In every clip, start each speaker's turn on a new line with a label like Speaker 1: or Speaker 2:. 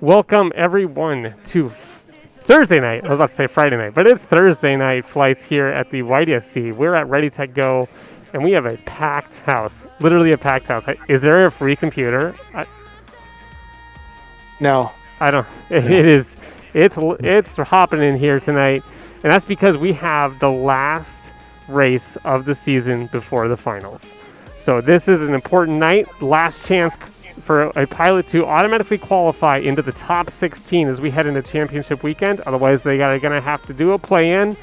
Speaker 1: Welcome everyone to Thursday night. I was about to say Friday night, but it's Thursday night flights here at the YDSC. We're at Ready Tech Go, and we have a packed house. Literally a packed house. Is there a free computer?
Speaker 2: No.
Speaker 1: I don't. It's hopping in here tonight, and that's because we have the last race of the season before the finals. So this is an important night. Last chance for a pilot to automatically qualify into the top 16 as we head into championship weekend. Otherwise, they are going to have to do a play-in.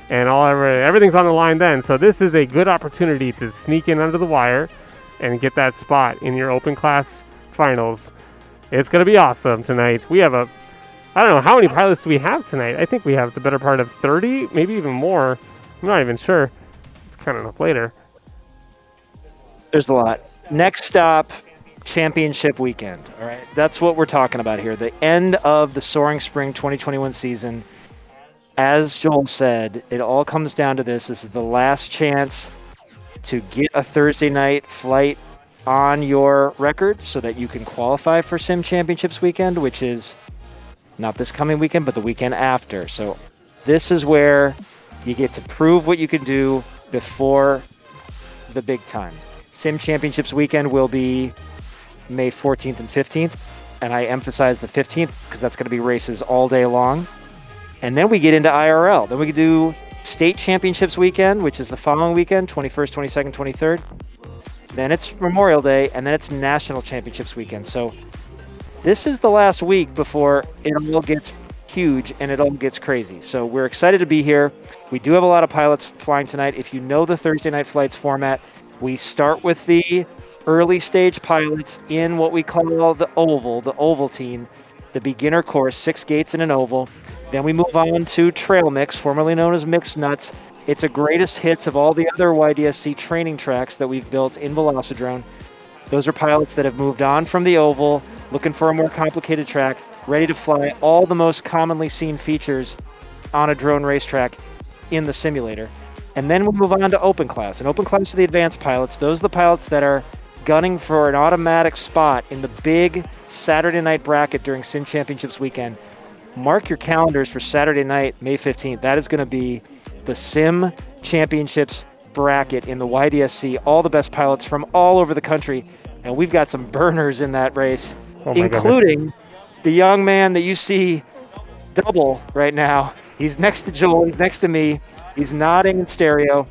Speaker 1: and everything's on the line then. So this is a good opportunity to sneak in under the wire and get that spot in your open class finals. It's going to be awesome tonight. We have I don't know, how many pilots do we have tonight? I think we have the better part of 30, maybe even more. I'm not even sure. It's kind of up later.
Speaker 2: There's a lot. Next stop, championship weekend. All right, that's what we're talking about here. The end of the Soaring Spring 2021 season. As Joel said, it all comes down to this. This is the last chance to get a Thursday night flight on your record so that you can qualify for Sim Championships weekend, which is not this coming weekend, but the weekend after. So this is where you get to prove what you can do before the big time. Sim Championships weekend will be May 14th and 15th, and I emphasize the 15th because that's going to be races all day long. And then we get into IRL. Then we can do State Championships weekend, which is the following weekend, 21st, 22nd, 23rd. Then it's Memorial Day, and then it's National Championships weekend. So this is the last week before it all gets huge and it all gets crazy. So we're excited to be here. We do have a lot of pilots flying tonight. If you know the Thursday night flights format, we start with the early stage pilots in what we call the oval team, the beginner course, 6 gates in an oval. Then we move on to Trail Mix, formerly known as Mixed Nuts. It's a greatest hits of all the other YDSC training tracks that we've built in Velocidrone. Those are pilots that have moved on from the oval, looking for a more complicated track, ready to fly all the most commonly seen features on a drone racetrack in the simulator. And then we move on to open class. And open class are the advanced pilots. Those are the pilots that are gunning for an automatic spot in the big Saturday night bracket during Sim Championships weekend. Mark your calendars for Saturday night, May 15th. That is going to be the Sim Championships bracket in the YDSC. All the best pilots from all over the country. And we've got some burners in that race, including the young man that you see double right now. He's next to Joel. He's next to me. He's nodding in stereo.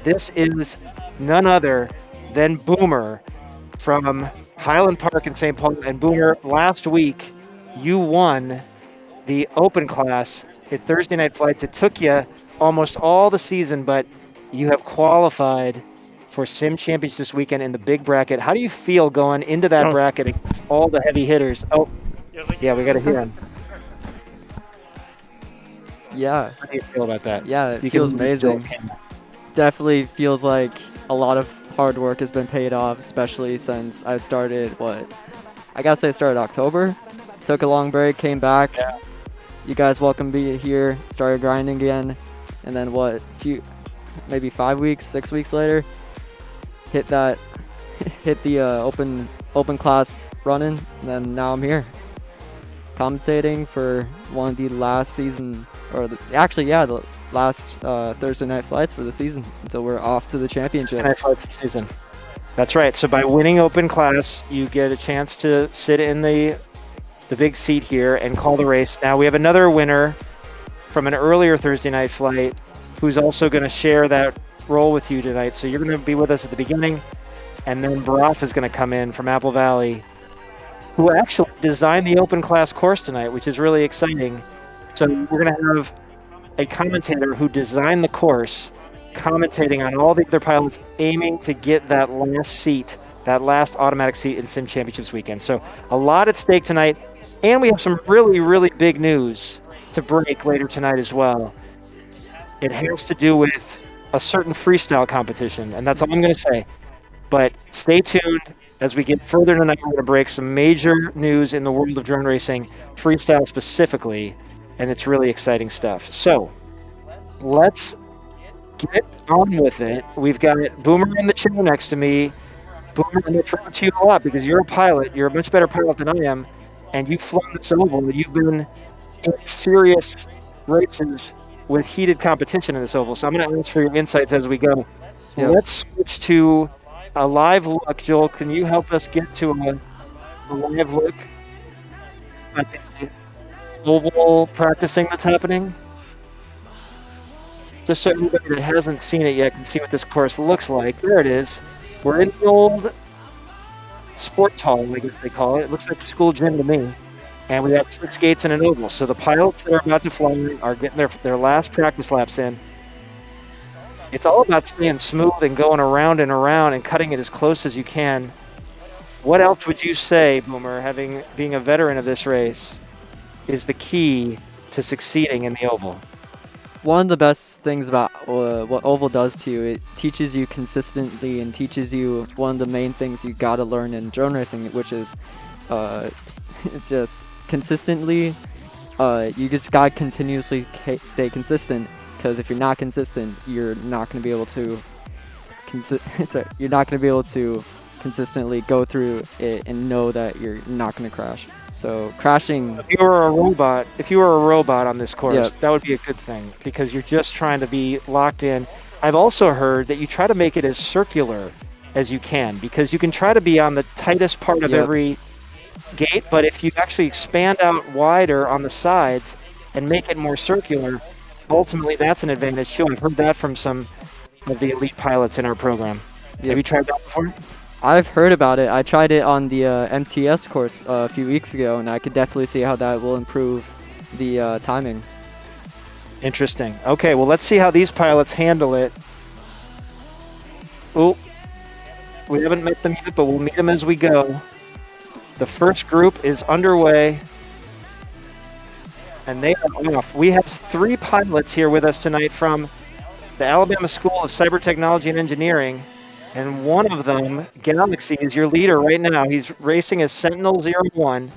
Speaker 2: This is none other than Boomer from Highland Park in St. Paul. And Boomer, last week, you won the open class at Thursday Night Flights. It took you almost all the season, but you have qualified for Sim Championships this weekend in the big bracket. How do you feel going into that bracket against all the heavy hitters? Oh, yeah, we got to hear him.
Speaker 3: Yeah.
Speaker 2: How do you feel about that?
Speaker 3: Yeah, it feels amazing. Definitely feels like a lot of hard work has been paid off, especially since I started, I gotta say I started October. Took a long break, came back.
Speaker 2: Yeah.
Speaker 3: You guys welcomed me here, started grinding again. And then maybe 5 weeks, 6 weeks later, hit the open class running, and then now I'm here. Commentating for one of the last season, the last Thursday night flights for the season until we're off to the championships.
Speaker 2: Thursday night flights season. That's right. So by winning open class, you get a chance to sit in the big seat here and call the race. Now we have another winner from an earlier Thursday night flight who's also going to share that role with you tonight. So you're going to be with us at the beginning, and then Baraf is going to come in from Apple Valley, who actually designed the open class course tonight, which is really exciting. So we're going to have a commentator who designed the course commentating on all the other pilots aiming to get that last seat, that last automatic seat in Sim Championships weekend. So a lot at stake tonight, and we have some really, really big news to break later tonight as well. It has to do with a certain freestyle competition, and that's all I'm going to say. But stay tuned. As we get further tonight, we're going to break some major news in the world of drone racing, freestyle specifically, and it's really exciting stuff. So let's get on with it. We've got Boomer in the chair next to me. Boomer, I'm going to throw it to you a lot because you're a pilot. You're a much better pilot than I am, and you've flown this oval. You've been in serious races with heated competition in this oval. So I'm going to ask for your insights as we go. Yeah. Let's switch to a live look. Joel, can you help us get to a live look at the oval practicing that's happening? Just so anybody that hasn't seen it yet can see what this course looks like. There it is. We're in the old sports hall, I guess they call it. It looks like a school gym to me. And we got 6 gates and an oval. So the pilots that are about to fly are getting their last practice laps in. It's all about staying smooth and going around and cutting it as close as you can. What else would you say, Boomer, being a veteran of this race, is the key to succeeding in the oval?
Speaker 3: One of the best things about what oval does to you, it teaches you consistently and teaches you one of the main things you gotta learn in drone racing, which is just consistently. You just gotta continuously stay consistent, because if you're not consistent, you're not gonna be able to. You're not gonna be able to consistently go through it and know that you're not gonna crash. So crashing.
Speaker 2: If you were a robot on this course, that would be a good thing, because you're just trying to be locked in. I've also heard that you try to make it as circular as you can, because you can try to be on the tightest part of every gate, but if you actually expand out wider on the sides and make it more circular, ultimately that's an advantage too. I've heard that from some of the elite pilots in our program. Have you tried that before?
Speaker 3: I've heard about it. I tried it on the MTS course a few weeks ago, and I could definitely see how that will improve the timing.
Speaker 2: Interesting. Okay, well, let's see how these pilots handle it. Oh, we haven't met them yet, but we'll meet them as we go. The first group is underway, and they are off. We have 3 pilots here with us tonight from the Alabama School of Cyber Technology and Engineering. And one of them, Galaxy, is your leader right now. He's racing as Sentinel 01.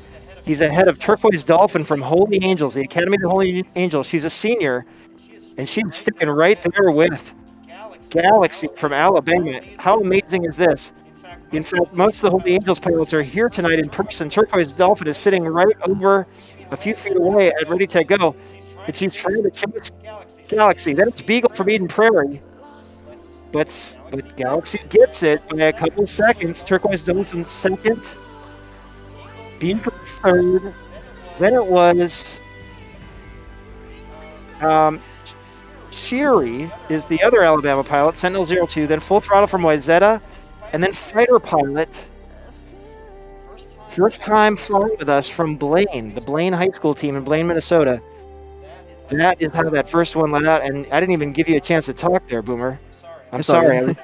Speaker 2: He's ahead of Turquoise Dolphin from Holy Angels, the Academy of the Holy Angels. She's a senior, and she's sticking right there with Galaxy from Alabama. How amazing is this? In fact, most of the Holy Angels pilots are here tonight in person. Turquoise Dolphin is sitting right over a few feet away at Ready to Go, and she's trying to chase Galaxy. Then it's Beagle from Eden Prairie. But Galaxy gets it by a couple of seconds. Turquoise Dolphin second. Beagle third. Then it was Cheery is the other Alabama pilot, Sentinel 02. Then Full Throttle from Wayzata. And then Fighter Pilot. First time flying with us from Blaine, the Blaine High School team in Blaine, Minnesota. That is how that first one let out. And I didn't even give you a chance to talk there, Boomer. I'm sorry. I was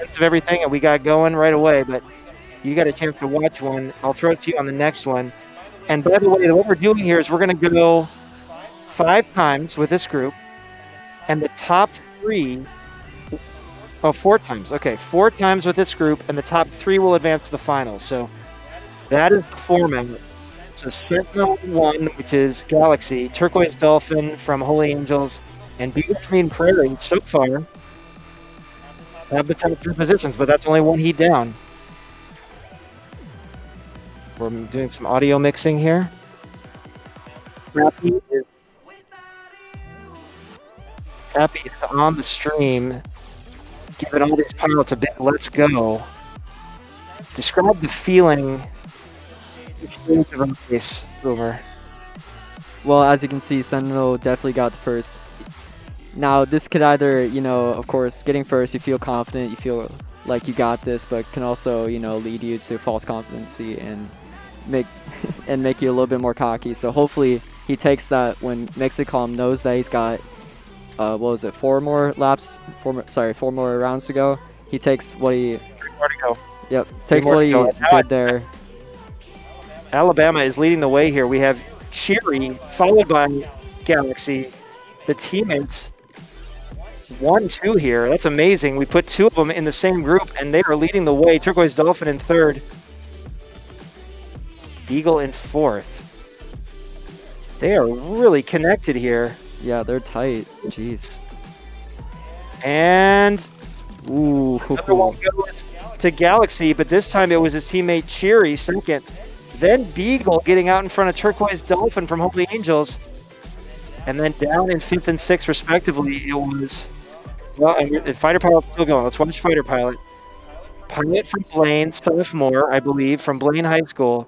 Speaker 2: of everything, and we got going right away, but you got a chance to watch one. I'll throw it to you on the next one. And by the way, what we're doing here is we're going to go 5 times with this group, and the top 3 – 4 times. Okay, 4 times with this group, and the top 3 will advance to the finals. So that is the format. So Sentinel 1, which is Galaxy, Turquoise Dolphin from Holy Angels, and Beagle from Eden Prairie so far have the top 3 positions, but that's only 1 heat down. We're doing some audio mixing here. Happy is on the stream, giving all these pilots a big let's go. Describe the feeling of the race, Boomer.
Speaker 3: Well, as you can see, Sentinel definitely got the first. Now, this could either, of course, getting first, you feel confident, you feel like you got this, but can also, lead you to false confidence and make you a little bit more cocky. So hopefully he takes that when exit column knows that he's got, 4 more rounds to go. He takes what he...
Speaker 2: 3 more to go.
Speaker 3: Yep, takes what he did there.
Speaker 2: Alabama is leading the way here. We have Cheery, followed by Galaxy. The teammates 1-2 here. That's amazing. We put 2 of them in the same group, and they are leading the way. Turquoise Dolphin in 3rd. Beagle in 4th. They are really connected here.
Speaker 3: Yeah, they're tight. Jeez.
Speaker 2: And another one goes to Galaxy, but this time it was his teammate Cheery second. Then Beagle getting out in front of Turquoise Dolphin from Holy Angels. And then down in 5th and 6th, respectively, it was... Well, and Fighter Pilot's still going. Let's watch Fighter Pilot. Pilot from Blaine, sophomore, I believe, from Blaine High School.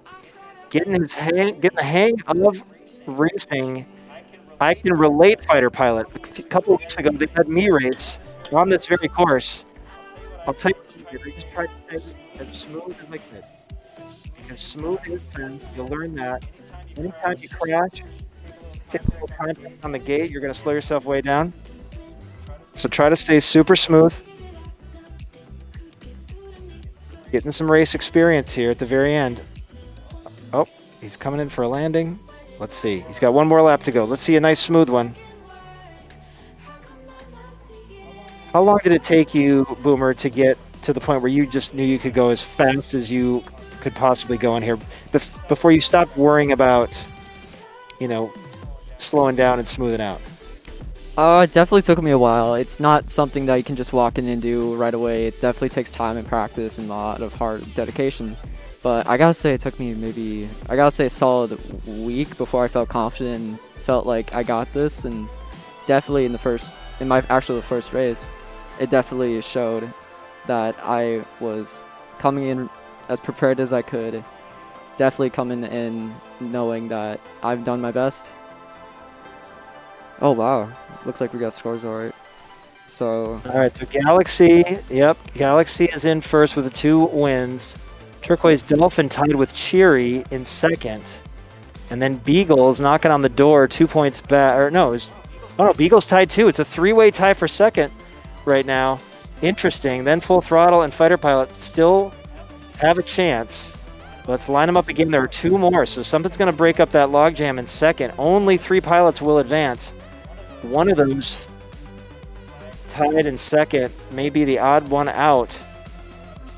Speaker 2: Getting the hang of racing. I can relate, Fighter Pilot. A couple of weeks ago, they had me race on this very course. I'll tell you, they just tried to make it as smooth as they could. And smooth is fast. You'll learn that. Anytime you crash, take a little contact on the gate, you're going to slow yourself way down. So try to stay super smooth. Getting some race experience here at the very end. Oh, he's coming in for a landing. Let's see. He's got one more lap to go. Let's see a nice smooth one. How long did it take you, Boomer, to get to the point where you just knew you could go as fast as you could possibly go in here before you stopped worrying about, slowing down and smoothing out?
Speaker 3: It definitely took me a while. It's not something that you can just walk in and do right away. It definitely takes time and practice and a lot of hard dedication. But I gotta say, it took me a solid week before I felt confident and felt like I got this. And definitely in the first race, it definitely showed that I was coming in as prepared as I could. Definitely coming in knowing that I've done my best. Oh wow, looks like we got scores all right. So
Speaker 2: all right, so Galaxy is in first with the 2 wins. Turquoise Dolphin tied with Cheery in second. And then Beagle's knocking on the door, 2 points back. Beagle's tied too. It's a 3-way tie for second right now. Interesting. Then Full Throttle and Fighter Pilot still have a chance. Let's line them up again. There are 2 more, so something's going to break up that logjam in second. Only 3 pilots will advance. One of those tied in second may be the odd one out.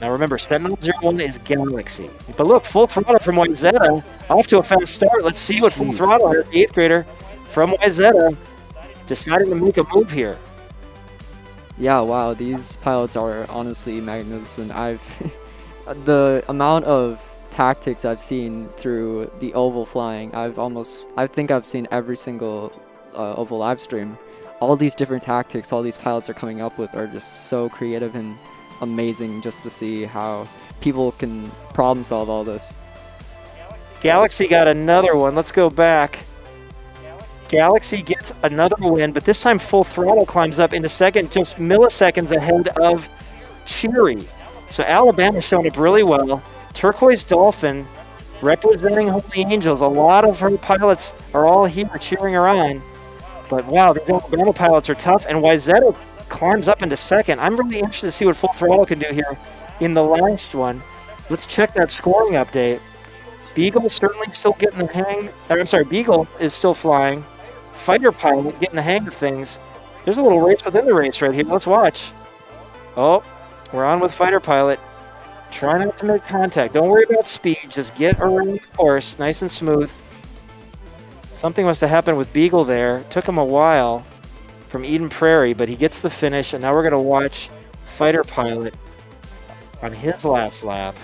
Speaker 2: Now remember, 701 is Galaxy. But look, Full Throttle from YZ off to a fast start. Let's see what Full Throttle has, the 8th grader from YZ, deciding to make a move here.
Speaker 3: Yeah, wow, these pilots are honestly magnificent. The amount of tactics I've seen through the oval flying, I think I've seen every single oval live stream. All these different tactics all these pilots are coming up with are just so creative and amazing, just to see how people can problem solve all this.
Speaker 2: Galaxy got another one. Let's go back. Galaxy gets another win, but this time Full Throttle climbs up into second, just milliseconds ahead of Cheery. So Alabama's showing up really well. Turquoise Dolphin representing Holy Angels. A lot of her pilots are all here cheering her on. But wow, these Alabama pilots are tough, and YZ climbs up into second. I'm really interested to see what Full Throttle can do here in the last one. Let's check that scoring update. Beagle certainly still getting the hang. Beagle is still flying. Fighter Pilot getting the hang of things. There's a little race within the race right here. Let's watch. Oh, we're on with Fighter Pilot. Try not to make contact. Don't worry about speed. Just get around the course nice and smooth. Something must have happened with Beagle there. Took him a while from Eden Prairie, but he gets the finish, and now we're going to watch Fighter Pilot on his last lap.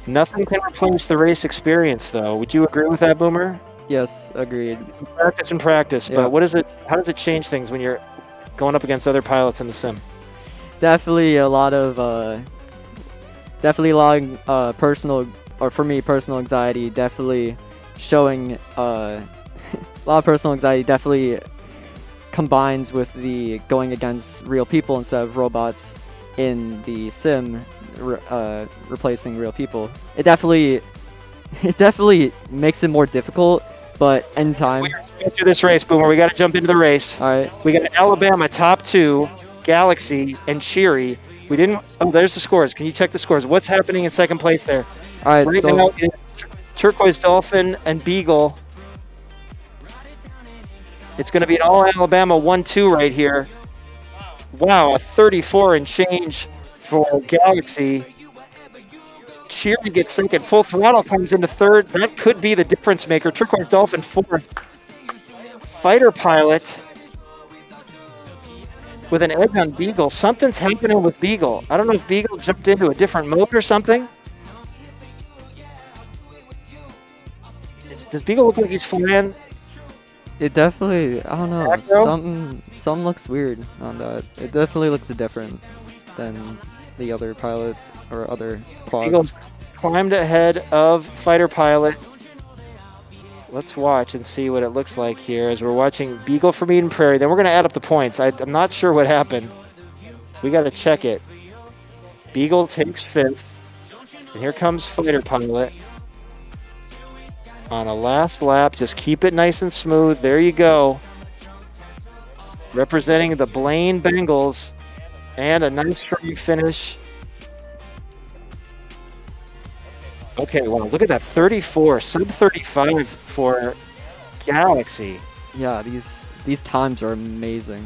Speaker 2: Nothing can replace the race experience, though. Would you agree with that, Boomer?
Speaker 3: Yes, agreed.
Speaker 2: Practice,
Speaker 3: Yeah.
Speaker 2: but how does it change things when you're going up against other pilots in the sim?
Speaker 3: Definitely a lot of personal, or for me, personal anxiety. Definitely showing a lot of personal anxiety. Definitely combines with the going against real people instead of robots in the sim, replacing real people. It definitely makes it more difficult, but in time.
Speaker 2: We're going through this race, Boomer. We got to jump into the race.
Speaker 3: All right.
Speaker 2: We got Alabama top 2, Galaxy and Cheery. We didn't. Oh, there's the scores. Can you check the scores? What's happening in second place there?
Speaker 3: All right.
Speaker 2: Right
Speaker 3: So
Speaker 2: now, it's Turquoise Dolphin and Beagle. It's going to be an all Alabama 1-2 right here. Wow, a 34 and change for Galaxy. Cheery gets second. Full Throttle comes into third. That could be the difference maker. Turquoise Dolphin fourth. Fighter Pilot with an edge on Beagle. Something's happening with Beagle. I don't know if Beagle jumped into a different mode or something. Does Beagle look like he's flying?
Speaker 3: it definitely, I don't know,
Speaker 2: Acro?
Speaker 3: something looks weird on that. It definitely looks different than the other pilot or other quads.
Speaker 2: Beagle's climbed ahead of Fighter Pilot. Let's watch and see what it looks like here as we're watching Beagle from Eden Prairie. Then we're going to add up the points. I'm not sure what happened. We got to check it. Beagle takes fifth. And here comes Fighter Pilot on a last lap. Just keep it nice and smooth. There you go. Representing the Blaine Bengals, and a nice strong finish. Okay, wow, look at that 34, sub 35 for Galaxy.
Speaker 3: Yeah, these times are amazing.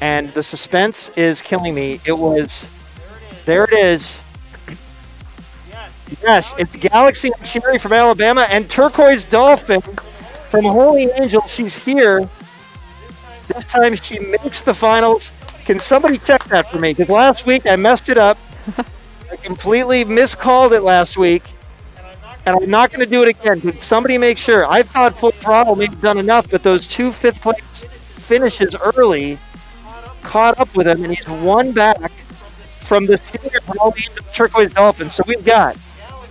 Speaker 2: And the suspense is killing me. There it is. Yes, it's Galaxy and Cherry from Alabama, and Turquoise Dolphin from Holy Angel. She's here. This time she makes the finals. Can somebody check that for me? Because last week I messed it up. I completely miscalled it last week, and I'm not going to do it again. Can somebody make sure? I thought Full Throttle may have done enough, but those 2 fifth-place finishes early caught up with him, and he's one back from the senior Turquoise Dolphin. So we've got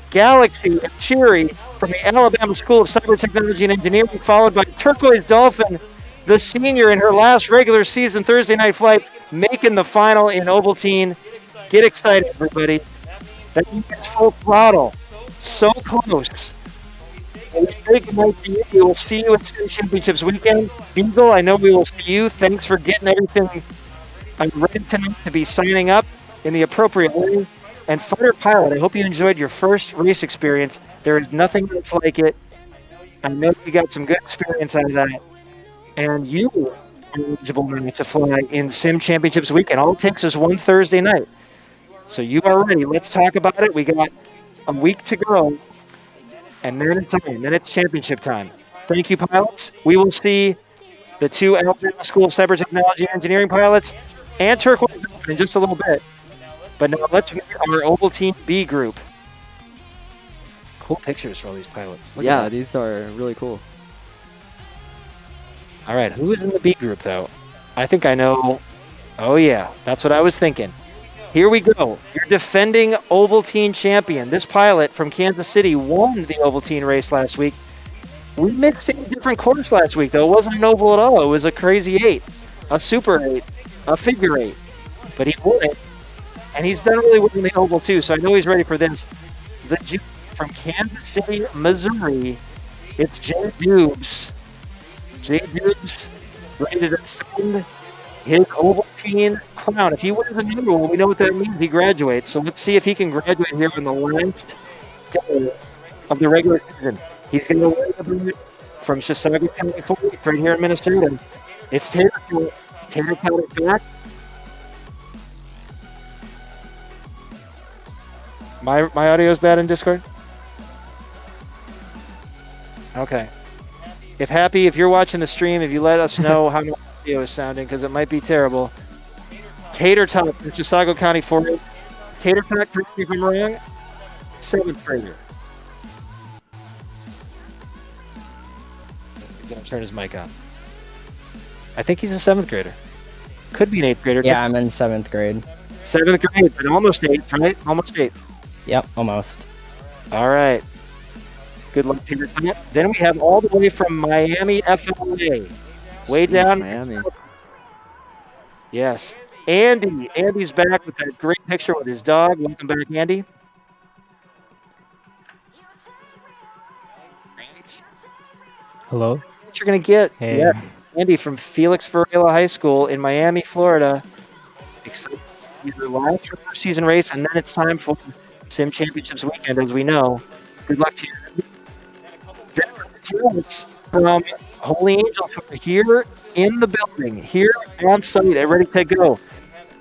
Speaker 2: Galaxy and Cheery from the Alabama School of Cyber Technology and Engineering, followed by Turquoise Dolphin, the senior in her last regular season Thursday night flights, making the final in Ovaltine. Get excited, everybody. That means Full Throttle. So close. And we say goodnight to you. We will see you at Sim Championships weekend. Beagle, I know we will see you. Thanks for getting everything ready tonight to be signing up in the appropriate way. And Fighter Pilot, I hope you enjoyed your first race experience. There is nothing else like it. I know you got some good experience out of that. And you are eligible now to fly in Sim Championships weekend. All it takes is one Thursday night. So you are ready. Let's talk about it. We got a week to go, and then it's time. Then it's championship time. Thank you, pilots. We will see the 2 Alabama School of Cyber Technology and Engineering pilots and Turquoise in just a little bit. But now let's meet our Ovaltine B group. Cool pictures for all these pilots. Look at that.
Speaker 3: These are really cool.
Speaker 2: All right, who is in the B group, though? I think I know. Oh, yeah, that's what I was thinking. Here we go. Your defending Ovaltine champion. This pilot from Kansas City won the Ovaltine race last week. We mixed in a different course last week, though. It wasn't an oval at all. It was a crazy 8, a super 8, a figure 8. But he won it, and he's done really well in the oval, too, so I know he's ready for this. The Jew from Kansas City, Missouri. It's Jay Dubes. Jay Dubes ready to defend his Ovaltine crown. If he wins the number one, we know what that means. He graduates. So let's see if he can graduate here on the last day of the regular season. He's going to win from Chisago County, right here in Minnesota. It's Tater Pilot. Tater Pilot back. My audio is bad in Discord? Okay. If you're watching the stream, if you let us know how my audio is sounding, because it might be terrible. Tater Tot from Chisago County 4. Tater Tot, correct me if I'm wrong, 7th grader. He's going to turn his mic on. I think he's a 7th grader. Could be an 8th grader.
Speaker 4: Yeah, I'm in 7th grade.
Speaker 2: 7th grade, but almost 8th, right? Almost 8th.
Speaker 4: Yep, almost.
Speaker 2: All right. Good luck, Tater Tot. Then we have all the way from Miami, FLA. Way down.
Speaker 3: Miami.
Speaker 2: Yes. Andy. Andy's back with that great picture with his dog. Welcome back, Andy. Great.
Speaker 5: Hello.
Speaker 2: What you're going to get.
Speaker 5: Hey.
Speaker 2: Yeah. Andy from Felix Varela High School in Miami, Florida. Excited to your last regular season race, and then it's time for Sim Championships weekend, as we know. Good luck to you. Parents from Holy Angels who are here in the building, here on site and ready to go.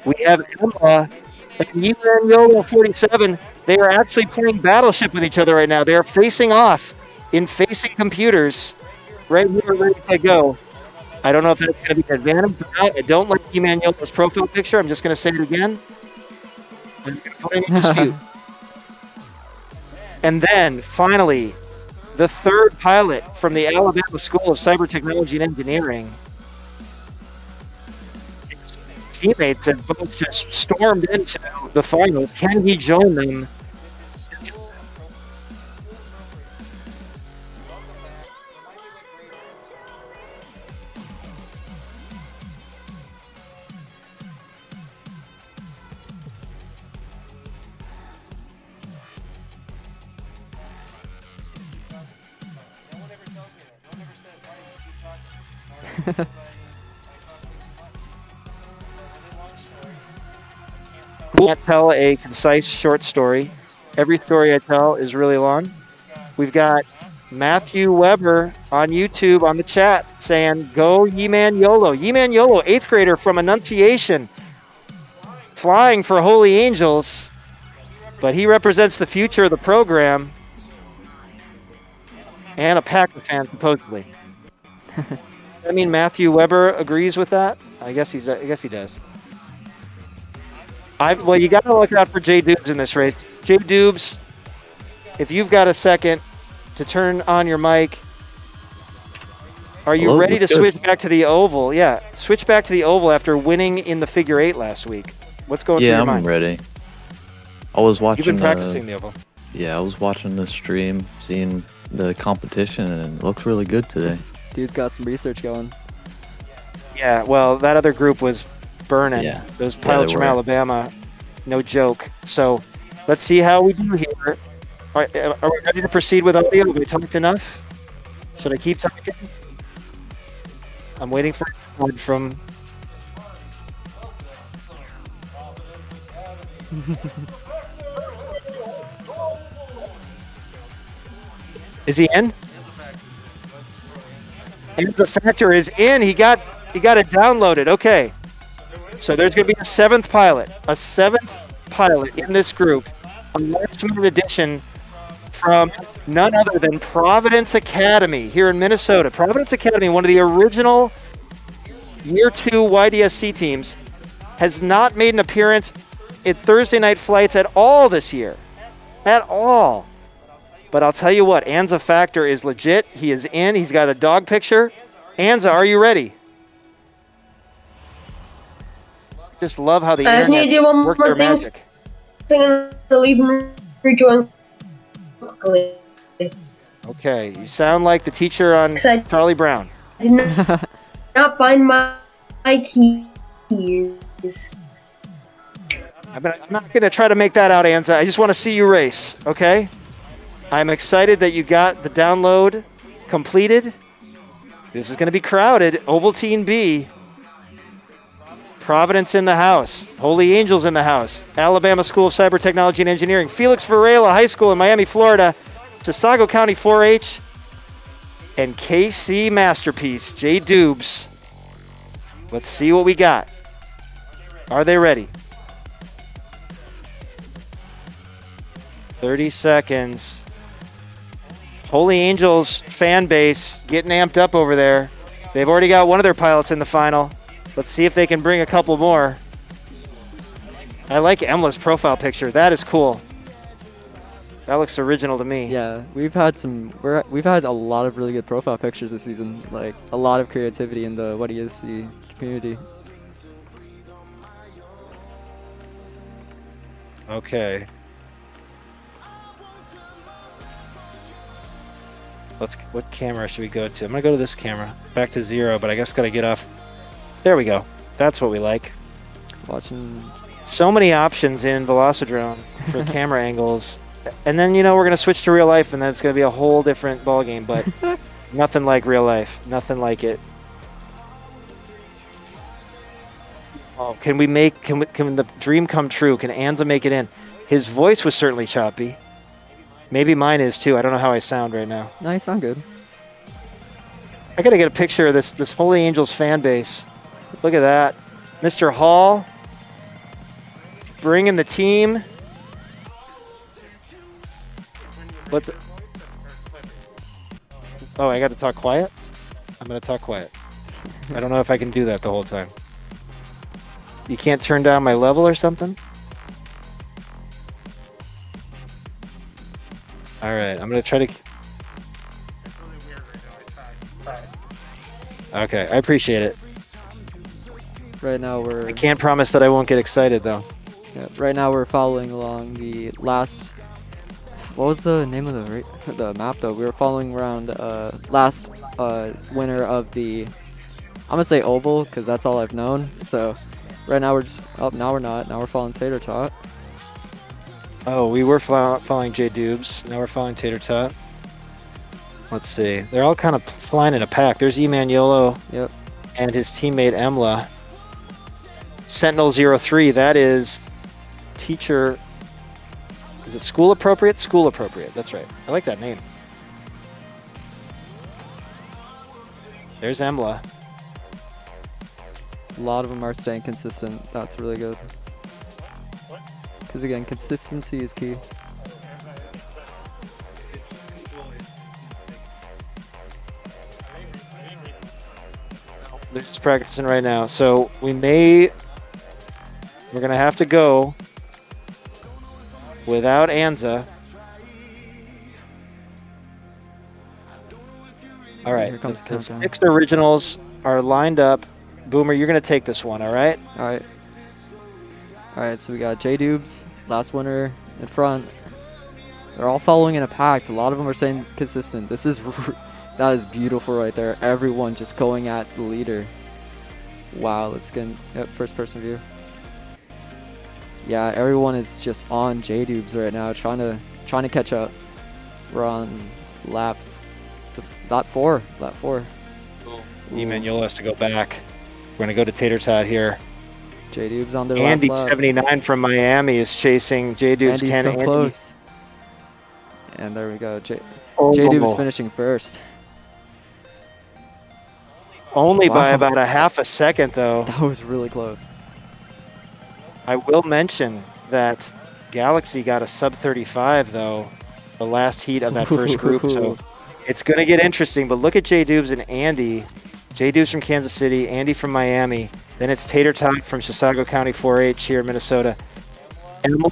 Speaker 2: We have Emma and Yolo 47. They are actually playing Battleship with each other right now. They are facing off in facing computers right here, ready to go. I don't know if that's going to be an advantage or not. I don't like Emmanuel's profile picture. I'm just going to say it again. I'm going to put it in dispute. And then, finally, the third pilot from the Alabama School of Cyber Technology and Engineering. Teammates have both just stormed into the finals. Can he join them? Can't tell a concise short story. Every story I tell is really long. We've got Matthew Weber on YouTube on the chat saying, "Go Yeman YOLO." Yeman YOLO, 8th grader from Annunciation, flying for Holy Angels, but he represents the future of the program and a Packer fan, supposedly. I mean, Matthew Weber agrees with that. I guess he does. Well, you got to look out for Jay Dubes in this race. Jay Dubes, if you've got a second to turn on your mic, are you
Speaker 5: Hello,
Speaker 2: ready to
Speaker 5: good.
Speaker 2: switch back to the oval? Yeah, switch back to the oval after winning in the figure 8 last week. What's going through
Speaker 5: Yeah,
Speaker 2: your
Speaker 5: I'm
Speaker 2: mind?
Speaker 5: ready. I was watching.
Speaker 2: You've been practicing the oval.
Speaker 5: Yeah, I was watching the stream, seeing the competition, and it looks really good today.
Speaker 3: Dude's got some research going.
Speaker 2: Yeah, well, that other group was burning.
Speaker 5: Yeah.
Speaker 2: Those
Speaker 5: Yeah,
Speaker 2: pilots
Speaker 5: they
Speaker 2: from
Speaker 5: were.
Speaker 2: Alabama, no joke. So let's see how we do here. Are we ready to proceed with audio? Have we talked enough? Should I keep talking? I'm waiting for a word from... Is he in? And the factor is in. He got it downloaded. Okay. So there's going to be a seventh pilot in this group. A last-minute addition from none other than Providence Academy here in Minnesota. Providence Academy, one of the original Year 2 YDSC teams, has not made an appearance in Thursday night flights at all this year. At all. But I'll tell you what, Anza Factor is legit. He is in. He's got a dog picture. Anza, are you ready? Just love how the
Speaker 6: I just need to do one
Speaker 2: work
Speaker 6: more
Speaker 2: their
Speaker 6: thing.
Speaker 2: magic.
Speaker 6: And leave and rejoin quickly.
Speaker 2: Okay, you sound like the teacher on
Speaker 6: Excited.
Speaker 2: Charlie Brown.
Speaker 6: I did not find my keys.
Speaker 2: I'm not going to try to make that out, Anza. I just want to see you race, okay? I'm excited that you got the download completed. This is going to be crowded. Ovaltine B. Providence in the house. Holy Angels in the house. Alabama School of Cyber Technology and Engineering. Felix Varela High School in Miami, Florida. Chisago County 4-H. And KC Masterpiece, Jay Dubes. Let's see what we got. Are they ready? 30 seconds. Holy Angels fan base getting amped up over there. They've already got one of their pilots in the final. Let's see if they can bring a couple more. I like Emla's profile picture. That is cool. That looks original to me.
Speaker 3: Yeah, we've had a lot of really good profile pictures this season. Like a lot of creativity in the YDSC community.
Speaker 2: Okay. What camera should we go to? I'm gonna go to this camera. Back to 0, but I guess gotta get off. There we go. That's what we like.
Speaker 3: Watching.
Speaker 2: So many options in Velocidrone for camera angles. And then, we're going to switch to real life, and then it's going to be a whole different ballgame, but nothing like real life. Nothing like it. Oh, can the dream come true? Can Anza make it in? His voice was certainly choppy. Maybe mine is too. I don't know how I sound right now.
Speaker 3: No, you sound good.
Speaker 2: I got to get a picture of this Holy Angels fan base. Look at that. Mr. Hall bringing the team. Oh, I got to talk quiet? I'm going to talk quiet. I don't know if I can do that the whole time. You can't turn down my level or something? All right, I'm going to try to... Okay, I appreciate it.
Speaker 3: Right now
Speaker 2: I can't promise that I won't get excited, though.
Speaker 3: right now we're following along the last. What was the name of the map though? We were following around last winner of the. I'm gonna say oval because that's all I've known. So right now we're just. Oh, now we're not. Now we're following Tater Tot.
Speaker 2: Oh, we were following Jay Dubes. Now we're following Tater Tot. Let's see. They're all kind of flying in a pack. There's Emmanuelo.
Speaker 3: Yep.
Speaker 2: and his teammate Emla. Sentinel 03, that is teacher. Is it school appropriate? School appropriate. That's right. I like that name. There's Emla.
Speaker 3: A lot of them are staying consistent. That's really good. Because again, consistency is key.
Speaker 2: They're just practicing right now. So we're going to have to go without Anza. All right.
Speaker 3: Here comes
Speaker 2: The
Speaker 3: countdown.
Speaker 2: 6 originals are lined up. Boomer, you're going to take this one, all right?
Speaker 3: Alright. Alright, so we got J-Dubes, last winner in front. They're all following in a pact. A lot of them are staying consistent. This is that is beautiful right there. Everyone just going at the leader. Wow, let's get first person view. Yeah, everyone is just on J-Dubes right now, trying to catch up. We're on lap 4.
Speaker 2: Emmanuel has to go back. We're going to go to Tater Tot here.
Speaker 3: J-Dubes on their
Speaker 2: Andy
Speaker 3: last lap.
Speaker 2: 79 from Miami is chasing J-Dubes.
Speaker 3: Andy's
Speaker 2: Can
Speaker 3: so
Speaker 2: Andy-
Speaker 3: close. And there we go.
Speaker 2: Oh,
Speaker 3: J-Dubes finishing first.
Speaker 2: Only by
Speaker 3: Wow.
Speaker 2: about a half a second, though.
Speaker 3: That was really close.
Speaker 2: I will mention that Galaxy got a sub 35, though, the last heat of that first group. So it's going to get interesting. But look at J-Dubes and Andy. J-Dubes from Kansas City, Andy from Miami. Then it's Tater Tot from Chisago County 4-H here in Minnesota. Emma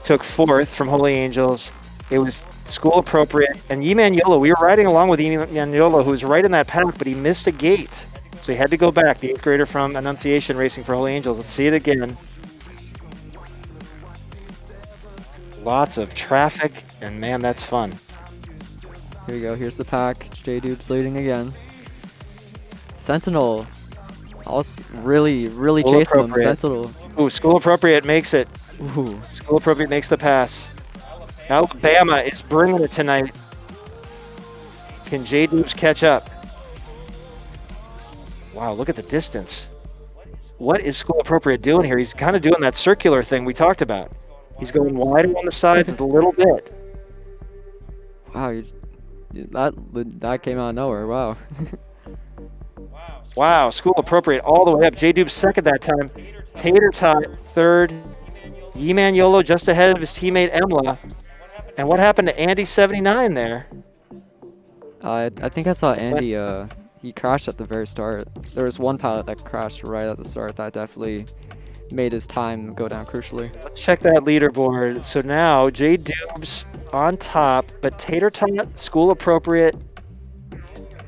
Speaker 2: took 4th from Holy Angels. It was school appropriate. And Yimaniolo, we were riding along with Yimaniolo, who was right in that pack, but he missed a gate. So he had to go back, the 8th grader from Annunciation racing for Holy Angels. Let's see it again. Lots of traffic, and man, that's fun.
Speaker 3: Here we go. Here's the pack. J-Dubes leading again. Sentinel. Also really
Speaker 2: School
Speaker 3: chasing him.
Speaker 2: appropriate.
Speaker 3: Sentinel.
Speaker 2: Ooh, school appropriate makes it.
Speaker 3: Ooh.
Speaker 2: School appropriate makes the pass. Alabama is bringing it tonight. Can J-Dubes catch up? Wow, look at the distance. What is school appropriate doing here? He's kind of doing that circular thing we talked about. He's going wider on the sides a little bit.
Speaker 3: Wow, that came out of nowhere. Wow.
Speaker 2: Wow, school appropriate all the way up. J-Dubes second that time. Tater Tot third. Yimaniolo just ahead of his teammate Emla. And what happened to Andy 79 there?
Speaker 3: I think I saw Andy. He crashed at the very start. There was one pilot that crashed right at the start. That definitely made his time go down crucially.
Speaker 2: Let's check that leaderboard. So now J-Dubes on top, but Tater Tot, school appropriate.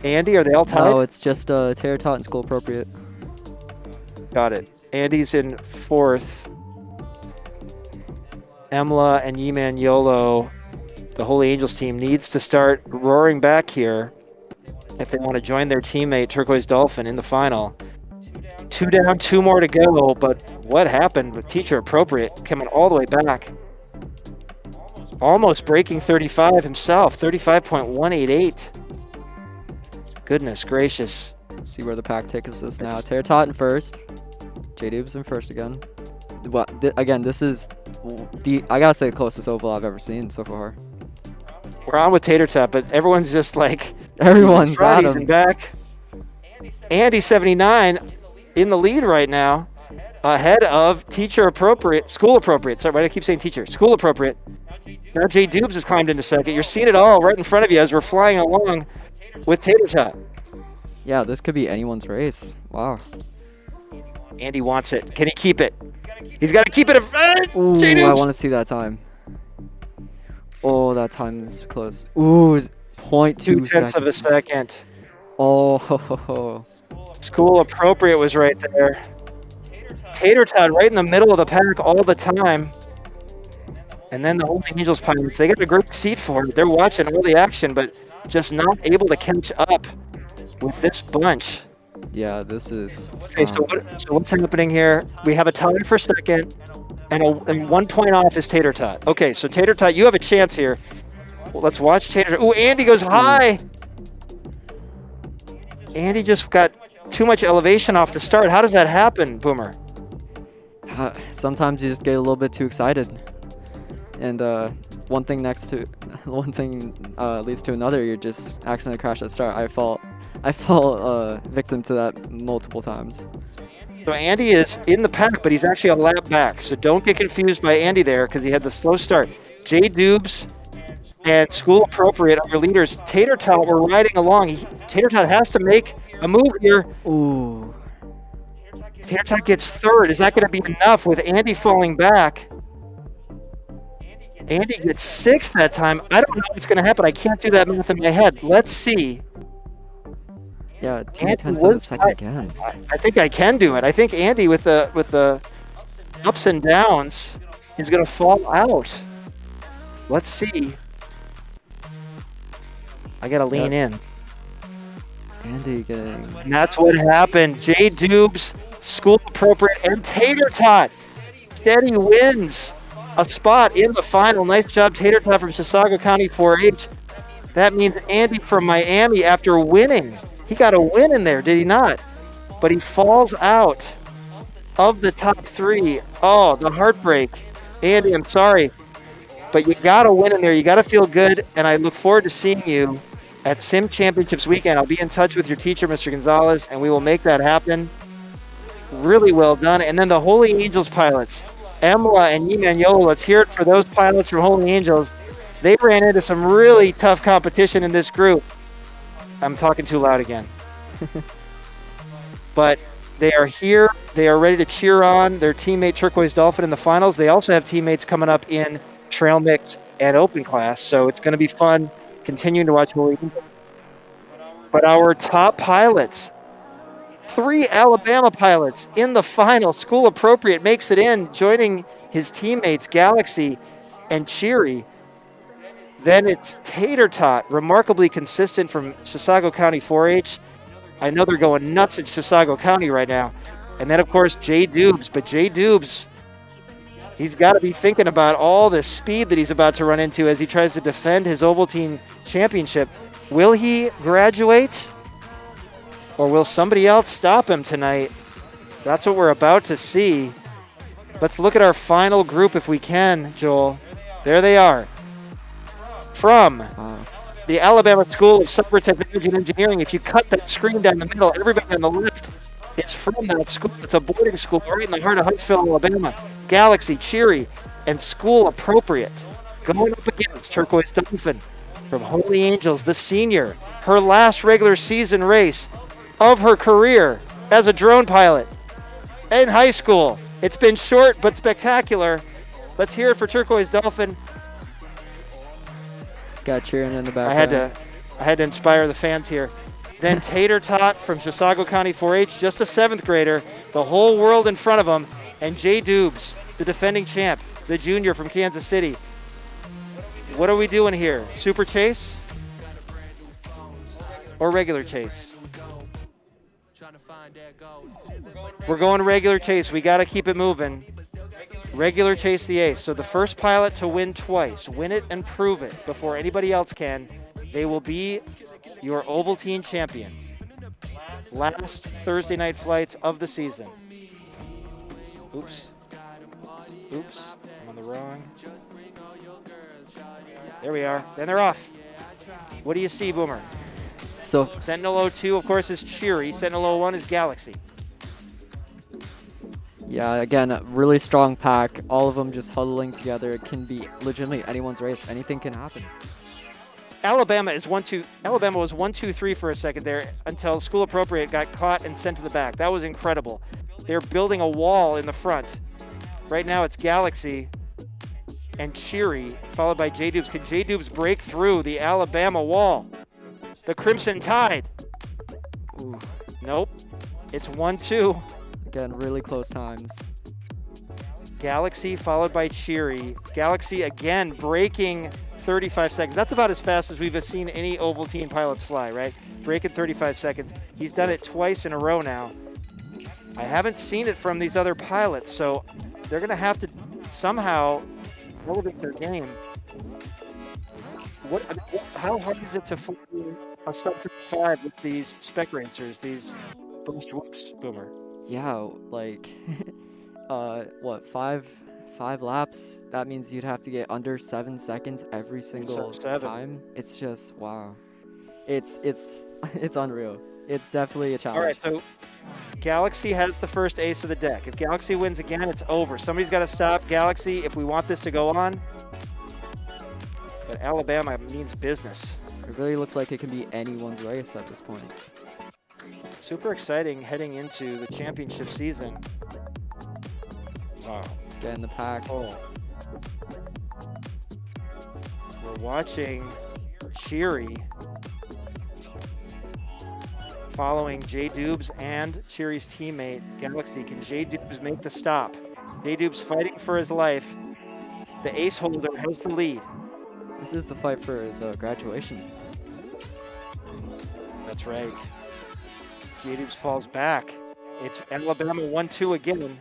Speaker 2: Andy, are they all tied?
Speaker 3: No, it's just Tater Tot and school appropriate.
Speaker 2: Got it. Andy's in 4th. Emla and Yimaniolo, the Holy Angels team, needs to start roaring back here if they want to join their teammate Turquoise Dolphin in the final. 2 down, 2 more to go, but what happened with Teacher Appropriate coming all the way back? Almost breaking 35 himself, 35.188. Goodness gracious.
Speaker 3: See where the pack takes us now. Tater Tot in first. J-Dubes in first again. Again, this is I gotta say the closest oval I've ever seen so far.
Speaker 2: We're on with Tater Tot, but everyone's just like,
Speaker 3: Everyone's at
Speaker 2: he's
Speaker 3: him.
Speaker 2: in back. Andy 79 in the lead right now, ahead of Teacher Appropriate, School Appropriate. Sorry, why do I keep saying teacher? School Appropriate. Now J-Dubes has climbed into second. You're seeing it all right in front of you as we're flying along with Tater Tot.
Speaker 3: Yeah, this could be anyone's race. Wow.
Speaker 2: Andy wants it. Can he keep it? He's got to keep it.
Speaker 3: Ooh, I
Speaker 2: J-Dubes.
Speaker 3: want to see that time. Oh, that time is close. Ooh, 0.2
Speaker 2: 2/10
Speaker 3: seconds.
Speaker 2: of a second.
Speaker 3: Oh, ho, ho, ho.
Speaker 2: School Appropriate was right there. Tater Tot right in the middle of the pack all the time. And then the Holy Angels Pirates, they got a great seat for it. They're watching all the action, but just not able to catch up with this bunch.
Speaker 3: Yeah, this is.
Speaker 2: Okay, so what's happening here? We have a tie for second, and 1 point off is Tater Tot. Okay, so Tater Tot, you have a chance here. Well, let's watch Tater Tot. Ooh, Andy goes high. Andy just got too much elevation off the start. How does that happen, Boomer?
Speaker 3: Sometimes you just get a little bit too excited, and one thing leads to another. You're just accidentally crash at start. I fall victim to that multiple times.
Speaker 2: So Andy is in the pack, but he's actually a lap back. So don't get confused by Andy there because he had the slow start. Jay Dubes and School Appropriate are leaders. Tater Tot were riding along. Tater Tot has to make a move here.
Speaker 3: Ooh.
Speaker 2: Tater Tot gets third. Is that going to be enough with Andy falling back? Andy gets sixth that time. I don't know what's going to happen. I can't do that math in my head. Let's see.
Speaker 3: Yeah, 2
Speaker 2: Andy
Speaker 3: tenths of a
Speaker 2: was-
Speaker 3: second again.
Speaker 2: I think I can do it. I think Andy with the ups and downs is going to fall out. Let's see. I got to lean in.
Speaker 3: Andy getting.
Speaker 2: And that's what happened. Jay Dubes, School Appropriate, and Tater Tot. Steady wins a spot in the final. Nice job, Tater Tot from Chisago County 4-H. That means Andy from Miami, after winning, he got a win in there, did he not? But he falls out of the top three. Oh, the heartbreak. Andy, I'm sorry, but you got to win in there. You got to feel good, and I look forward to seeing you at Sim Championships weekend. I'll be in touch with your teacher, Mr. Gonzalez, and we will make that happen. Really well done. And then the Holy Angels pilots, Emla and Yimanyola. Let's hear it for those pilots from Holy Angels. They ran into some really tough competition in this group. I'm talking too loud again. But they are here. They are ready to cheer on their teammate Turquoise Dolphin in the finals. They also have teammates coming up in Trail Mix and Open Class, so it's going to be fun continuing to watch Holy Angels. But our top pilots, 3 Alabama pilots in the final. School Appropriate makes it in, joining his teammates Galaxy and Cheery. Then it's Tater Tot, remarkably consistent from Chisago County 4-H. I know they're going nuts in Chisago County right now. And then, of course, Jay Dubes. But Jay Dubes, he's got to be thinking about all the speed that he's about to run into as he tries to defend his Ovaltine championship. Will he graduate? Or will somebody else stop him tonight? That's what we're about to see. Let's look at our final group if we can, Joel. There they are. From the Alabama School of Cyber Technology and Engineering. If you cut that screen down the middle, everybody on the left is from that school. It's a boarding school right in the heart of Huntsville, Alabama. Galaxy, Cheery, and School Appropriate. Going up against Turquoise Dolphin from Holy Angels, the senior. Her last regular season race of her career as a drone pilot in high school. It's been short but spectacular. Let's hear it for Turquoise Dolphin.
Speaker 3: Got cheering in the
Speaker 2: I
Speaker 3: background.
Speaker 2: had to inspire the fans here. Then Tater Tot from Chisago County 4-H, just a 7th grader, the whole world in front of him. And Jay Dubes, the defending champ, the junior from Kansas City. What are we doing here? Super chase? Or regular chase? We're going regular chase. We got to keep it moving. Regular chase the ace. So the first pilot to win twice, win it and prove it before anybody else can, they will be your Ovaltine champion. Last Thursday night flights of the season. Oops. I'm on the wrong. There we are. Then they're off. What do you see, Boomer?
Speaker 3: So
Speaker 2: Sentinel 02, of course, is Cheery. Sentinel 01 is Galaxy.
Speaker 3: yeah, again, a really strong pack. All of them just huddling together. It can be legitimately anyone's race. Anything can happen.
Speaker 2: Alabama was 1-2-3 for a second there until School Appropriate got caught and sent to the back. That was incredible. They're building a wall in the front. Right now it's Galaxy and Cheery, followed by Jay Dubes. Can Jay Dubes break through the Alabama wall? The Crimson Tide.
Speaker 3: Ooh,
Speaker 2: Nope. It's 1-2.
Speaker 3: again, really close times.
Speaker 2: Galaxy followed by Cheery. Galaxy again breaking 35 seconds. That's about as fast as we've seen any Ovaltine pilots fly, right? Breaking 35 seconds. He's done it twice in a row now. I haven't seen it from these other pilots, so they're going to have to somehow elevate their game. How hard is it to fly a sub 35 with these spec racers, these first whoops, Boomer.
Speaker 3: Yeah, like, what, five laps? That means you'd have to get under 7 seconds every single
Speaker 2: 7.
Speaker 3: time. It's just wow. It's it's unreal. It's definitely a
Speaker 2: All right,
Speaker 3: challenge.
Speaker 2: so Galaxy has the first ace of the deck. If Galaxy wins again, it's over. Somebody's got to stop Galaxy if we want this to go on. But Alabama means business.
Speaker 3: It really looks like it can be anyone's race at this point.
Speaker 2: Super exciting heading into the championship season. Wow.
Speaker 3: Get in the pack.
Speaker 2: Oh. We're watching Cheery following J Dubes and Cheery's teammate Galaxy. Can J Dubes make the stop? J Dubes fighting for his life. The ace holder has the lead.
Speaker 3: This is the fight for his graduation.
Speaker 2: That's right. J Dubes falls back. It's Alabama 1-2 again.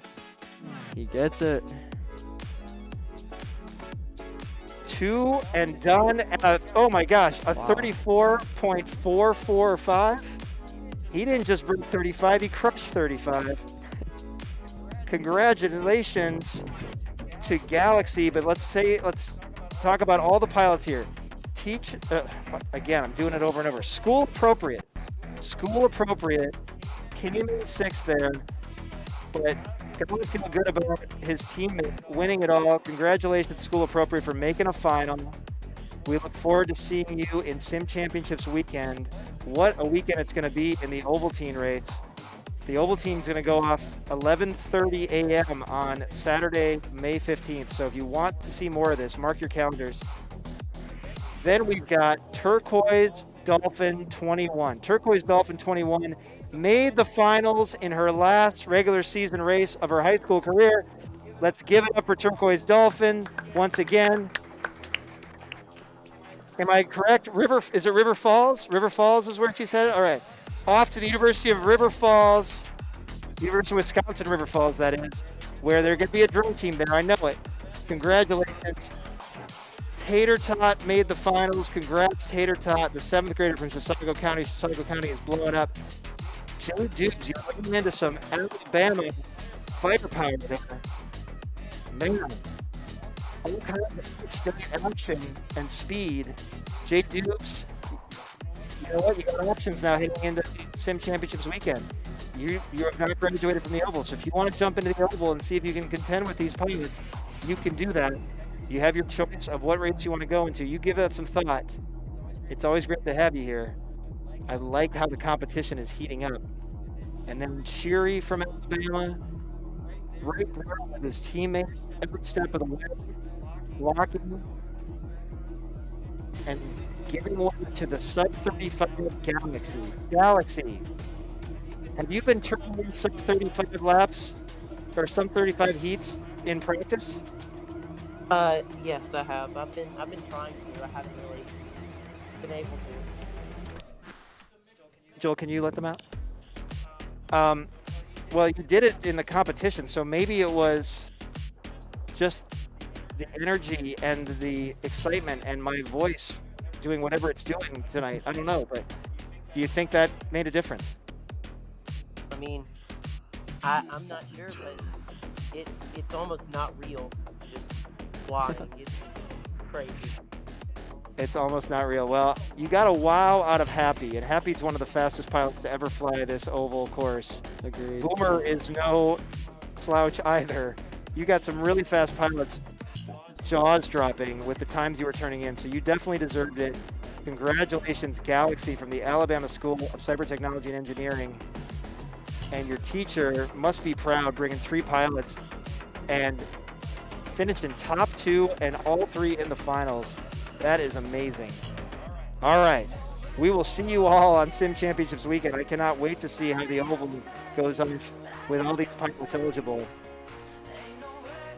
Speaker 3: He gets it.
Speaker 2: 2 and done. Oh my gosh, a
Speaker 3: Wow.
Speaker 2: 34.445. He didn't just break 35, he crushed 35. Congratulations to Galaxy, but let's talk about all the pilots here. Again, I'm doing it over and over. School appropriate. Came in sixth there, but gotta feel good about his teammate winning it all. Congratulations, School Appropriate, for making a final. We look forward to seeing you in Sim Championships weekend. What a weekend it's going to be in the Ovaltine race. The Ovaltine is going to go off 11:30 a.m. on Saturday, May 15th. So if you want to see more of this, mark your calendars. Then we've got Turquoise Dolphin 21. Turquoise Dolphin 21 made the finals in her last regular season race of her high school career. Let's give it up for Turquoise Dolphin once again. Am I correct? Is it River Falls? River Falls is where she said it? All right. Off to the University of River Falls, University of Wisconsin River Falls, that is, where there's going to be a drum team there. I know it. Congratulations. Tater Tot made the finals. Congrats, Tater Tot, the 7th grader from Chisago County. Chisago County is blowing up. J Dubes, you're looking into some Alabama firepower there. Man, all kinds of steady action and speed. J Dubes, you know what? You got options now heading into Sim Championships weekend. You have not graduated from the Oval, so if you want to jump into the Oval and see if you can contend with these pilots, you can do that. You have your choice of what race you want to go into. You give that some thought. It's always great to have you here. I like how the competition is heating up. And then Cheery from Alabama, right there with his teammates every step of the way, blocking and giving way to the sub-35 Galaxy. Galaxy, have you been turning in sub-35 laps or sub-35 heats in practice?
Speaker 7: Yes, I have. I've been trying to. I haven't really been able to.
Speaker 2: Joel, can you let them out? Well, you did it in the competition, so maybe it was just the energy and the excitement and my voice doing whatever it's doing tonight. I don't know, but do you think that made a difference?
Speaker 7: I mean, I'm not sure, but it's almost not real. Just flying. It's crazy.
Speaker 2: It's almost not real. Well, you got a wow out of Happy, and Happy's one of the fastest pilots to ever fly this oval course.
Speaker 3: Agreed.
Speaker 2: Boomer is no slouch either. You got some really fast pilots jaws dropping with the times you were turning in, so you definitely deserved it. Congratulations, Galaxy from the Alabama School of Cyber Technology and Engineering. And your teacher must be proud bringing 3 pilots and finished in top 2 and all 3 in the finals. That is amazing. All right. We will see you all on Sim Championships weekend. I cannot wait to see how the Oval goes on with all these pilots eligible.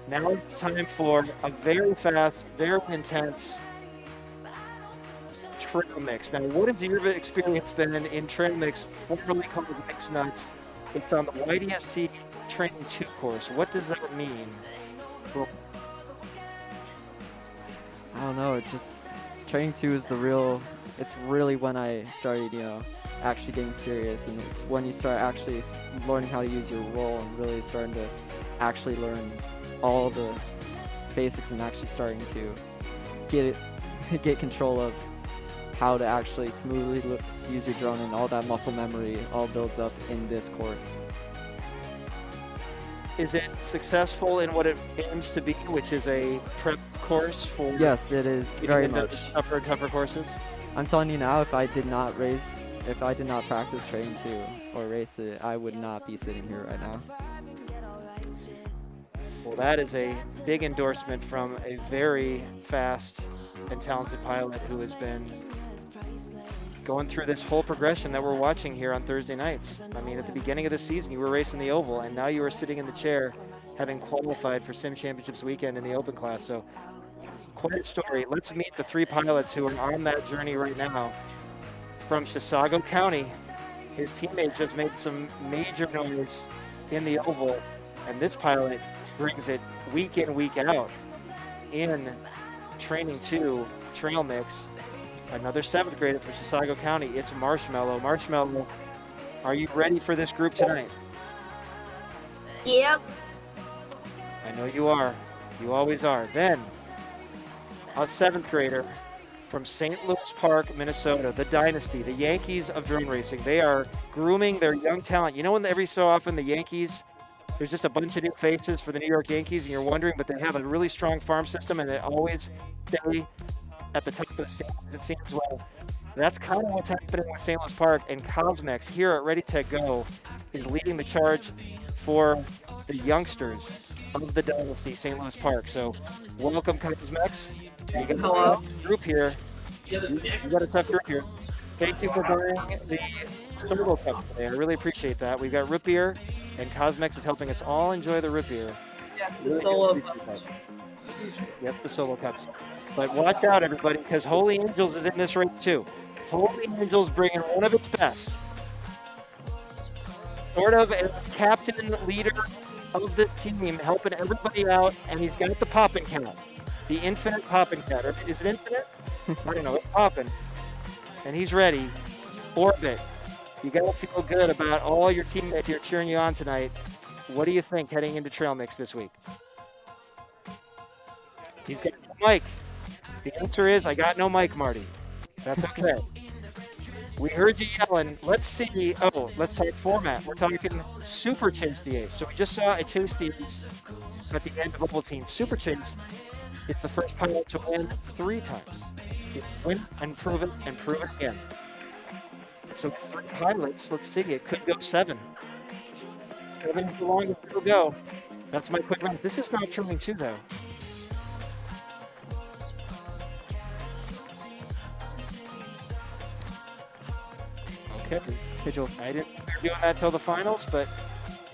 Speaker 2: Now it's time for a very fast, very intense trail mix. Now, what has your experience been in trail mix, formerly called Mix Nuts? It's on the YDSC Training 2 course. What does that mean? Well,
Speaker 3: I don't know. It just training 2 is the real it's really when I started, actually getting serious, and it's when you start actually learning how to use your roll and really starting to actually learn all the basics and actually starting to get control of how to actually smoothly use your drone, and all that muscle memory all builds up in this course.
Speaker 2: Is it successful in what it aims to be, which is a prep course for
Speaker 3: Yes, it is
Speaker 2: getting
Speaker 3: very
Speaker 2: into
Speaker 3: much.
Speaker 2: tougher and tougher courses?
Speaker 3: I'm telling you now, if I did not practice Train 2 or race it, I would not be sitting here right now.
Speaker 2: Well, that is a big endorsement from a very fast and talented pilot who has been going through this whole progression that we're watching here on Thursday nights. I mean, at the beginning of the season, you were racing the oval, and now you are sitting in the chair having qualified for Sim Championships weekend in the open class. So quite a story. Let's meet the 3 pilots who are on that journey right now. From Chisago County, his teammate just made some major noise in the oval, and this pilot brings it week in, week out in Training 2 Trail Mix. Another 7th grader from Chisago County. It's Marshmallow. Marshmallow, are you ready for this group tonight?
Speaker 6: Yep.
Speaker 2: I know you are. You always are. Then, a 7th grader from St. Louis Park, Minnesota, the Dynasty, the Yankees of drone racing. They are grooming their young talent. You know when every so often the Yankees, there's just a bunch of new faces for the New York Yankees, and you're wondering, but they have a really strong farm system, and they always stay at the top of the standings, it seems. Well, that's kind of what's happening with St. Louis Park, and Cosmex here at Ready Tech Go is leading the charge for the youngsters of the Dynasty St. Louis Park. So welcome, Cosmex. You got a tough group here. You got a tough group here. Thank you for buying the Solo Cup today. I really appreciate that. We've got root beer, and Cosmex is helping us all enjoy the root beer.
Speaker 8: Yes, the solo cups.
Speaker 2: Yes, the Solo Cups. But watch out, everybody, because Holy Angels is in this race too. Holy Angels bringing one of its best. Sort of a captain, leader of this team, helping everybody out, and he's got the popping count. The infinite popping count. Is it infinite? I don't know. It's popping. And he's ready. Orbit. You got to feel good about all your teammates here cheering you on tonight. What do you think heading into Trail Mix this week? He's got no mic. The answer is, I got no mic, Marty. That's okay. We heard you yelling. Let's see. Oh, let's talk format. We're talking Super Chase the Ace. So we just saw a Chase the Ace at the end of Ovaltine. Super Chase is the first pilot to win 3 times. See, win and prove it again. So 3 pilots, let's see, it could go 7. 7 is the longest it'll go. That's my quick math. This is not Training 2, though. Okay.
Speaker 3: Hey, Joel.
Speaker 2: I didn't think we were doing that till the finals, but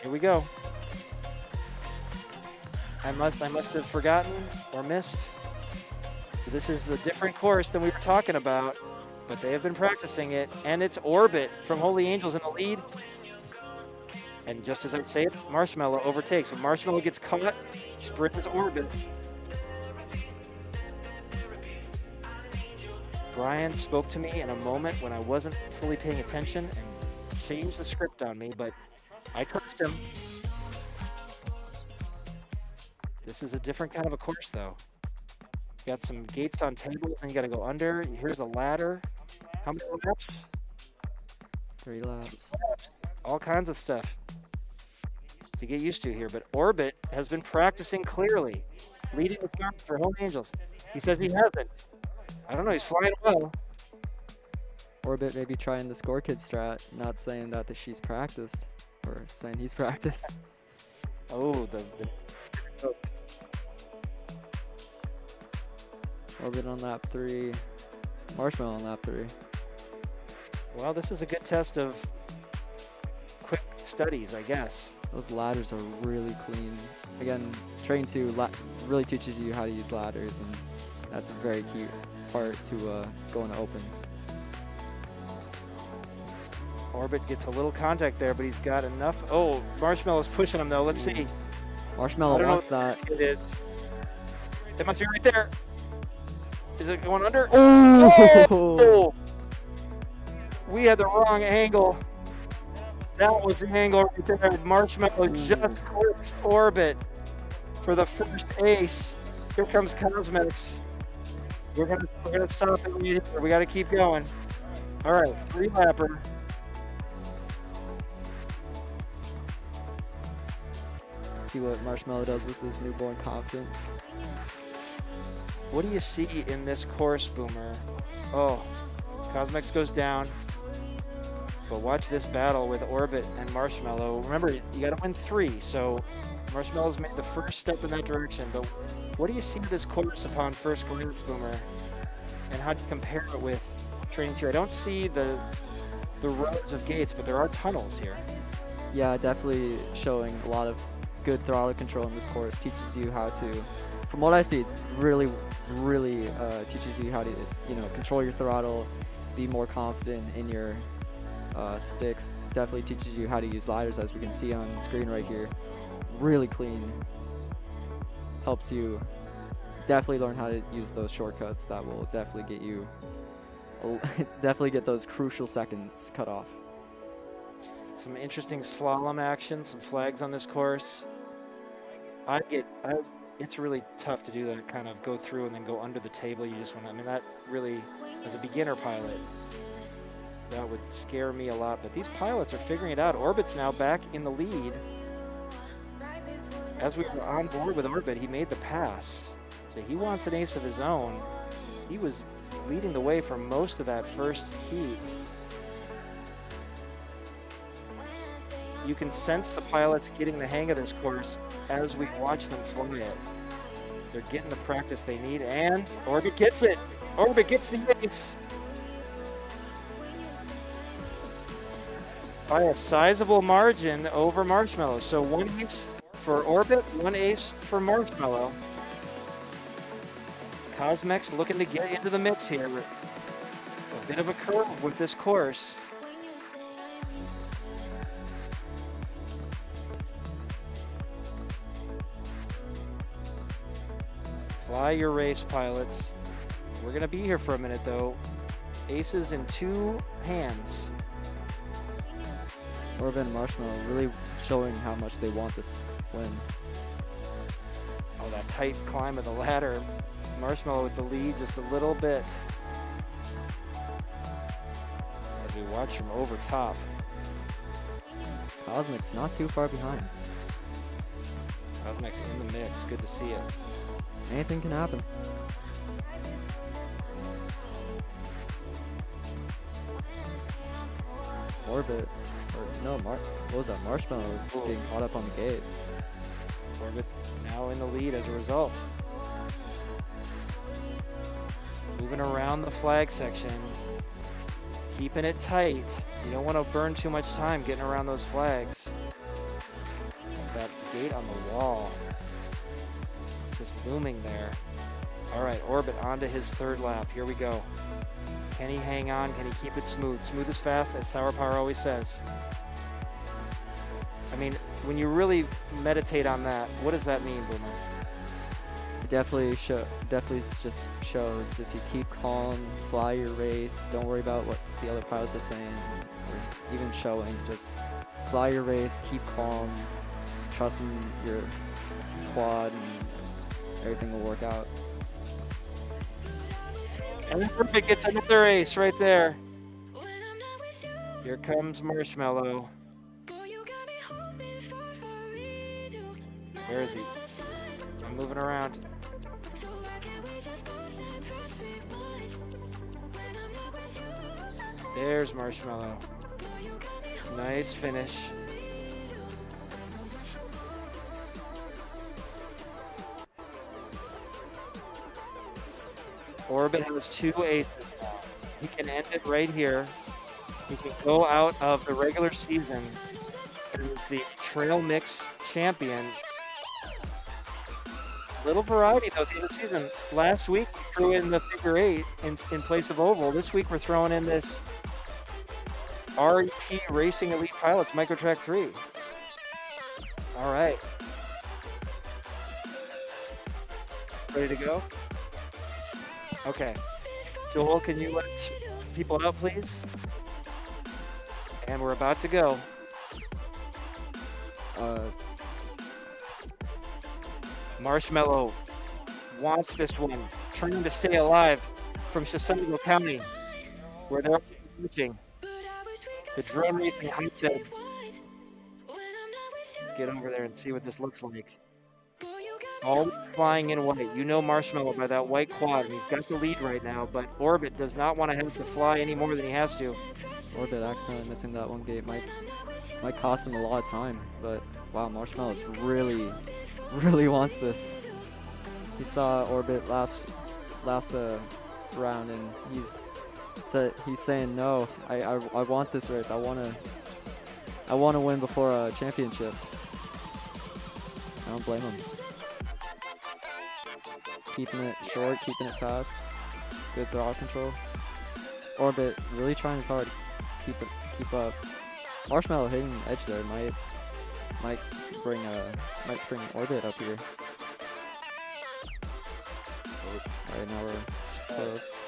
Speaker 2: here we go. I must have forgotten or missed. So this is a different course than we were talking about, but they have been practicing it, and it's Orbit from Holy Angels in the lead. And just as I say it, Marshmallow overtakes. When Marshmallow gets caught, sprints Orbit. Brian spoke to me in a moment when I wasn't fully paying attention and changed the script on me, but I trust him. This is a different kind of a course, though. Got some gates on tables, and you got to go under. Here's a ladder. How many laps?
Speaker 3: 3 laps.
Speaker 2: All kinds of stuff to get used to here. But Orbit has been practicing clearly, leading the charge for Home Angels. He says he hasn't. I don't know. He's flying well.
Speaker 3: Orbit maybe trying the score kid strat, not saying that she's practiced, or saying he's practiced.
Speaker 2: Oh, oh.
Speaker 3: Orbit on lap 3. Marshmallow on lap 3.
Speaker 2: Well, this is a good test of quick studies, I guess.
Speaker 3: Those ladders are really clean. Again, Train 2 really teaches you how to use ladders, and that's a very key part to going to open.
Speaker 2: Orbit gets a little contact there, but he's got enough. Oh, Marshmallow's pushing him, though. Let's see.
Speaker 3: Marshmallow wants that.
Speaker 2: It is. It must be right there. Is it going under?
Speaker 3: Oh!
Speaker 2: Oh! We had the wrong angle. That was the angle right there. Marshmallow just clips Orbit for the first ace. Here comes Cosmetics. We're gonna stop it right here. We gotta keep going. All right, 3-lapper.
Speaker 3: See what Marshmallow does with his newborn confidence.
Speaker 2: What do you see in this course, Boomer? Oh, Cosmex goes down. But watch this battle with Orbit and Marshmallow. Remember, you got to win 3, so Marshmallow's made the first step in that direction. But what do you see this course upon first glance, Boomer? And how do you compare it with Training 2? I don't see the rows of gates, but there are tunnels here.
Speaker 3: Yeah, definitely showing a lot of good throttle control in this course. Teaches you how to, from what I see, really teaches you how to, control your throttle, be more confident in your sticks. Definitely teaches you how to use sliders, as we can see on the screen right here. Really clean. Helps you definitely learn how to use those shortcuts that will definitely get you, definitely get those crucial seconds cut off.
Speaker 2: Some interesting slalom action, some flags on this course. It's really tough to do that, kind of go through and then go under the table. You just want to, that really, as a beginner pilot, that would scare me a lot. But these pilots are figuring it out. Orbit's now back in the lead. As we were on board with Orbit, he made the pass. So he wants an ace of his own. He was leading the way for most of that first heat. You can sense the pilots getting the hang of this course as we watch them fly it. They're getting the practice they need, and Orbit gets it. Orbit gets the ace. By a sizable margin over Marshmallow. So 1 ace for Orbit, 1 ace for Marshmallow. Cosmex looking to get into the mix here. A bit of a curve with this course. Fly your race, pilots. We're going to be here for a minute, though. Aces in 2 hands.
Speaker 3: Orbit and Marshmallow really showing how much they want this win.
Speaker 2: Oh, that tight climb of the ladder. Marshmallow with the lead just a little bit. As we watch from over top.
Speaker 3: Cosmic's not too far behind.
Speaker 2: Cosmic's in the mix. Good to see it.
Speaker 3: Anything can happen. Orbit, or no, what was that? Marshmallow was just getting caught up on the gate.
Speaker 2: Orbit now in the lead as a result. Moving around the flag section. Keeping it tight. You don't want to burn too much time getting around those flags. That gate on the wall. Just looming there. All right, Orbit onto his 3rd lap. Here we go. Can he hang on? Can he keep it smooth? Smooth as fast, as Sour Power always says. I mean, when you really meditate on that, what does that mean, Boomer?
Speaker 3: It definitely just shows if you keep calm, fly your race, don't worry about what the other pilots are saying, or even showing. Just fly your race, keep calm, trust in your quad, and everything will work out.
Speaker 2: And Orbit gets another ace right there. Here comes Marshmallow. Where is he? I'm moving around. There's Marshmallow. Nice finish. Orbit has 2 aces now. He can end it right here. He can go out of the regular season as the Trail Mix champion. Little variety, though, at the end of the season. Last week, we threw in the figure 8 in place of oval. This week, we're throwing in this REP Racing Elite Pilots Microtrack 3. All right. Ready to go? Okay. Joel, can you let people out, please? And we're about to go. Marshmallow wants this one, trying to stay alive from Chisago County, where they're reaching. The drone racing hotbed. Let's get over there and see what this looks like. All flying in white. You know Marshmallow by that white quad, and he's got the lead right now, but Orbit does not want to have to fly any more than he has to.
Speaker 3: Orbit accidentally missing that one gate might cost him a lot of time, but wow, Marshmallow's really wants this. He saw Orbit last round, and he's saying no. I want this race. I wanna win before championships. I don't blame him. Keeping it short, keeping it fast. Good throttle control. Orbit really trying his hard. Keep up. Marshmallow hitting the edge there might spring Orbit up here. Alright, now we're close.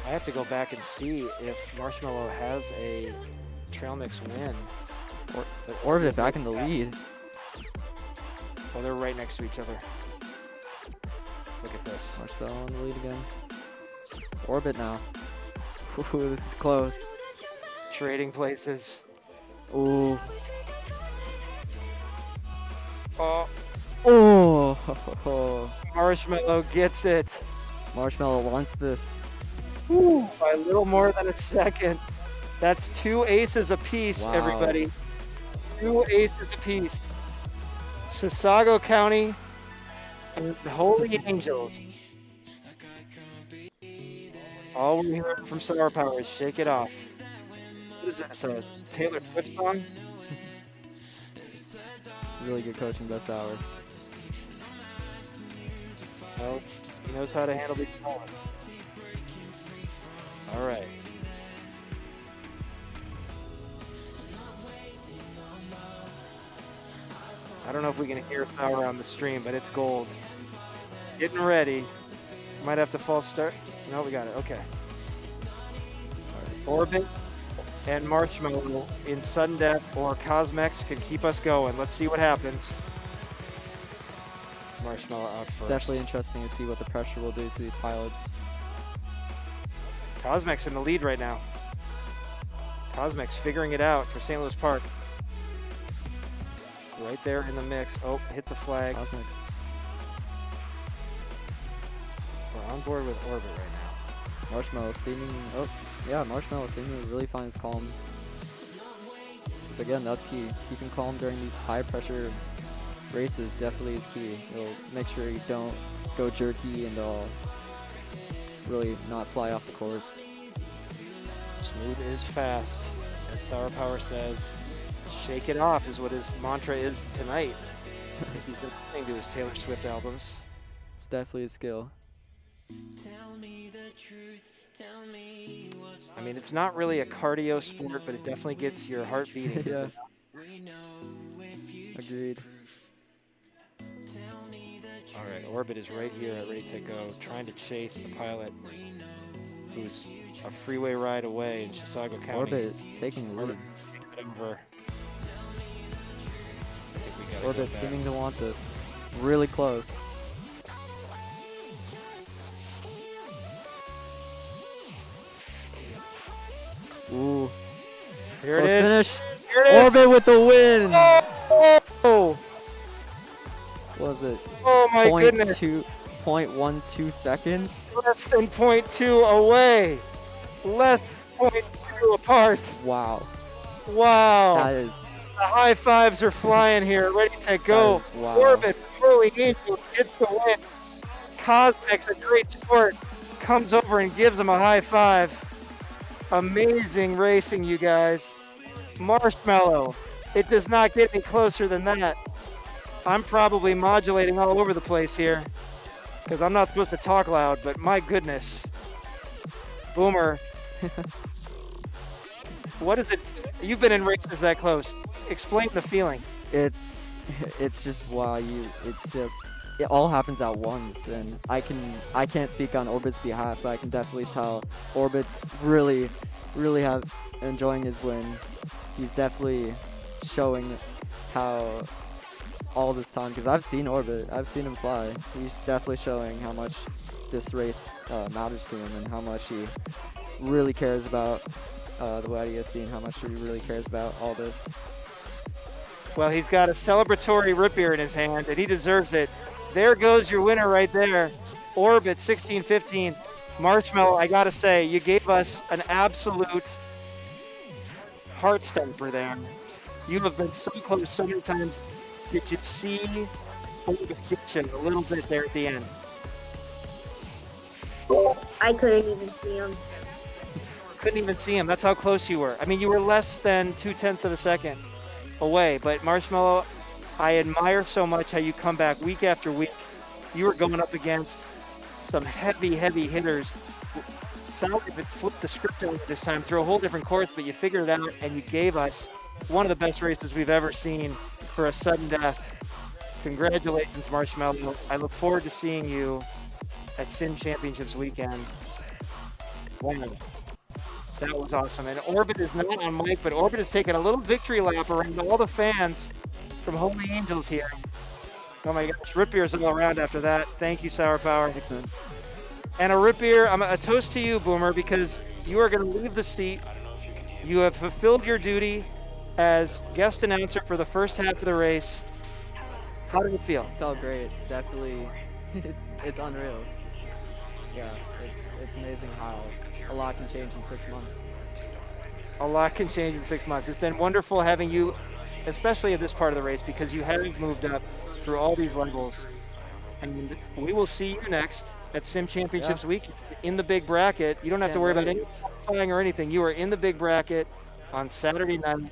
Speaker 2: I have to go back and see if Marshmallow has a trail mix win.
Speaker 3: Orbit back in the lead.
Speaker 2: Oh, they're right next to each other. Look at this.
Speaker 3: Marshmallow in the lead again. Orbit now. Ooh, this is close.
Speaker 2: Trading places.
Speaker 3: Ooh.
Speaker 2: Oh,
Speaker 3: Oh.
Speaker 2: Marshmallow gets it.
Speaker 3: Marshmallow wants this.
Speaker 2: Whew, by a little more than a second. That's 2 aces apiece,
Speaker 3: Wow.
Speaker 2: everybody. 2 aces apiece. Chisago County and Holy Angels. All we heard from Sour Power is shake it off. What is this, a Taylor Swift song?
Speaker 3: Really good coaching by Sour.
Speaker 2: Well, he knows how to handle these moments. All right. I don't know if we can hear Sour on the stream, but it's gold. Getting ready. Might have to false start. No, we got it. Okay. All right. Orbit and Marshmallow in sudden death or Cosmex can keep us going. Let's see what happens. Marshmallow out
Speaker 3: It's
Speaker 2: first.
Speaker 3: definitely interesting to see what the pressure will do to these pilots.
Speaker 2: Cosmex in the lead right now. Cosmex figuring it out for St. Louis Park. Right there in the mix. Oh, hits a flag.
Speaker 3: Cosmix.
Speaker 2: We're on board with Orbit right now.
Speaker 3: Marshmallow Marshmallow seeming to really find his calm. So again, that's key. Keeping calm during these high pressure races definitely is key. It'll make sure you don't go jerky and really not fly off the course.
Speaker 2: Smooth is fast. As Sour Power says, shake it off is what his mantra is tonight. I think he's been listening to his Taylor Swift albums.
Speaker 3: It's definitely a skill.
Speaker 2: I mean, it's not really a cardio sport, but it definitely gets your heart beating.
Speaker 3: Yeah. Agreed.
Speaker 2: All right, Orbit is right here at ready to go, trying to chase the pilot who's a freeway ride away in Chisago County.
Speaker 3: Orbit taking the lead.
Speaker 2: Orbit, take it over. I think we gotta
Speaker 3: Orbit
Speaker 2: go back.
Speaker 3: seeming to want this. Really close. Ooh.
Speaker 2: Here it
Speaker 3: Close
Speaker 2: is.
Speaker 3: finish.
Speaker 2: Here it is.
Speaker 3: Orbit with the win.
Speaker 2: Oh,
Speaker 3: What was it?
Speaker 2: oh my goodness.
Speaker 3: 0.12 seconds.
Speaker 2: Less than 0.2 away. Less than 0.2 apart.
Speaker 3: Wow.
Speaker 2: Wow.
Speaker 3: That is
Speaker 2: The high fives are flying here, ready to go.
Speaker 3: That is- wow.
Speaker 2: Orbit, Holy Angel gets the win. Cosmex, a great sport, comes over and gives him a high five. Amazing racing, you guys. Marshmallow, it does not get any closer than that. I'm probably modulating all over the place here because I'm not supposed to talk loud, but my goodness. Boomer. What is it? You've been in races that close. Explain the feeling.
Speaker 3: it's just wow, it all happens at once, and I can't speak on Orbit's behalf, but I can definitely tell Orbit's really really enjoying his win. He's definitely showing how all this time, because I've seen Orbit, I've seen him fly. He's definitely showing how much this race matters to him and how much he really cares about the YDSC and how much he really cares about all this.
Speaker 2: Well, he's got a celebratory root beer in his hand, and he deserves it. There goes your winner right there. Orbit 1615. Marshmallow, I gotta say, you gave us an absolute heart stomper there. You have been so close so many times. Did you see Orbit Kitchen a little bit there at the end?
Speaker 9: I couldn't even see him.
Speaker 2: Couldn't even see him. That's how close you were. I mean, you were less than 0.2 of a second away. But Marshmallow, I admire so much how you come back week after week. You were going up against some heavy, heavy hitters. It's not like it's flipped the script over this time, through a whole different course, but you figured it out and you gave us one of the best races we've ever seen for a sudden death. Congratulations, Marshmallow. I look forward to seeing you at Sim Championships weekend. Wow. That was awesome. And Orbit is not on mic, but Orbit is taking a little victory lap around all the fans from Holy Angels here. Oh my gosh, root beers all around after that. Thank you, Sour Power.
Speaker 3: Thanks, man.
Speaker 2: And a root beer, a toast to you, Boomer, because you are going to leave the seat. You have fulfilled your duty as guest announcer for the first half of the race. How did it feel?
Speaker 3: Felt great. Definitely, it's unreal. Yeah, it's amazing how a lot can change in 6 months.
Speaker 2: A lot can change in 6 months. It's been wonderful having you, especially at this part of the race, because you have moved up through all these levels. And we will see you next at Sim Championships Week in the big bracket. You don't have to worry about any qualifying or anything. You are in the big bracket on Saturday night,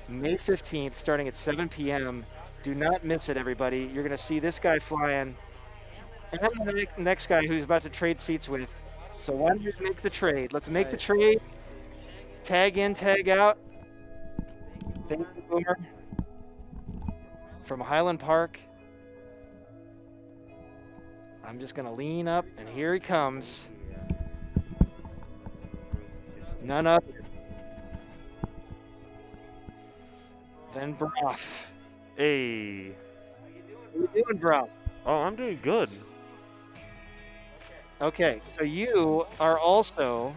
Speaker 2: May 15th, starting at 7 p.m. Do not miss it, everybody. You're going to see this guy flying and the next guy who's about to trade seats with. So why don't you make the trade? Let's make the trade. Tag in, tag out. Thank you, Boomer. From Highland Park. I'm just going to lean up, and here he comes. None other than Broff.
Speaker 10: Hey.
Speaker 2: How you doing, Broff?
Speaker 10: Oh, I'm doing good.
Speaker 2: Okay, so you are also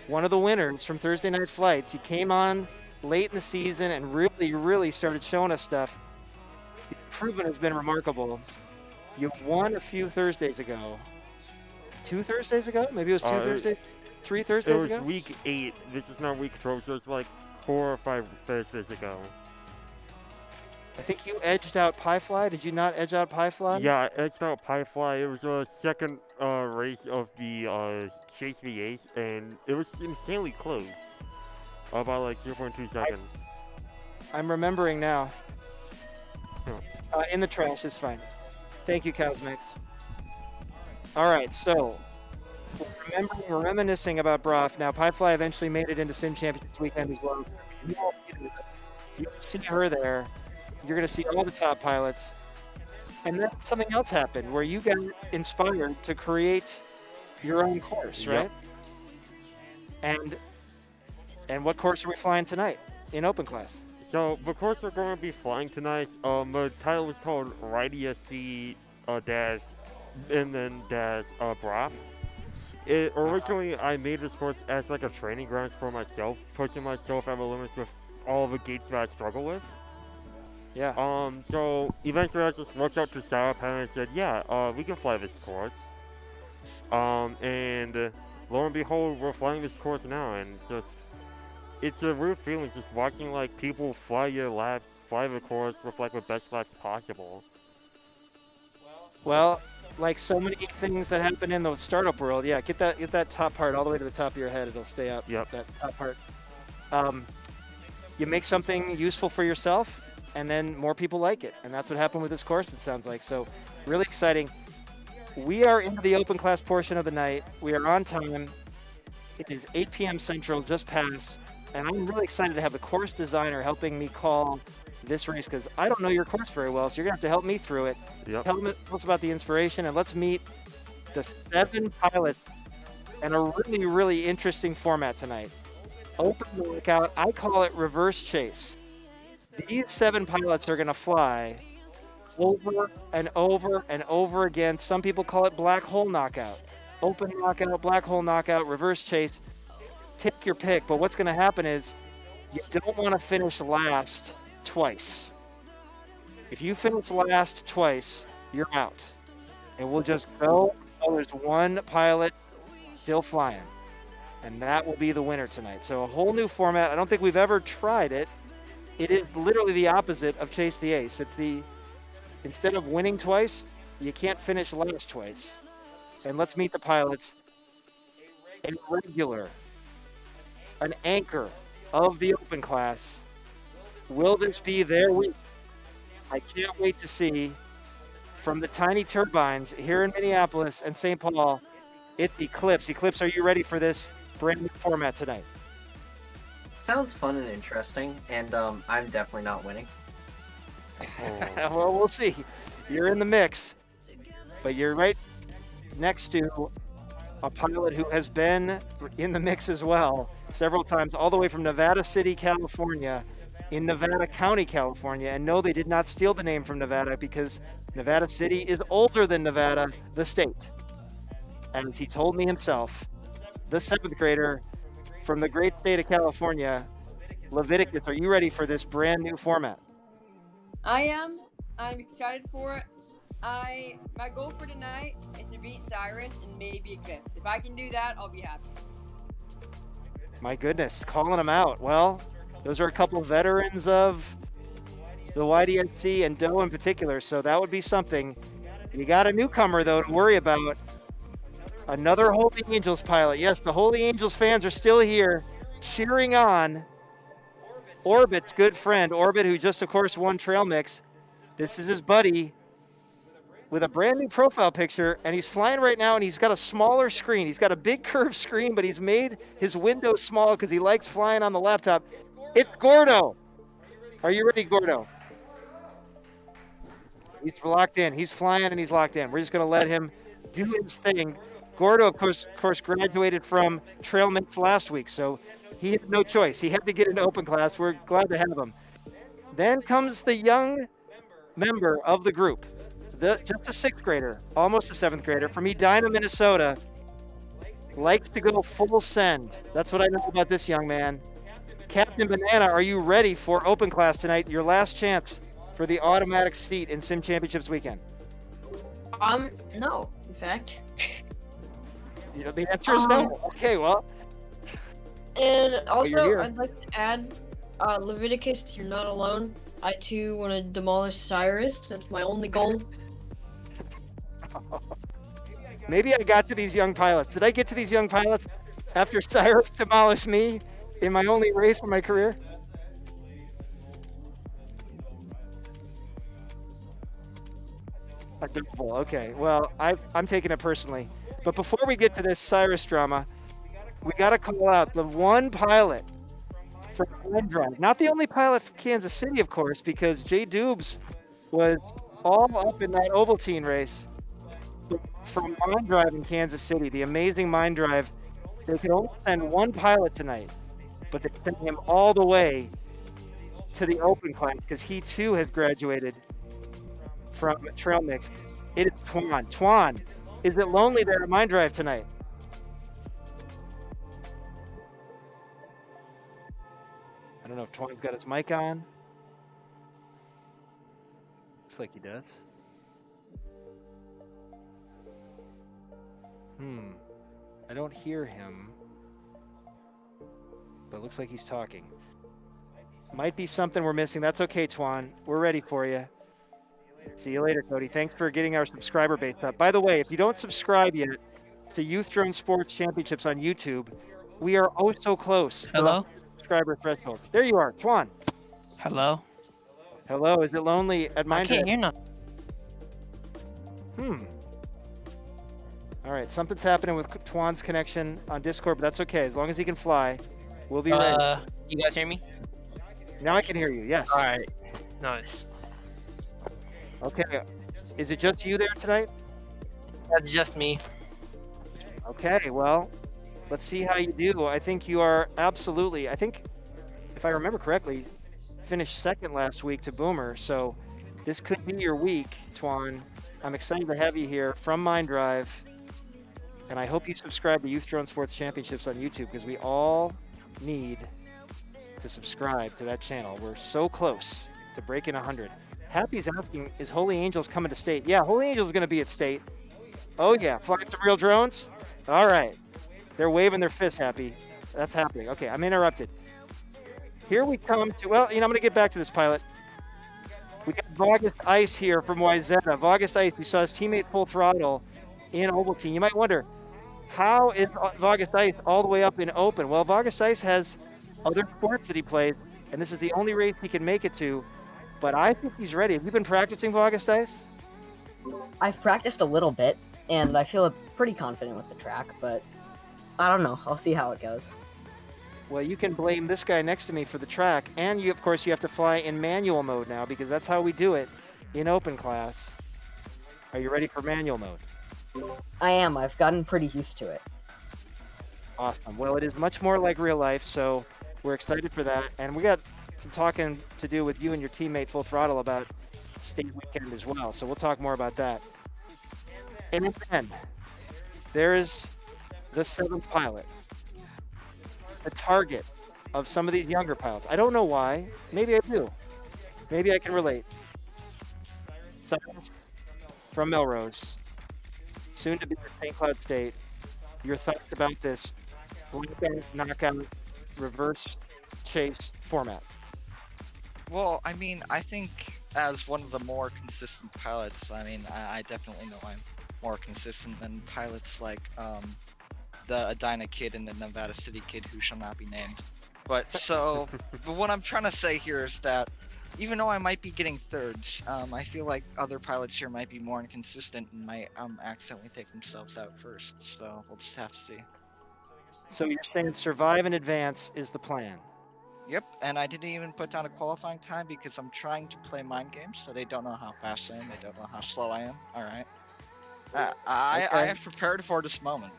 Speaker 2: one of the winners from Thursday Night Flights. You came on late in the season and really started showing us stuff. The improvement has been remarkable. You won a few Thursdays ago. 2 Thursdays ago? Maybe it was 2 Thursdays? 3 Thursdays ago?
Speaker 10: It was week 8. This is not week 12, so it's like 4 or 5 Thursdays ago.
Speaker 2: I think you edged out Piefly. Did you not edge out Piefly?
Speaker 10: Yeah, I edged out Piefly. It was the second race of the Chase V8, and it was insanely close. About like 0.2 seconds.
Speaker 2: I'm remembering now.
Speaker 10: Yeah.
Speaker 2: In the trash is fine. Thank you, Cosmix. All right, so we're reminiscing about Broff. Now, Piefly eventually made it into Sim Championships weekend as well. You'll see her there. You're going to see all the top pilots. And then something else happened where you got inspired to create your own course, right?
Speaker 10: Yep.
Speaker 2: And what course are we flying tonight in open class?
Speaker 10: So the course we're going to be flying tonight, the title is called YDSC dash and then dash Broff. Originally, I made this course as like a training grounds for myself, pushing myself at the limits with all the gates that I struggle with.
Speaker 2: Yeah.
Speaker 10: So eventually I just reached out to Sarah Penn and said, yeah, we can fly this course. And lo and behold, we're flying this course now, and it's a real feeling just watching like people fly your laps, fly the course with like the best laps possible.
Speaker 2: Well, like so many things that happen in the startup world, yeah, get that top part all the way to the top of your head. It'll stay up.
Speaker 10: Yep.
Speaker 2: That top part. You make something useful for yourself, and then more people like it. And that's what happened with this course, it sounds like. So really exciting. We are into the open class portion of the night. We are on time. It is 8 p.m. Central, just passed. And I'm really excited to have the course designer helping me call this race because I don't know your course very well, so you're going to have to help me through it.
Speaker 10: Yep.
Speaker 2: Tell us about the inspiration, and let's meet the 7 pilots and a really interesting format tonight. open knockout. I call it reverse chase. These 7 pilots are going to fly over and over and over again. Some people call it black hole knockout. Open knockout, black hole knockout, reverse chase. Take your pick. But what's going to happen is you don't want to finish last twice. If you finish last twice, you're out. And we'll just go until there's one pilot still flying. And that will be the winner tonight. So a whole new format. I don't think we've ever tried it. It is literally the opposite of Chase the Ace. It's instead of winning twice, you can't finish last twice. And let's meet the pilots. A regular, an anchor of the open class. Will this be their week? I can't wait to see from the tiny turbines here in Minneapolis and St. Paul. It's Eclipse. Eclipse, are you ready for this brand new format tonight?
Speaker 11: Sounds fun and interesting, and I'm definitely not winning.
Speaker 2: Well, we'll see. You're in the mix, but you're right next to a pilot who has been in the mix as well several times, all the way from Nevada City, California, in Nevada County, California. And no, they did not steal the name from Nevada because Nevada City is older than Nevada, the state. And he told me himself, the 7th grader from the great state of California. Leviticus, are you ready for this brand new format?
Speaker 8: I am. I'm excited for it. My goal for tonight is to beat Cyrus and maybe Eclipse. If I can do that, I'll be happy.
Speaker 2: My goodness, calling them out. Well, those are a couple of veterans of the YDSC and Doe in particular, so that would be something. You got a newcomer, though, to worry about. Another Holy Angels pilot. Yes, the Holy Angels fans are still here cheering on Orbit's good friend. Orbit, who just, of course, won Trail Mix. This is his buddy with a brand new profile picture, and he's flying right now, and he's got a smaller screen. He's got a big curved screen, but he's made his window small because he likes flying on the laptop. It's Gordo. Are you ready, Gordo? He's locked in. He's flying, and he's locked in. We're just going to let him do his thing. Gordo, of course, graduated from Trail Mix last week, so he had no choice. He had to get into open class. We're glad to have him. Then comes the young member of the group, just a 6th grader, almost a 7th grader, from Edina, Minnesota. Likes to go full send. That's what I know about this young man. Captain Banana, are you ready for open class tonight? Your last chance for the automatic seat in Sim Championships weekend.
Speaker 6: No, in fact.
Speaker 2: You know, the answer is no. Okay, well.
Speaker 6: And also,
Speaker 2: here.
Speaker 6: I'd like to add, Leviticus, you're not alone. I too want to demolish Cyrus. That's my only goal.
Speaker 2: Maybe I got to these young pilots. Did I get to these young pilots after Cyrus demolished me in my only race in my career? Okay, well, I'm taking it personally. But before we get to this Cyrus drama, we got to call out the one pilot from Mind Drive. Not the only pilot from Kansas City, of course, because Jay Dubes was all up in that Ovaltine race. But from Mind Drive in Kansas City, the amazing Mind Drive, they could only send one pilot tonight, but they sent him all the way to the open class because he too has graduated from Trail Mix. It is Twan. Twan, is it lonely there at Mind Drive tonight? I don't know if Twan's got his mic on. Looks like he does. I don't hear him, but it looks like he's talking. Might be something we're missing. That's okay, Twan. We're ready for you. See you later, Cody. Thanks for getting our subscriber base up. By the way, if you don't subscribe yet to Youth Drone Sports Championships on YouTube, we are oh so close.
Speaker 12: Hello?
Speaker 2: Subscriber threshold. There you are, Twan.
Speaker 12: Hello?
Speaker 2: Hello, is it lonely at Mind Drive?
Speaker 12: I can't hear nothing.
Speaker 2: All right, something's happening with Twan's connection on Discord, but that's okay. As long as he can fly, we'll be ready.
Speaker 12: You guys hear me?
Speaker 2: Now I can hear you, yes.
Speaker 12: All right. Nice.
Speaker 2: Okay, is it just you there tonight?
Speaker 12: That's just me.
Speaker 2: Okay, well, Let's see how you do. I think you are absolutely, I think, if I remember correctly, finished second last week to Boomer. So this could be your week, Twan. I'm excited to have you here from Mind Drive. And I hope you subscribe to Youth Drone Sports Championships on YouTube because we all need to subscribe to that channel. We're so close to breaking 100. Happy's asking, is Holy Angels coming to state? Yeah, Holy Angels is going to be at state. Oh, yeah. Flying some real drones? All right. They're waving their fists, Happy. That's happening. Okay, I'm interrupted. Here we come to, well, I'm going to get back to this pilot. We got August Ice here from YZeta. August Ice, we saw his teammate Full Throttle in Ovaltine. You might wonder, how is August Ice all the way up in Open? Well, August Ice has other sports that he plays, and this is the only race he can make it to. But I think he's ready. Have you been practicing August Ice?
Speaker 13: I've practiced a little bit, and I feel pretty confident with the track, but I don't know. I'll see how it goes.
Speaker 2: Well, you can blame this guy next to me for the track, and you, of course, you have to fly in manual mode now because that's how we do it in open class. Are you ready for manual mode?
Speaker 13: I am. I've gotten pretty used to it.
Speaker 2: Awesome. Well, it is much more like real life, so we're excited for that. And we got some talking to do with you and your teammate Full Throttle about state weekend as well, so we'll talk more about that. And then there's the 7th pilot, the target of some of these younger pilots. I don't know why. Maybe I do. Maybe I can relate. Cyrus from Melrose, soon to be at St. Cloud State. Your thoughts about this blackout, knockout, reverse chase format?
Speaker 14: Well, I mean, I think as one of the more consistent pilots, I definitely know I'm more consistent than pilots like the Edina kid and the Nevada City kid who shall not be named. But what I'm trying to say here is that even though I might be getting thirds, I feel like other pilots here might be more inconsistent and might accidentally take themselves out first. So we'll just have to see.
Speaker 2: So you're saying survive and advance is the plan?
Speaker 14: Yep, and I didn't even put down a qualifying time because I'm trying to play mind games, so they don't know how fast I am, they don't know how slow I am. All right. I have prepared for this moment.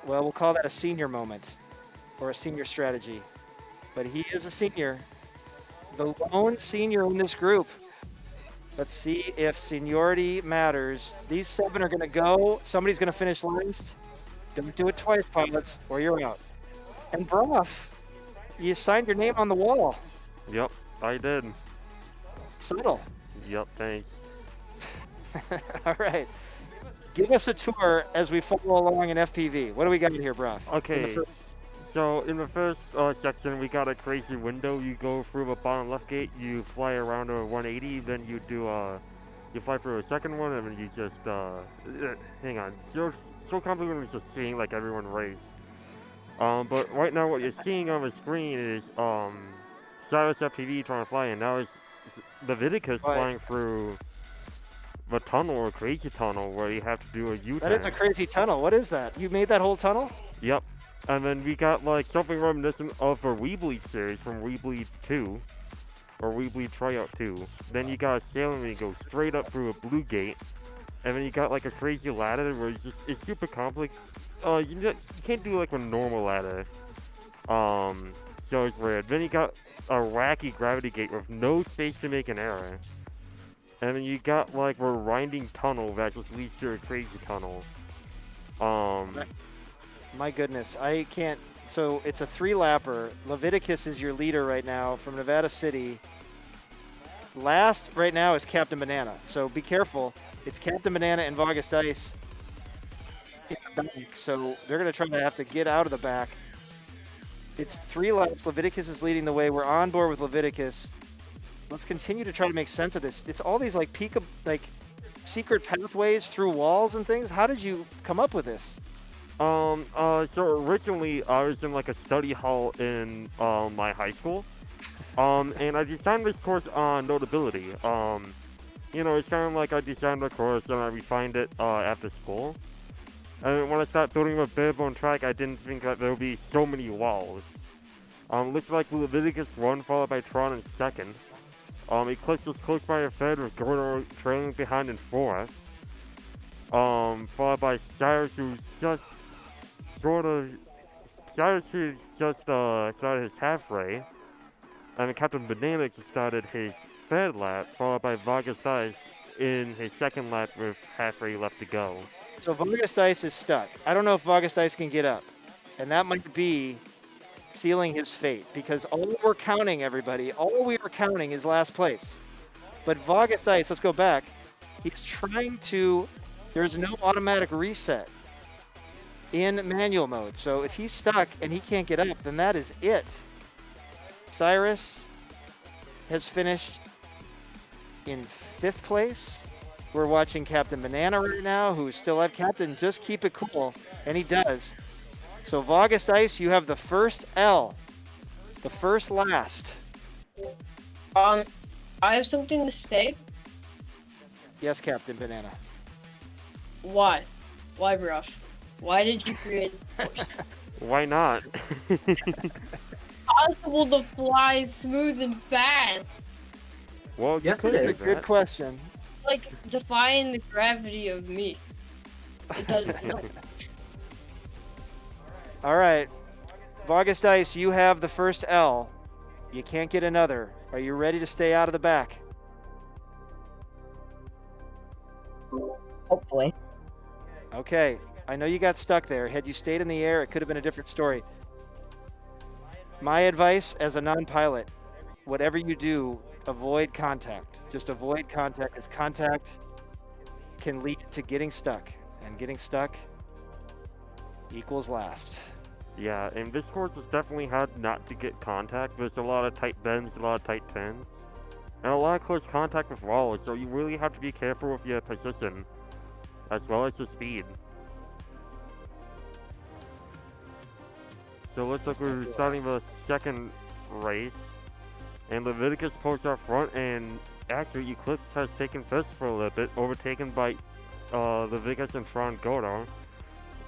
Speaker 2: Well, we'll call that a senior moment or a senior strategy. But he is a senior, the lone senior in this group. Let's see if seniority matters. These 7 are going to go. Somebody's going to finish last. Don't do it twice, pilots, or you're out. And Broff, you signed your name on the wall.
Speaker 10: Yep, I did.
Speaker 2: Subtle.
Speaker 10: Yep, thanks.
Speaker 2: All right. Give us a tour as we follow along in FPV. What do we got here, Broff?
Speaker 10: Okay. So in the first section, we got a crazy window. You go through the bottom left gate, you fly around a 180, then you do you fly through a second one, and then you just hang on. So complicated just seeing like everyone race. But right now what you're seeing on the screen is Cyrus FPV trying to fly, and now it's Leviticus flying through the tunnel or crazy tunnel where you have to do a U-turn.
Speaker 2: That is a crazy tunnel. What is that? You made that whole tunnel?
Speaker 10: Yep. And then we got like something reminiscent of a Weebleed series from Weebleed 2 or Weebleed Tryout 2. Then you got a sailing where you go straight up through a blue gate, and then you got like a crazy ladder where it's super complex. You can't do like a normal ladder. So it's weird. Then you got a wacky gravity gate with no space to make an error. And then you got like a winding tunnel that just leads to a crazy tunnel.
Speaker 2: My goodness, I can't. So it's a 3-lapper. Leviticus is your leader right now from Nevada City. Last right now is Captain Banana. So be careful. It's Captain Banana and August Ice in the back. So they're going to try to have to get out of the back. It's 3 laps. Leviticus is leading the way. We're on board with Leviticus. Let's continue to try to make sense of this. It's all these like secret pathways through walls and things. How did you come up with this?
Speaker 10: So originally I was in like a study hall in my high school. And I designed this course on notability. It's kind of like I designed the course and I refined it after school. And when I started building a barebone track, I didn't think that there would be so many walls. Looks like Leviticus 1 followed by Tron in second. Eclipse was close by a third with Gordo trailing behind in fourth. Followed by Cyrus, who's just Cyrus just started his half ray, and then Captain Banana just started his third lap, followed by Vargas Dice in his second lap with half ray left to go.
Speaker 2: So Vargas Dice is stuck. I don't know if Vargas Dice can get up, and that might be sealing his fate because all we're counting, everybody, all we are counting is last place. But Vargas Dice, let's go back. He's trying to. There's no automatic reset in manual mode. So if he's stuck and he can't get up, then that is it. Cyrus has finished in 5th place. We're watching Captain Banana right now, who's still at Captain. Just keep it cool, and he does. So Vargas Dice, you have the first L, the first last.
Speaker 6: I have something to say.
Speaker 2: Yes, Captain Banana.
Speaker 6: Why? Why, Brush? Why did you create?
Speaker 10: Why not?
Speaker 6: Possible to fly smooth and fast.
Speaker 10: Well,
Speaker 2: yes, it is. Good question.
Speaker 6: Like defying the gravity of me. It doesn't.
Speaker 2: All right, Vargas Dice, you have the first L. You can't get another. Are you ready to stay out of the back?
Speaker 13: Hopefully.
Speaker 2: Okay, I know you got stuck there. Had you stayed in the air, it could have been a different story. My advice as a non-pilot, whatever you do, avoid contact. Just avoid contact, because contact can lead to getting stuck. And getting stuck equals last.
Speaker 10: Yeah, and this course is definitely hard not to get contact. There's a lot of tight bends, a lot of tight turns, and a lot of close contact with walls, so you really have to be careful with your position, as well as your speed. So looks like we're starting the second race, and Leviticus pulls up front, and actually Eclipse has taken first for a little bit, overtaken by Leviticus and Tron Gordo.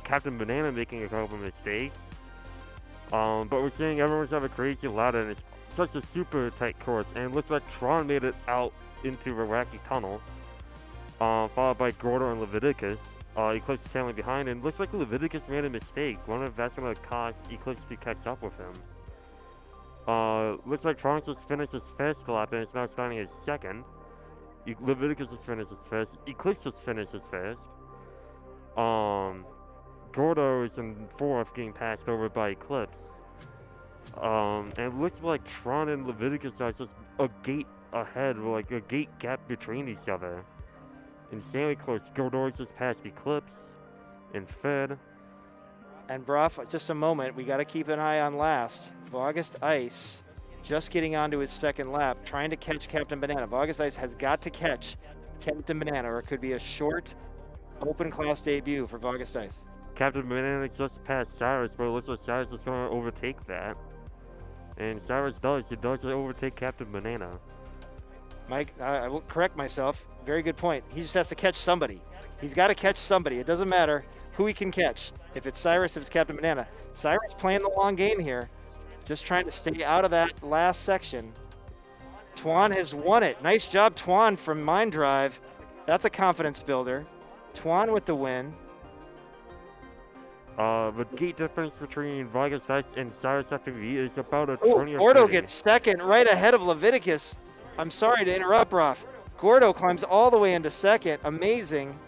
Speaker 10: Captain Banana making a couple of mistakes. But we're seeing everyone's have a crazy ladder, and it's such a super tight course, and it looks like Tron made it out into the wacky tunnel, followed by Gordo and Leviticus. Eclipse trailing behind, and looks like Leviticus made a mistake. One of that's going to cause Eclipse to catch up with him. Looks like Tron just finished his first lap, and it's now starting his second. Leviticus just finished his first. Eclipse just finished his first. Gordo is in 4th, getting passed over by Eclipse. And it looks like Tron and Leviticus are just a gate ahead, like a gate gap between each other. Insanely close. Gordo just passed Eclipse in 3rd.
Speaker 2: And Broff, just a moment, we got to keep an eye on last. Vargas Ice just getting onto his second lap, trying to catch Captain Banana. Vargas Ice has got to catch Captain Banana, or it could be a short open class debut for Vargas Ice.
Speaker 10: Captain Banana just passed Cyrus, but it looks like Cyrus is going to overtake that. And Cyrus does. He does overtake Captain Banana.
Speaker 2: Mike, I will correct myself. Very good point. He just has to catch somebody. He's got to catch somebody. It doesn't matter who he can catch. If it's Cyrus, if it's Captain Banana. Cyrus playing the long game here. Just trying to stay out of that last section. Twan has won it. Nice job, Twan, from Mind Drive. That's a confidence builder. Twan with the win.
Speaker 10: The gate difference between Vargas Dice and Cyrus FPV is about a 20 or
Speaker 2: Gordo
Speaker 10: 30.
Speaker 2: gets second, right ahead of Leviticus. I'm sorry to interrupt, Roth. Gordo climbs all the way into second. Amazing.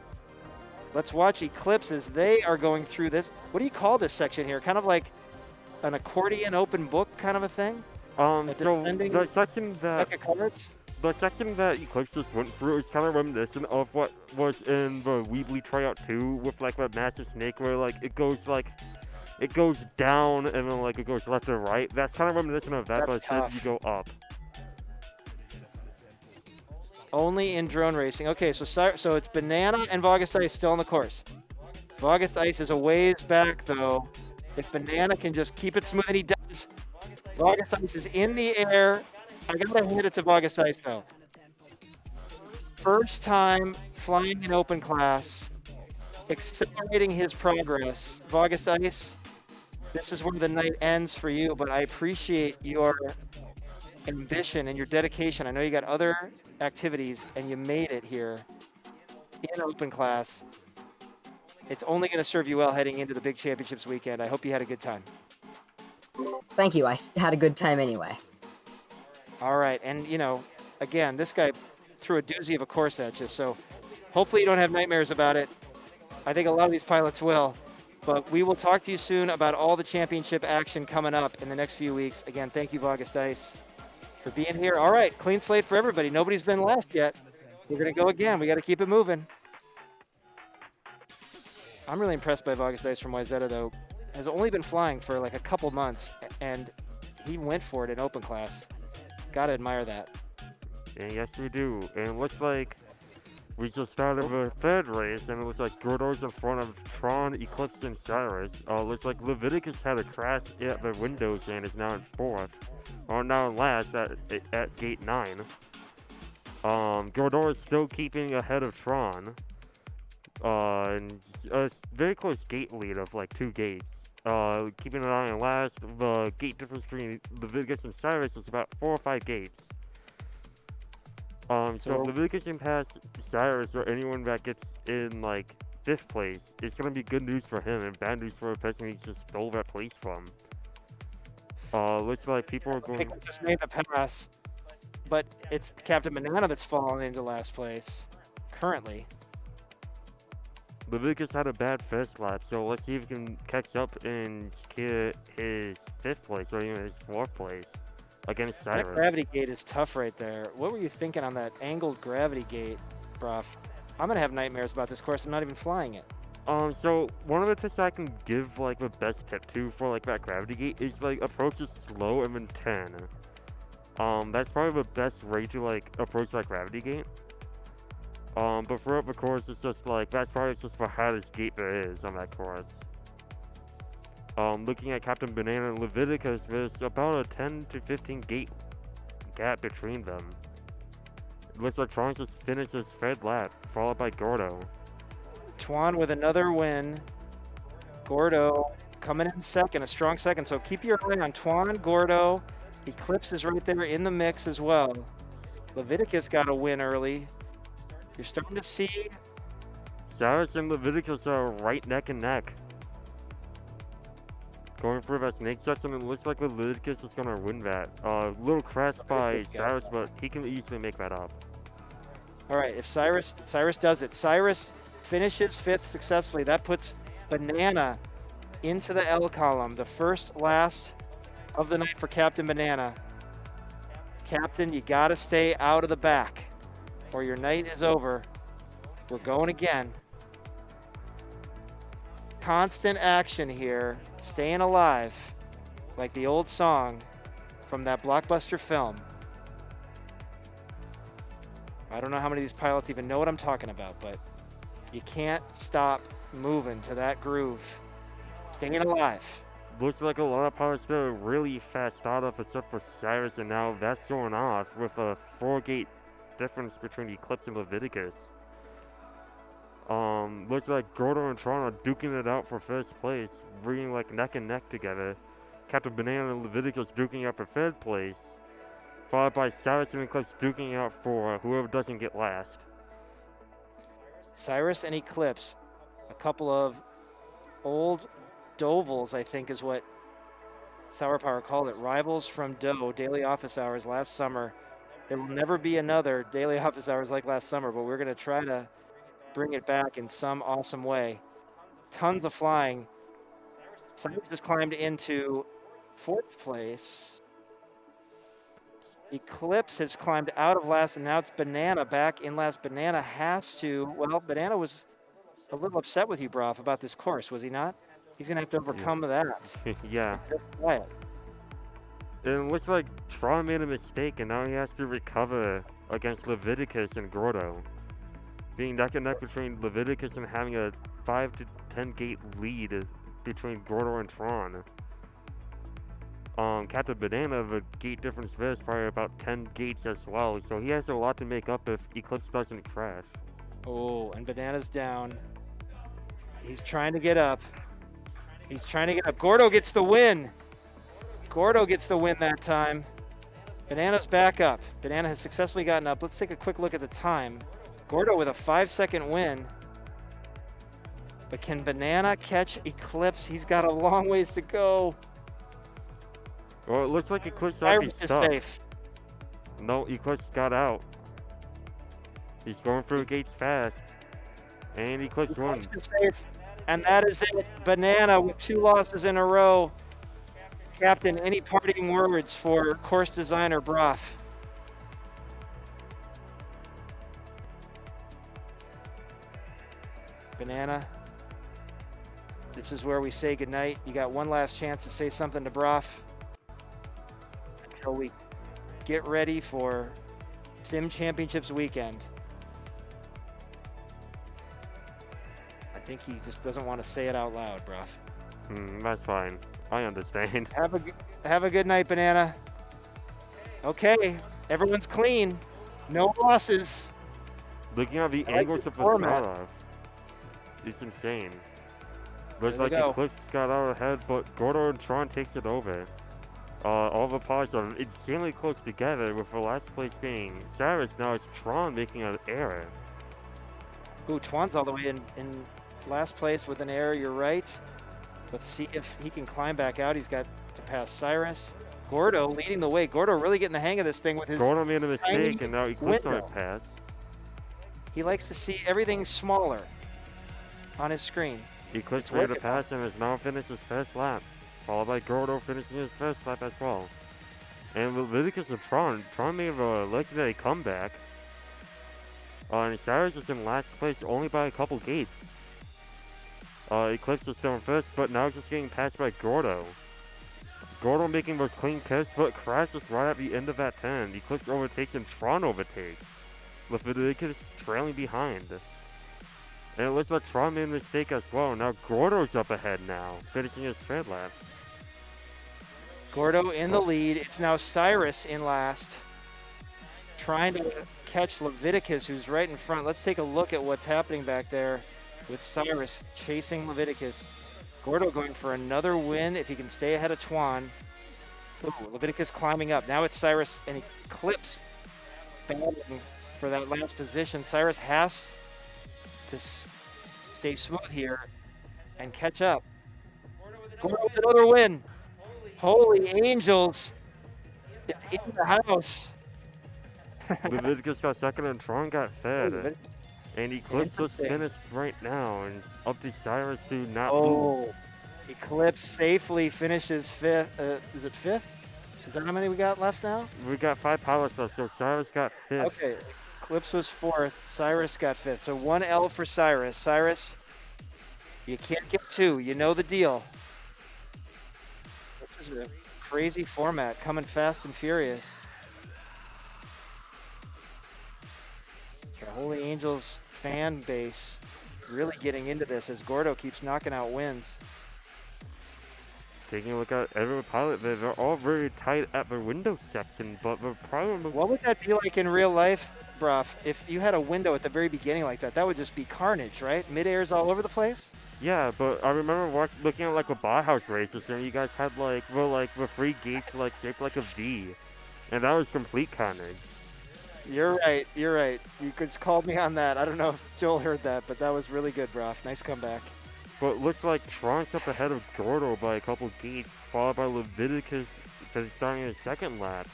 Speaker 2: Let's watch Eclipse as they are going through this. What do you call this section here? Kind of like an accordion open book kind of a thing?
Speaker 10: So the section that
Speaker 2: deck of cards?
Speaker 10: The section that Eclipse just went through is kind of reminiscent of what was in the Weebly Tryout 2 with like a massive snake where like it goes down and then like it goes left or right. That's kind of reminiscent of that, but instead you go up.
Speaker 2: Only in drone racing. Okay, so it's Banana and Vargas Ice still on the course. Vargas Ice is a ways back though. If Banana can just keep it smooth, and he does. Vargas Ice is in the air. I gotta hand it to Vargas Ice though. First time flying in open class, accelerating his progress. Vargas Ice, this is where the night ends for you, but I appreciate your ambition and your dedication. I know you got other activities and you made it here in open class. It's only going to serve you well heading into the big championships weekend. I hope you had a good time.
Speaker 13: Thank you. I had a good time anyway.
Speaker 2: All right, and again, this guy threw a doozy of a course at you, so hopefully you don't have nightmares about it. I think a lot of these pilots will, but we will talk to you soon about all the championship action coming up in the next few weeks. Again, thank you, August Dice, for being here. All right, clean slate for everybody. Nobody's been last yet. We're gonna go again. We got to keep it moving. I'm really impressed by August Dice from YZeta, though. Has only been flying for like a couple months, and he went for it in open class. Gotta admire that.
Speaker 10: And yes, we do. And it looks like we just started the third race, and it looks like Gordo's in front of Tron, Eclipse, and Cyrus. Looks like Leviticus had a crash at the windows and is now in fourth, or now in last at gate 9. Gordo is still keeping ahead of Tron. And a very close gate lead of like 2 gates. Keeping an eye on last, the gate difference between Leviticus and Cyrus is about 4 or 5 gates. So if Leviticus can pass Cyrus or anyone that gets in like 5th place, it's gonna be good news for him and bad news for the person he just stole that place from. Looks like people are going.
Speaker 2: Nick just made the pass, but it's Captain Banana that's fallen into last place currently.
Speaker 10: Leviticus had a bad first lap, so let's see if he can catch up and get his 5th place or even his 4th place against Cyrus.
Speaker 2: That gravity gate is tough right there. What were you thinking on that angled gravity gate, bruv? I'm gonna have nightmares about this course. I'm not even flying it.
Speaker 10: So one of the tips I can give like the best tip to for like that gravity gate is like approach it slow and then turn. That's probably the best way to like approach that gravity gate. But throughout the course, it's just like, that's probably just the hardest gate there is on that course. Looking at Captain Banana and Leviticus, there's about a 10 to 15 gate gap between them. It looks like Tron just finished his 3rd lap, followed by Gordo.
Speaker 2: Twan with another win. Gordo coming in second, a strong second. So keep your eye on Twan, Gordo. Eclipse is right there in the mix as well. Leviticus got a win early. You're starting to see
Speaker 10: Cyrus and Leviticus are right neck and neck. Going for that snake section, it looks like Leviticus is going to win that. Little crash by Cyrus, but he can easily make that up.
Speaker 2: All right, if Cyrus does it. Cyrus finishes 5th successfully. That puts Banana into the L column. The first last of the night for Captain Banana. Captain, you got to stay out of the back, or your night is over. We're going again. Constant action here, staying alive, like the old song from that blockbuster film. I don't know how many of these pilots even know what I'm talking about, but you can't stop moving to that groove. Staying alive.
Speaker 10: Looks like a lot of pilots did a really fast start off except for Cyrus, and now that's thrown off with a 4-gate difference between Eclipse and Leviticus. Looks like Gordo and Tron are duking it out for 1st place, being like neck and neck together. Captain Banana and Leviticus duking out for 3rd place, followed by Cyrus and Eclipse duking out for whoever doesn't get last.
Speaker 2: Cyrus and Eclipse, a couple of old Dovals, I think is what Sour Power called it. Rivals from Doe, daily office hours last summer. There will never be another daily office hours like last summer, but we're going to try to bring it back in some awesome way. Tons of flying. Cyrus just climbed into 4th place. Eclipse has climbed out of last, and now it's Banana back in last. Banana has to, well, Banana was a little upset with you, Broff, about this course, was he not? He's going to have to overcome that.
Speaker 10: Yeah.
Speaker 2: Just quiet.
Speaker 10: It looks like Tron made a mistake, and now he has to recover against Leviticus and Gordo. Being neck and neck between Leviticus and having a 5 to 10 gate lead between Gordo and Tron. Captain Banana, the gate difference there is probably about 10 gates as well, so he has a lot to make up if Eclipse doesn't crash.
Speaker 2: Oh, and Banana's down. He's trying to get up. He's trying to get up. Gordo gets the win. Gordo gets the win that time. Banana's back up. Banana has successfully gotten up. Let's take a quick look at the time. Gordo with a 5-second win. But can Banana catch Eclipse? He's got a long ways to go.
Speaker 10: Well, it looks like Eclipse might be
Speaker 2: Cyrus is
Speaker 10: stuck.
Speaker 2: safe.
Speaker 10: No, Eclipse got out. He's going through the gates fast. And Eclipse won.
Speaker 2: Eclipse is safe. And that is it. Banana with 2 losses in a row. Captain, any parting words for course designer Broff? Banana, this is where we say goodnight. You got one last chance to say something to Broff until we get ready for Sim Championships weekend. I think he just doesn't want to say it out loud, Broff.
Speaker 10: That's fine. I understand.
Speaker 2: Have a good night, Banana. Okay, everyone's clean. No losses.
Speaker 10: Looking at the
Speaker 2: I like
Speaker 10: angles
Speaker 2: the
Speaker 10: of the
Speaker 2: format.
Speaker 10: start off, it's insane. Looks
Speaker 2: There
Speaker 10: like
Speaker 2: they go.
Speaker 10: Eclipse got out ahead, but Gordo and Tron takes it over. All the pilots are insanely close together, with the last place being Cyrus. Now it's Tron making an error.
Speaker 2: Ooh, Twan's all the way in last place with an error, you're right. Let's see if he can climb back out. He's got to pass Cyrus. Gordo leading the way. Gordo really getting the hang of this thing with his
Speaker 10: Gordo made a mistake,
Speaker 2: tiny
Speaker 10: and now Eclipse
Speaker 2: window.
Speaker 10: might pass.
Speaker 2: He likes to see everything smaller on his screen.
Speaker 10: Eclipse
Speaker 2: It's
Speaker 10: made a
Speaker 2: working.
Speaker 10: pass and has now finished his first lap, followed by Gordo finishing his first lap as well. And Leviticus and Tron made a legendary comeback. And Cyrus is in last place only by a couple gates. Eclipse is still in first, but now just getting passed by Gordo. Gordo making those clean cuts, but crashes right at the end of that turn. Eclipse overtakes and Tron overtakes, with Leviticus trailing behind. And it looks like Tron made a mistake as well. Now Gordo's up ahead now, finishing his third lap.
Speaker 2: Gordo in the lead. It's now Cyrus in last, trying to catch Leviticus, who's right in front. Let's take a look at what's happening back there with Cyrus chasing Leviticus. Gordo going for another win if he can stay ahead of Twan. Ooh, Leviticus climbing up. Now it's Cyrus and Eclipse battling for that last position. Cyrus has to stay smooth here and catch up. Gordo with another win. Holy angels. It's in the house.
Speaker 10: Leviticus got second and Tron got third. And Eclipse just
Speaker 2: Interesting.
Speaker 10: finished right now, and it's up to Cyrus to not
Speaker 2: Oh,
Speaker 10: lose.
Speaker 2: Eclipse safely finishes fifth. Is it fifth? Is that how many we got left now?
Speaker 10: We got 5 pilots left, so Cyrus got 5th.
Speaker 2: Okay, Eclipse was 4th. Cyrus got 5th. So 1 L for Cyrus. Cyrus, you can't get 2. You know the deal. This is a crazy format, coming fast and furious. The Holy Angels fan base really getting into this as Gordo keeps knocking out wins.
Speaker 10: Taking a look at every pilot, they're all very tight at the window section, but the problem
Speaker 2: What would that be like in real life, Broff? If you had a window at the very beginning like that, that would just be carnage, right? Mid-airs all over the place?
Speaker 10: Yeah, but I remember looking at like a Bauhaus races, and you guys had the 3 gates like shaped like a V, and that was complete carnage.
Speaker 2: You're right. You're right. You could called me on that. I don't know if Joel heard that, but that was really good, Broff. Nice comeback.
Speaker 10: But it looks like Tron's up ahead of Gordo by a couple gates, followed by Leviticus starting his second lap.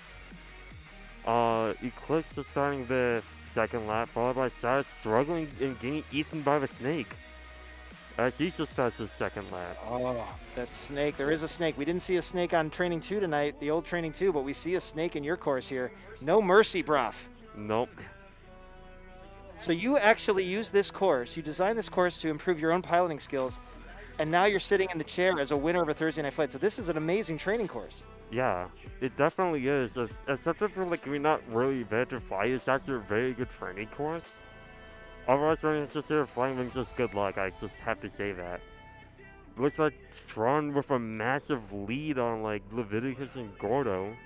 Speaker 10: Eclipse is starting the second lap, followed by Cyrus struggling and getting eaten by the snake, as he just starts his second lap.
Speaker 2: Oh, that snake. There is a snake. We didn't see a snake on Training 2 tonight, the old Training 2, but we see a snake in your course here. No mercy, Broff.
Speaker 10: Nope.
Speaker 2: So you actually use this course, you designed this course to improve your own piloting skills, and now you're sitting in the chair as a winner of a Thursday night flight. So this is an amazing training course.
Speaker 10: Yeah, it definitely is. Except if we're not really there to fly, it's actually a very good training course. Otherwise, when it's just here flying, then just good luck. I just have to say that. Looks like Tron with a massive lead on like Leviticus and Gordo.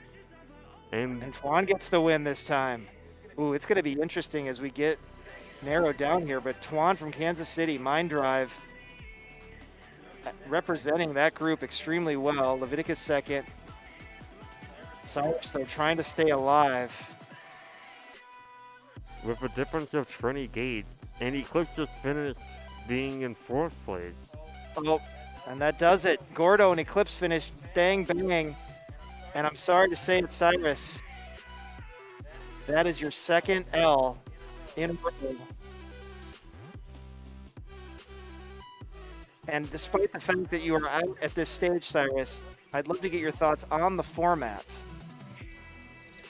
Speaker 10: And
Speaker 2: Twan gets the win this time. Ooh, it's going to be interesting as we get narrowed down here, but Twan from Kansas City, Mind Drive, representing that group extremely well. Leviticus second. Cyrus, though, trying to stay alive.
Speaker 10: with a difference of 20 gates, and Eclipse just finished being in 4th place.
Speaker 2: Oh, and that does it. Gordo and Eclipse finished bang bang. And I'm sorry to say it, Cyrus. That is your second L in a row. And despite the fact that you are out at this stage, Cyrus, I'd love to get your thoughts on the format.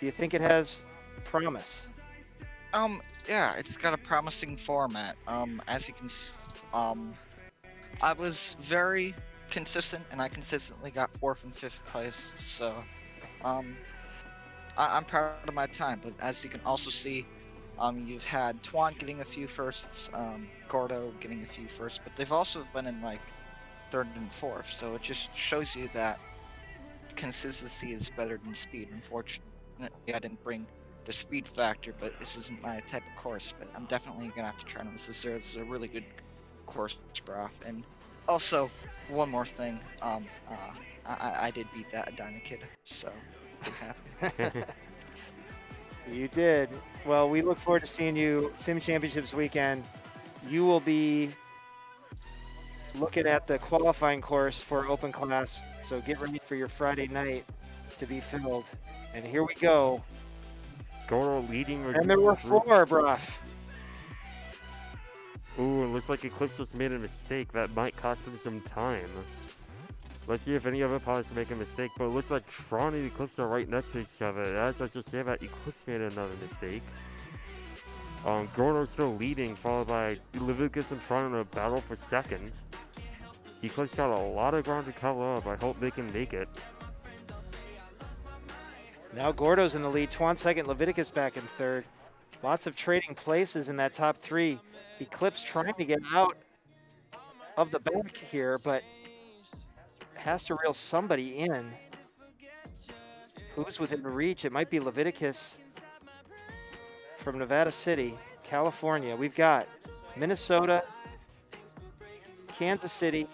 Speaker 2: Do you think it has promise?
Speaker 14: Yeah, it's got a promising format. As you can I was very consistent, and I consistently got 4th and 5th place, so, I'm proud of my time, but as you can also see, you've had Twan getting a few firsts, Gordo getting a few firsts, but they've also been in, like, 3rd and 4th, so it just shows you that consistency is better than speed. Unfortunately, I didn't bring the speed factor, but this isn't my type of course, but I'm definitely gonna have to try this. This is a really good course, Broth. And also, one more thing, I did beat that Adina kid, so pretty happy.
Speaker 2: You did. Well, we look forward to seeing you Sim Championships weekend. You will be looking at the qualifying course for open class, so get ready for your Friday night to be filled. And here we go.
Speaker 10: Gordo leading.
Speaker 2: And there were 4, bruh.
Speaker 10: Ooh, it looks like Eclipse just made a mistake. That might cost him some time. Let's see if any other pilots make a mistake, but it looks like Tron and Eclipse are right next to each other. As I just say that, Eclipse made another mistake. Gordo's still leading, followed by Leviticus and Tron in a battle for 2nd. Eclipse got a lot of ground to cover up. I hope they can make it.
Speaker 2: Now Gordo's in the lead, Twan 2nd, Leviticus back in 3rd. Lots of trading places in that top 3. Eclipse trying to get out of the back here, but has to reel somebody in. Who's within reach? It might be Leviticus from Nevada City, California. We've got Minnesota, Kansas City,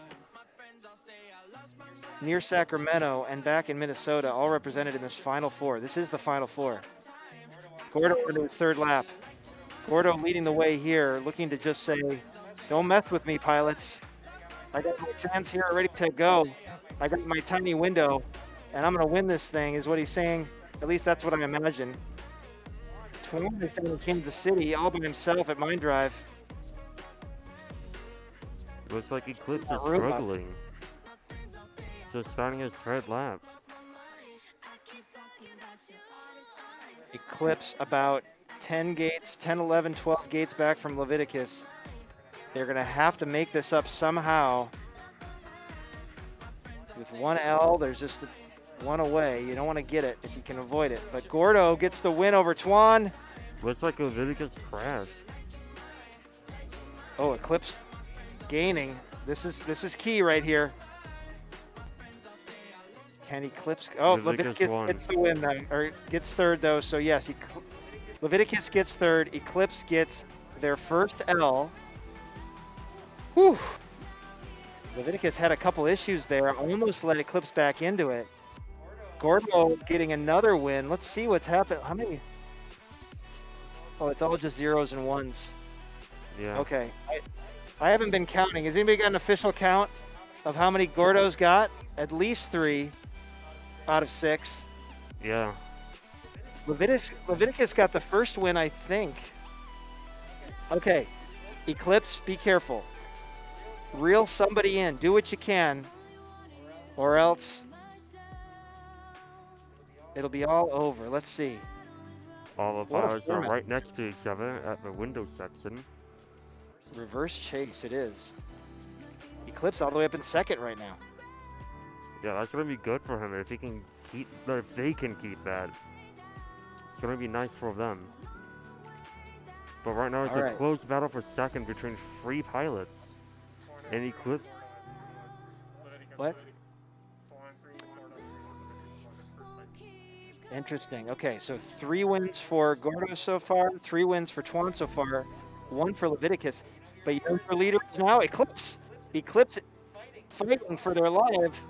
Speaker 2: near Sacramento, and back in Minnesota, all represented in this Final 4. This is the Final 4. Gordo into his 3rd lap. Gordo leading the way here, looking to just say, don't mess with me, pilots. I got my fans here ready to go. I got my tiny window, and I'm going to win this thing, is what he's saying. At least that's what I imagine. Twan is down in Kansas City, all by himself at Mine Drive.
Speaker 10: Looks like Eclipse is struggling. Just starting his 3rd lap.
Speaker 2: Eclipse about 10 gates, 10, 11, 12 gates back from Leviticus. They're going to have to make this up somehow. With 1 L, there's just 1 away. You don't want to get it if you can avoid it. But Gordo gets the win over Twan.
Speaker 10: Looks like Leviticus crashed.
Speaker 2: Oh, Eclipse gaining. This is key right here. Can Eclipse? Oh, Leviticus gets the win though, or gets 3rd though. So yes, Leviticus gets 3rd. Eclipse gets their first L. Whew. Leviticus had a couple issues there. Almost let Eclipse back into it. Gordo getting another win. Let's see what's happened. How many? Oh, it's all just 0s and 1s.
Speaker 10: Yeah.
Speaker 2: Okay. I haven't been counting. Has anybody got an official count of how many Gordos got? At least 3 out of 6.
Speaker 10: Yeah.
Speaker 2: Leviticus got the first win, I think. Okay. Eclipse, be careful. Reel somebody in. Do what you can. Or else it'll be all over. Let's see.
Speaker 10: All the pilots are right next to each other at the window section.
Speaker 2: Reverse chase, it is. Eclipse all the way up in 2nd right now.
Speaker 10: Yeah, that's gonna be good for him if he can keep. If they can keep that, it's gonna be nice for them. But right now it's a close battle for 2nd between 3 pilots and Eclipse.
Speaker 2: What? Interesting. Okay, so 3 wins for Gordo so far, 3 wins for Twan so far, 1 for Leviticus. But you know your leader is now Eclipse. Eclipse fighting for their life.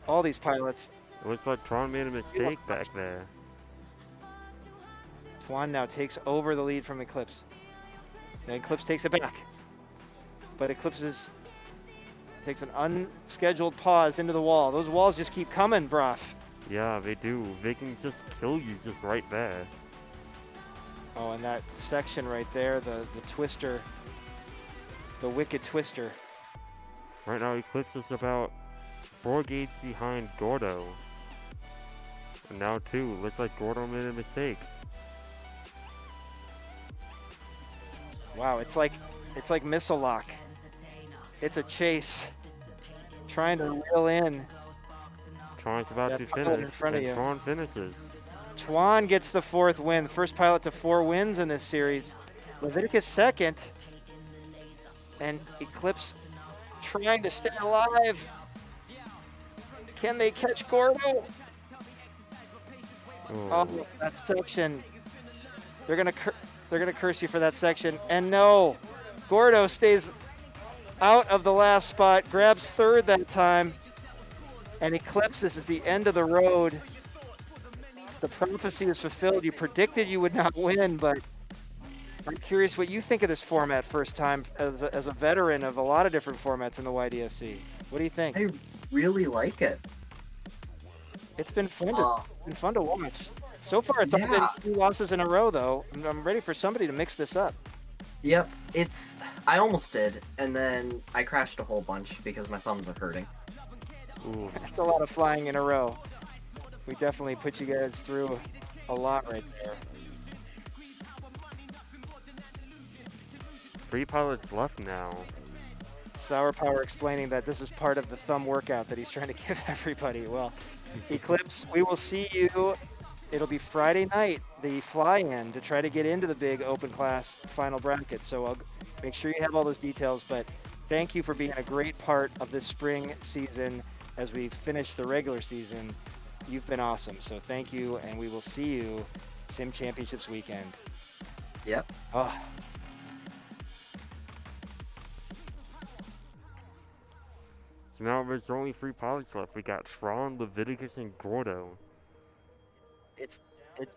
Speaker 2: All these pilots.
Speaker 10: It looks like Tron made a mistake back there.
Speaker 2: Twan now takes over the lead from Eclipse. Then Eclipse takes it back. But Eclipse takes an unscheduled pause into the wall. Those walls just keep coming, Broff.
Speaker 10: Yeah, they do. They can just kill you just right there.
Speaker 2: Oh, and that section right there, the twister, the wicked twister.
Speaker 10: Right now, Eclipse is about 4 gates behind Gordo. And now 2. Looks like Gordo made a mistake.
Speaker 2: Wow, it's like missile lock. It's a chase. Trying to reel in.
Speaker 10: Tron's about
Speaker 2: that
Speaker 10: to
Speaker 2: pilot
Speaker 10: finish,
Speaker 2: in front of
Speaker 10: and
Speaker 2: you.
Speaker 10: Tron finishes.
Speaker 2: Twan gets the 4th win. First pilot to 4 wins in this series. Leviticus second. And Eclipse trying to stay alive. Can they catch Gordo? Oh, that section. They're gonna curse you for that section. And no, Gordo stays out of the last spot, grabs 3rd that time. And Eclipse, this is the end of the road. The prophecy is fulfilled. You predicted you would not win, but I'm curious what you think of this format first time as a veteran of a lot of different formats in the YDSC. What do you think?
Speaker 11: I really like it.
Speaker 2: It's been fun to watch. So far, it's all been 2 losses in a row, though. I'm ready for somebody to mix this up.
Speaker 11: Yep, I almost did, and then I crashed a whole bunch because my thumbs are hurting.
Speaker 10: Ooh.
Speaker 2: That's a lot of flying in a row. We definitely put you guys through a lot right there.
Speaker 10: 3 pilots left now.
Speaker 2: Sour Power explaining that this is part of the thumb workout that he's trying to give everybody. Well, Eclipse, we will see you. It'll be Friday night, the fly-in, to try to get into the big open class final bracket. So I'll make sure you have all those details. But thank you for being a great part of this spring season as we finish the regular season. You've been awesome. So thank you, and we will see you Sim Championships weekend.
Speaker 11: Yep.
Speaker 2: Oh.
Speaker 10: So now there's only 3 pilots left. We got Tron, Leviticus, and Gordo.
Speaker 2: It's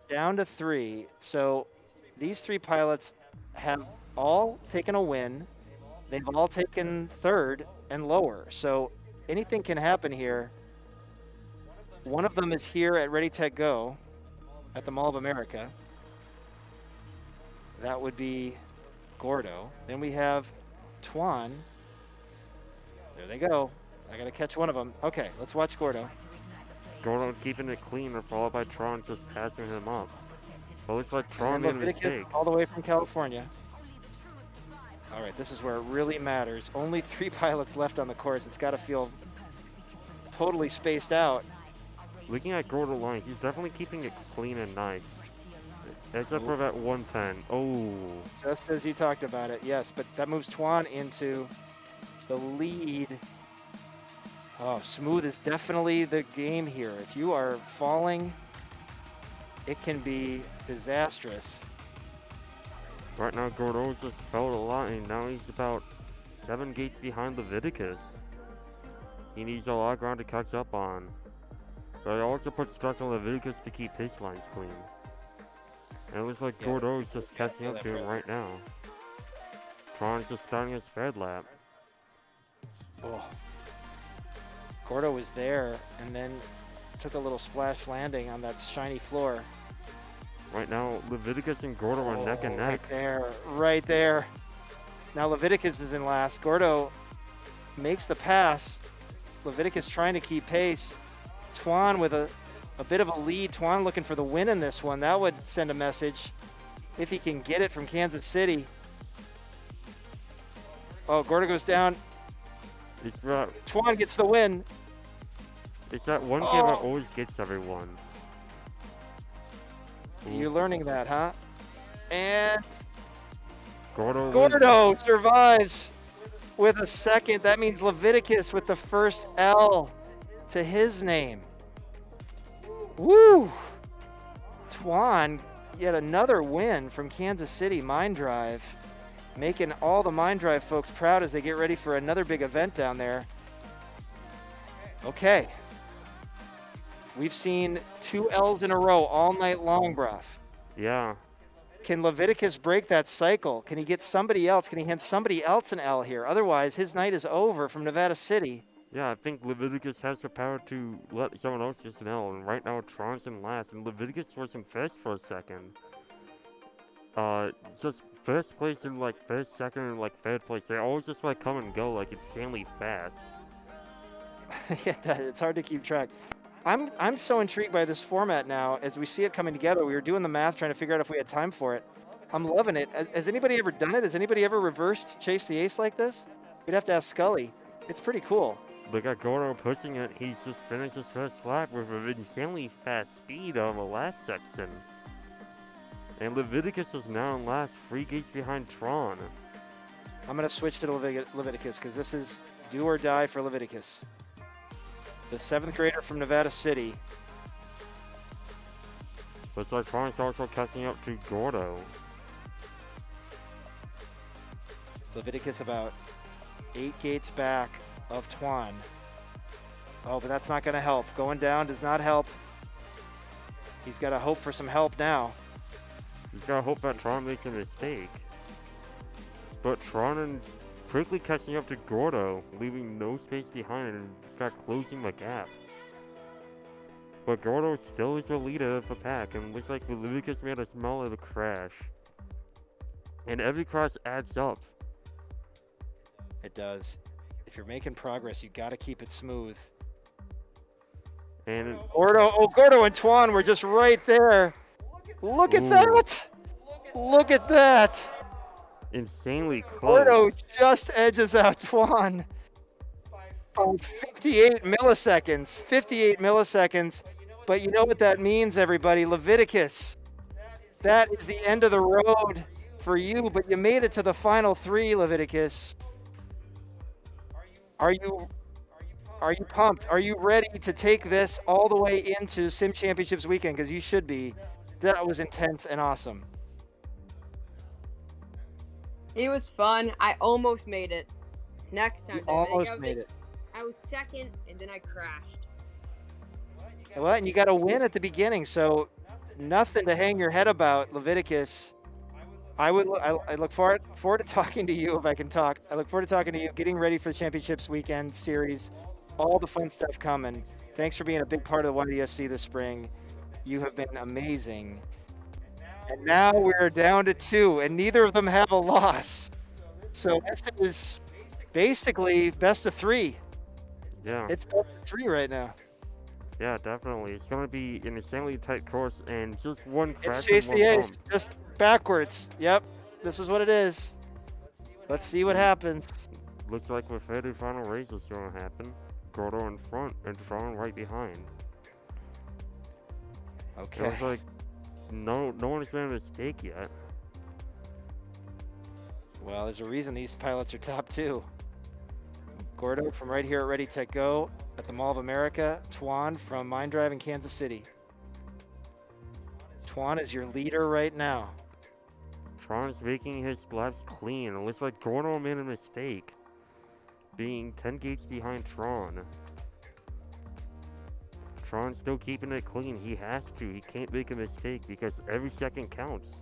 Speaker 2: down to 3. So these 3 pilots have all taken a win. They've all taken 3rd and lower. So anything can happen here. One of them is here at Ready Tech Go at the Mall of America. That would be Gordo. Then we have Twan. There they go. I gotta catch one of them. Okay, let's watch Gordo.
Speaker 10: Gordo keeping it clean, followed by Tron just passing him up. But it looks like Tron
Speaker 2: And
Speaker 10: made a
Speaker 2: Leviticus
Speaker 10: mistake.
Speaker 2: all the way from California. All right, this is where it really matters. Only 3 pilots left on the course. It's got to feel totally spaced out.
Speaker 10: Looking at Gordo lines, he's definitely keeping it clean and nice. Except for that 110. Oh.
Speaker 2: Just as you talked about it, yes. But that moves Twan into the lead. Oh, smooth is definitely the game here. If you are falling, it can be disastrous.
Speaker 10: Right now, Gordo just fell a lot, and now he's about 7 gates behind Leviticus. He needs a lot of ground to catch up on. But it also puts stress on Leviticus to keep his lines clean. And it looks like Gordo is just catching up to him right now. Tron is just starting his third lap.
Speaker 2: Oh. Gordo was there and then took a little splash landing on that shiny floor.
Speaker 10: Right now, Leviticus and Gordo are neck and neck.
Speaker 2: Right there, right there. Now Leviticus is in last. Gordo makes the pass. Leviticus trying to keep pace. Twan with a bit of a lead. Twan looking for the win in this one. That would send a message if he can get it from Kansas City. Oh, Gordo goes down. Twan gets the win.
Speaker 10: It's that one kid that always gets everyone.
Speaker 2: You're learning that, huh? And
Speaker 10: Gordo
Speaker 2: survives with a second. That means Leviticus with the first L to his name. Woo! Twan, yet another win from Kansas City Mine Drive, making all the Mine Drive folks proud as they get ready for another big event down there. Okay. We've seen 2 L's in a row all night long, bruv.
Speaker 10: Yeah.
Speaker 2: Can Leviticus break that cycle? Can he get somebody else? Can he hand somebody else an L here? Otherwise, his night is over from Nevada City.
Speaker 10: Yeah, I think Leviticus has the power to let someone else get an L, and right now Tron's in last, and Leviticus was in first for a second. Just first place and like first, second, and like third place. They always just like come and go like insanely fast.
Speaker 2: Yeah, it's hard to keep track. I'm so intrigued by this format now. As we see it coming together, we were doing the math trying to figure out if we had time for it. I'm loving it. Has anybody ever done it? Has anybody ever reversed Chase the Ace like this? We'd have to ask Scully. It's pretty cool.
Speaker 10: They got Gordo pushing it. He's just finished his first lap with an insanely fast speed on the last section. And Leviticus is now in last, 3 gates behind Tron.
Speaker 2: I'm going to switch to Leviticus because this is do or die for Leviticus. The 7th grader from Nevada City.
Speaker 10: Looks like Tron's also catching up to Gordo.
Speaker 2: Leviticus about 8 gates back of Twan. Oh, but that's not going to help. Going down does not help. He's got to hope for some help now.
Speaker 10: He's got to hope that Tron makes a mistake. But Tron quickly catching up to Gordo, leaving no space behind and got closing the gap. But Gordo still is the leader of the pack, and looks like Leviticus made a small little crash. And every crash adds up.
Speaker 2: It does. If you're making progress, you got to keep it smooth.
Speaker 10: And
Speaker 2: Gordo and Twan were just right there. Look at that! Look at that!
Speaker 10: Insanely close.
Speaker 2: Gordo just edges out Twan by 58 milliseconds. 58 milliseconds. But you know what that means, everybody. Leviticus. That is the end of the road for you, but you made it to the final 3, Leviticus. Are you pumped? Are you ready to take this all the way into Sim Championships weekend? Because you should be. That was intense and awesome.
Speaker 8: It was fun. I almost made it. Next time.
Speaker 2: Almost made it.
Speaker 8: I was second, and then I crashed.
Speaker 2: Well, and you got to win at the beginning, so nothing to hang your head about, Leviticus. I look forward to talking to you if I can talk. I look forward to talking to you, getting ready for the Championships weekend series, all the fun stuff coming. Thanks for being a big part of the YDSC this spring. You have been amazing. And now we're down to 2, and neither of them have a loss. So this is basically best of 3.
Speaker 10: Yeah.
Speaker 2: It's best of 3 right now.
Speaker 10: Yeah, definitely. It's going to be an insanely tight course, and just one crash.
Speaker 2: It's Chase the Ace, just backwards. Yep, this is what it is. Let's see what happens.
Speaker 10: Looks like the third and final race is going to happen. Gordo in front and Tron right behind.
Speaker 2: Okay.
Speaker 10: It looks like no one has made a mistake yet.
Speaker 2: Well, there's a reason these pilots are top 2. Gordo from right here at Ready Tech Go at the Mall of America. Twan from Mind Drive in Kansas City. Twan is your leader right now.
Speaker 10: Tron's making his laps clean. It looks like Gordo made a mistake, being 10 gates behind Tron. Tron's still keeping it clean. He has to. He can't make a mistake because every second counts.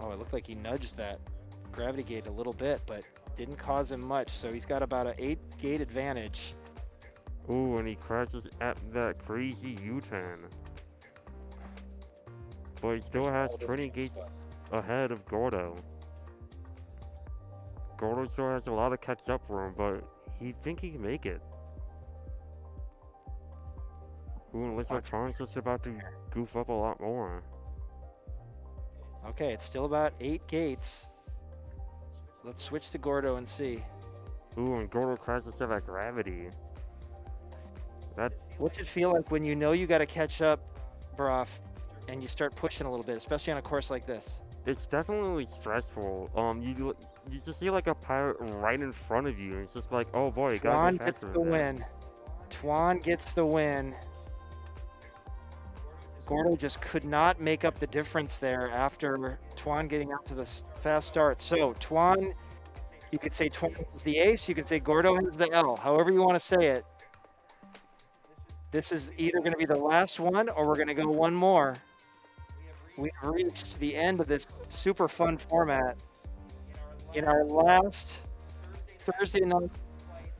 Speaker 2: Oh, it looked like he nudged that gravity gate a little bit, but didn't cause him much. So he's got about an 8-gate advantage.
Speaker 10: Ooh, and he crashes at that crazy U-turn. But he still has 20 gates ahead of Gordo. Gordo still has a lot of catch-up for him, but he think he can make it. Ooh, and looks like Tron's just about to goof up a lot more.
Speaker 2: Okay, it's still about 8 gates. Let's switch to Gordo and see.
Speaker 10: Ooh, and Gordo crashes to that gravity.
Speaker 2: What's it feel like when you know you got to catch up, Broff, and you start pushing a little bit, especially on a course like this?
Speaker 10: It's definitely stressful. You just see like a pilot right in front of you, and it's just like, oh boy, you gotta go
Speaker 2: Twan gets
Speaker 10: faster
Speaker 2: the
Speaker 10: than that.
Speaker 2: win. Twan gets the win. Gordo just could not make up the difference there after Twan getting out to the fast start. So Twan, you could say Twan is the ace, you could say Gordo is the L, however you want to say it. This is either going to be the last one or we're going to go one more. we've reached the end of this super fun format. In our last Thursday night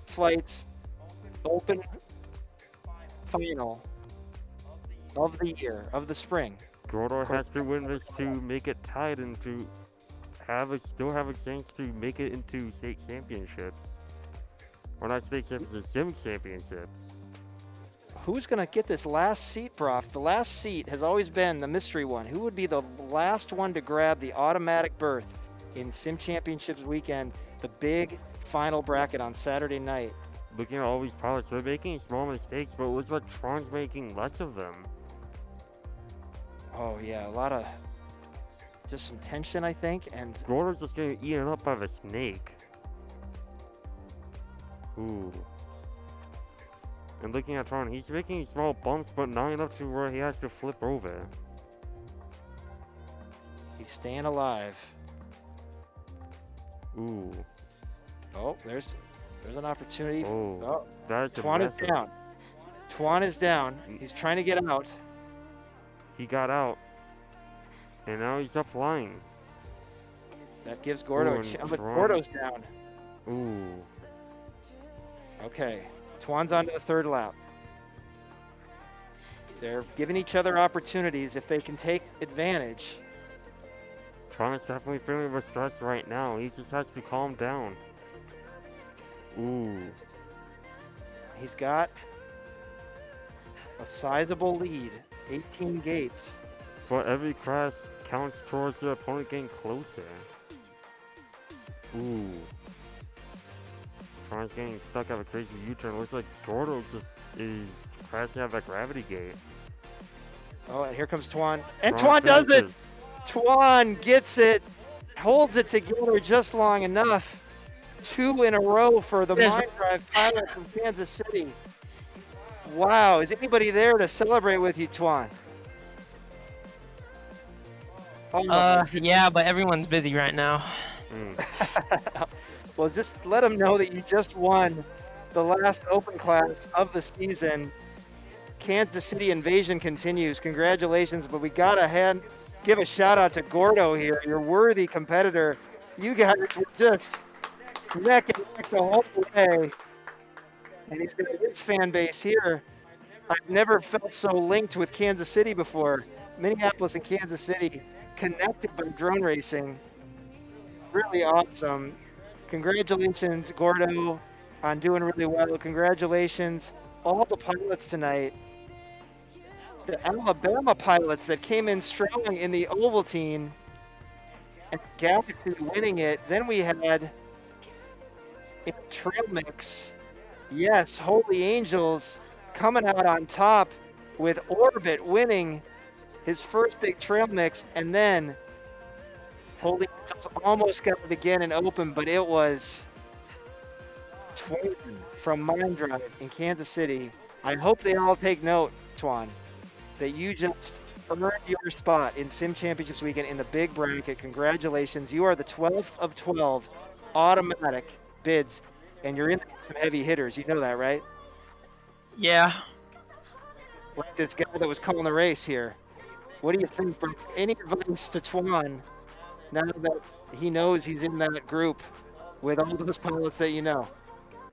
Speaker 2: flights open final of the year, of the spring.
Speaker 10: Gordo has to win this to make it tied and to still have a chance to make it into state championships. Or not state championships, sim championships.
Speaker 2: Who's going to get this last seat, Prof? The last seat has always been the mystery one. Who would be the last one to grab the automatic berth in Sim Championships weekend, the big final bracket on Saturday night?
Speaker 10: Looking at all these pilots, they're making small mistakes, but it looks like Tron's making less of them.
Speaker 2: Oh, yeah, a lot of just some tension, I think, and
Speaker 10: Gordo's just getting eaten up by the snake. Ooh. And looking at Tron, he's making small bumps, but not enough to where he has to flip over.
Speaker 2: he's staying alive.
Speaker 10: Ooh.
Speaker 2: Oh, there's an opportunity.
Speaker 10: Oh, that's
Speaker 2: Twan is
Speaker 10: massive.
Speaker 2: down. Twan is down. He's trying to get out.
Speaker 10: He got out. And now he's up flying.
Speaker 2: That gives Gordo
Speaker 10: Ooh,
Speaker 2: a
Speaker 10: and
Speaker 2: chance, but
Speaker 10: Tron-
Speaker 2: Gordo's down.
Speaker 10: Ooh.
Speaker 2: Okay, Twan's on to the third lap. They're giving each other opportunities if they can take advantage.
Speaker 10: Tron is definitely feeling the stress right now. He just has to calm down. Ooh.
Speaker 2: He's got a sizable lead, 18 gates.
Speaker 10: But every crash counts towards the opponent getting closer. Ooh. Tron's getting stuck at a crazy U-turn. Looks like Gordo just is crashing at that gravity gate.
Speaker 2: Oh, and here comes Twan. And
Speaker 10: Twan
Speaker 2: Twan does it!
Speaker 10: finishes.
Speaker 2: Twan gets it, holds it together just long enough. 2 in a row for the Mind Drive pilot from Kansas City. Wow, is anybody there to celebrate with you, Twan?
Speaker 12: Yeah, but everyone's busy right now.
Speaker 2: Well, just let them know that you just won the last open class of the season. Kansas City invasion continues. Congratulations, but we gotta give a shout out to Gordo here, your worthy competitor. You guys were just neck and neck the whole way. And he's got his fan base here. I've never felt so linked with Kansas City before. Minneapolis and Kansas City connected by drone racing. Really awesome. Congratulations, Gordo, on doing really well. Congratulations, all the pilots tonight. The Alabama pilots that came in strong in the Ovaltine and Galaxy winning it. Then we had a trail mix. Yes, Holy Angels coming out on top with Orbit winning his first big trail mix, and then Holy Angels almost got it again in open, but it was Twan from Mind Drive in Kansas City. I hope they all take note, Twan, that you just earned your spot in Sim Championships weekend in the big bracket. Congratulations. You are the 12th of 12 automatic bids, and you're in some heavy hitters. You know that, right?
Speaker 12: Yeah.
Speaker 2: Like this guy that was calling the race here. What do you think, bro? Any advice to Twan now that he knows he's in that group with all those pilots that you know?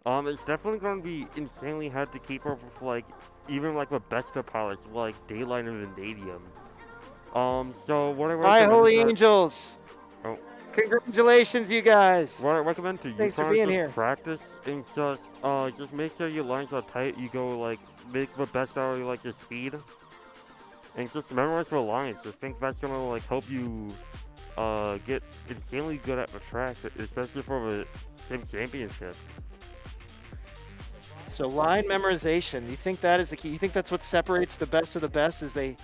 Speaker 10: It's definitely going to be insanely hard to keep up with, like, even, like, the best of pilots, like Daylight and Vanadium. So what I recommend
Speaker 2: Hi, Holy
Speaker 10: is that-
Speaker 2: Angels!
Speaker 10: Oh.
Speaker 2: Congratulations, you guys!
Speaker 10: What I recommend to you
Speaker 2: Thanks for
Speaker 10: Tron, is
Speaker 2: being
Speaker 10: just
Speaker 2: here.
Speaker 10: practice and just make sure your lines are tight. You go, like, make the best out of, like, your speed. And just memorize the lines. I think that's going to, like, help you get insanely good at the track, especially for the Sim Championships.
Speaker 2: So line memorization, you think that is the key? You think that's what separates the best of the best, is they're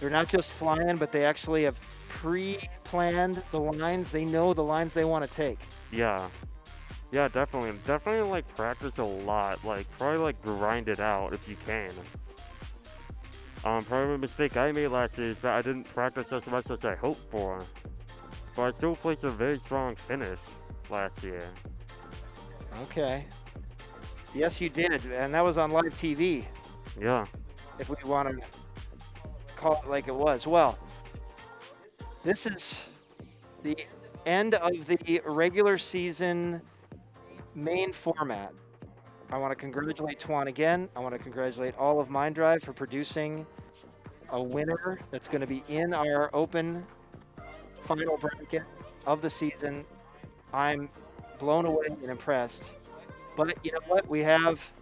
Speaker 2: not just flying, but they actually have pre-planned the lines. They know the lines they want to take.
Speaker 10: Yeah. Yeah, definitely. Definitely, like, practice a lot. Like, probably, like, grind it out if you can. Probably a mistake I made last year is that I didn't practice as much as I hoped for. But I still placed a very strong finish last year.
Speaker 2: Okay. Yes, you did, and that was on live TV.
Speaker 10: Yeah.
Speaker 2: If we want to call it like it was. Well, This is the end of the regular season main format. I want to congratulate Twan again. I want to congratulate all of MindDrive for producing a winner that's going to be in our open final bracket of the season. I'm blown away and impressed. But you know what? We have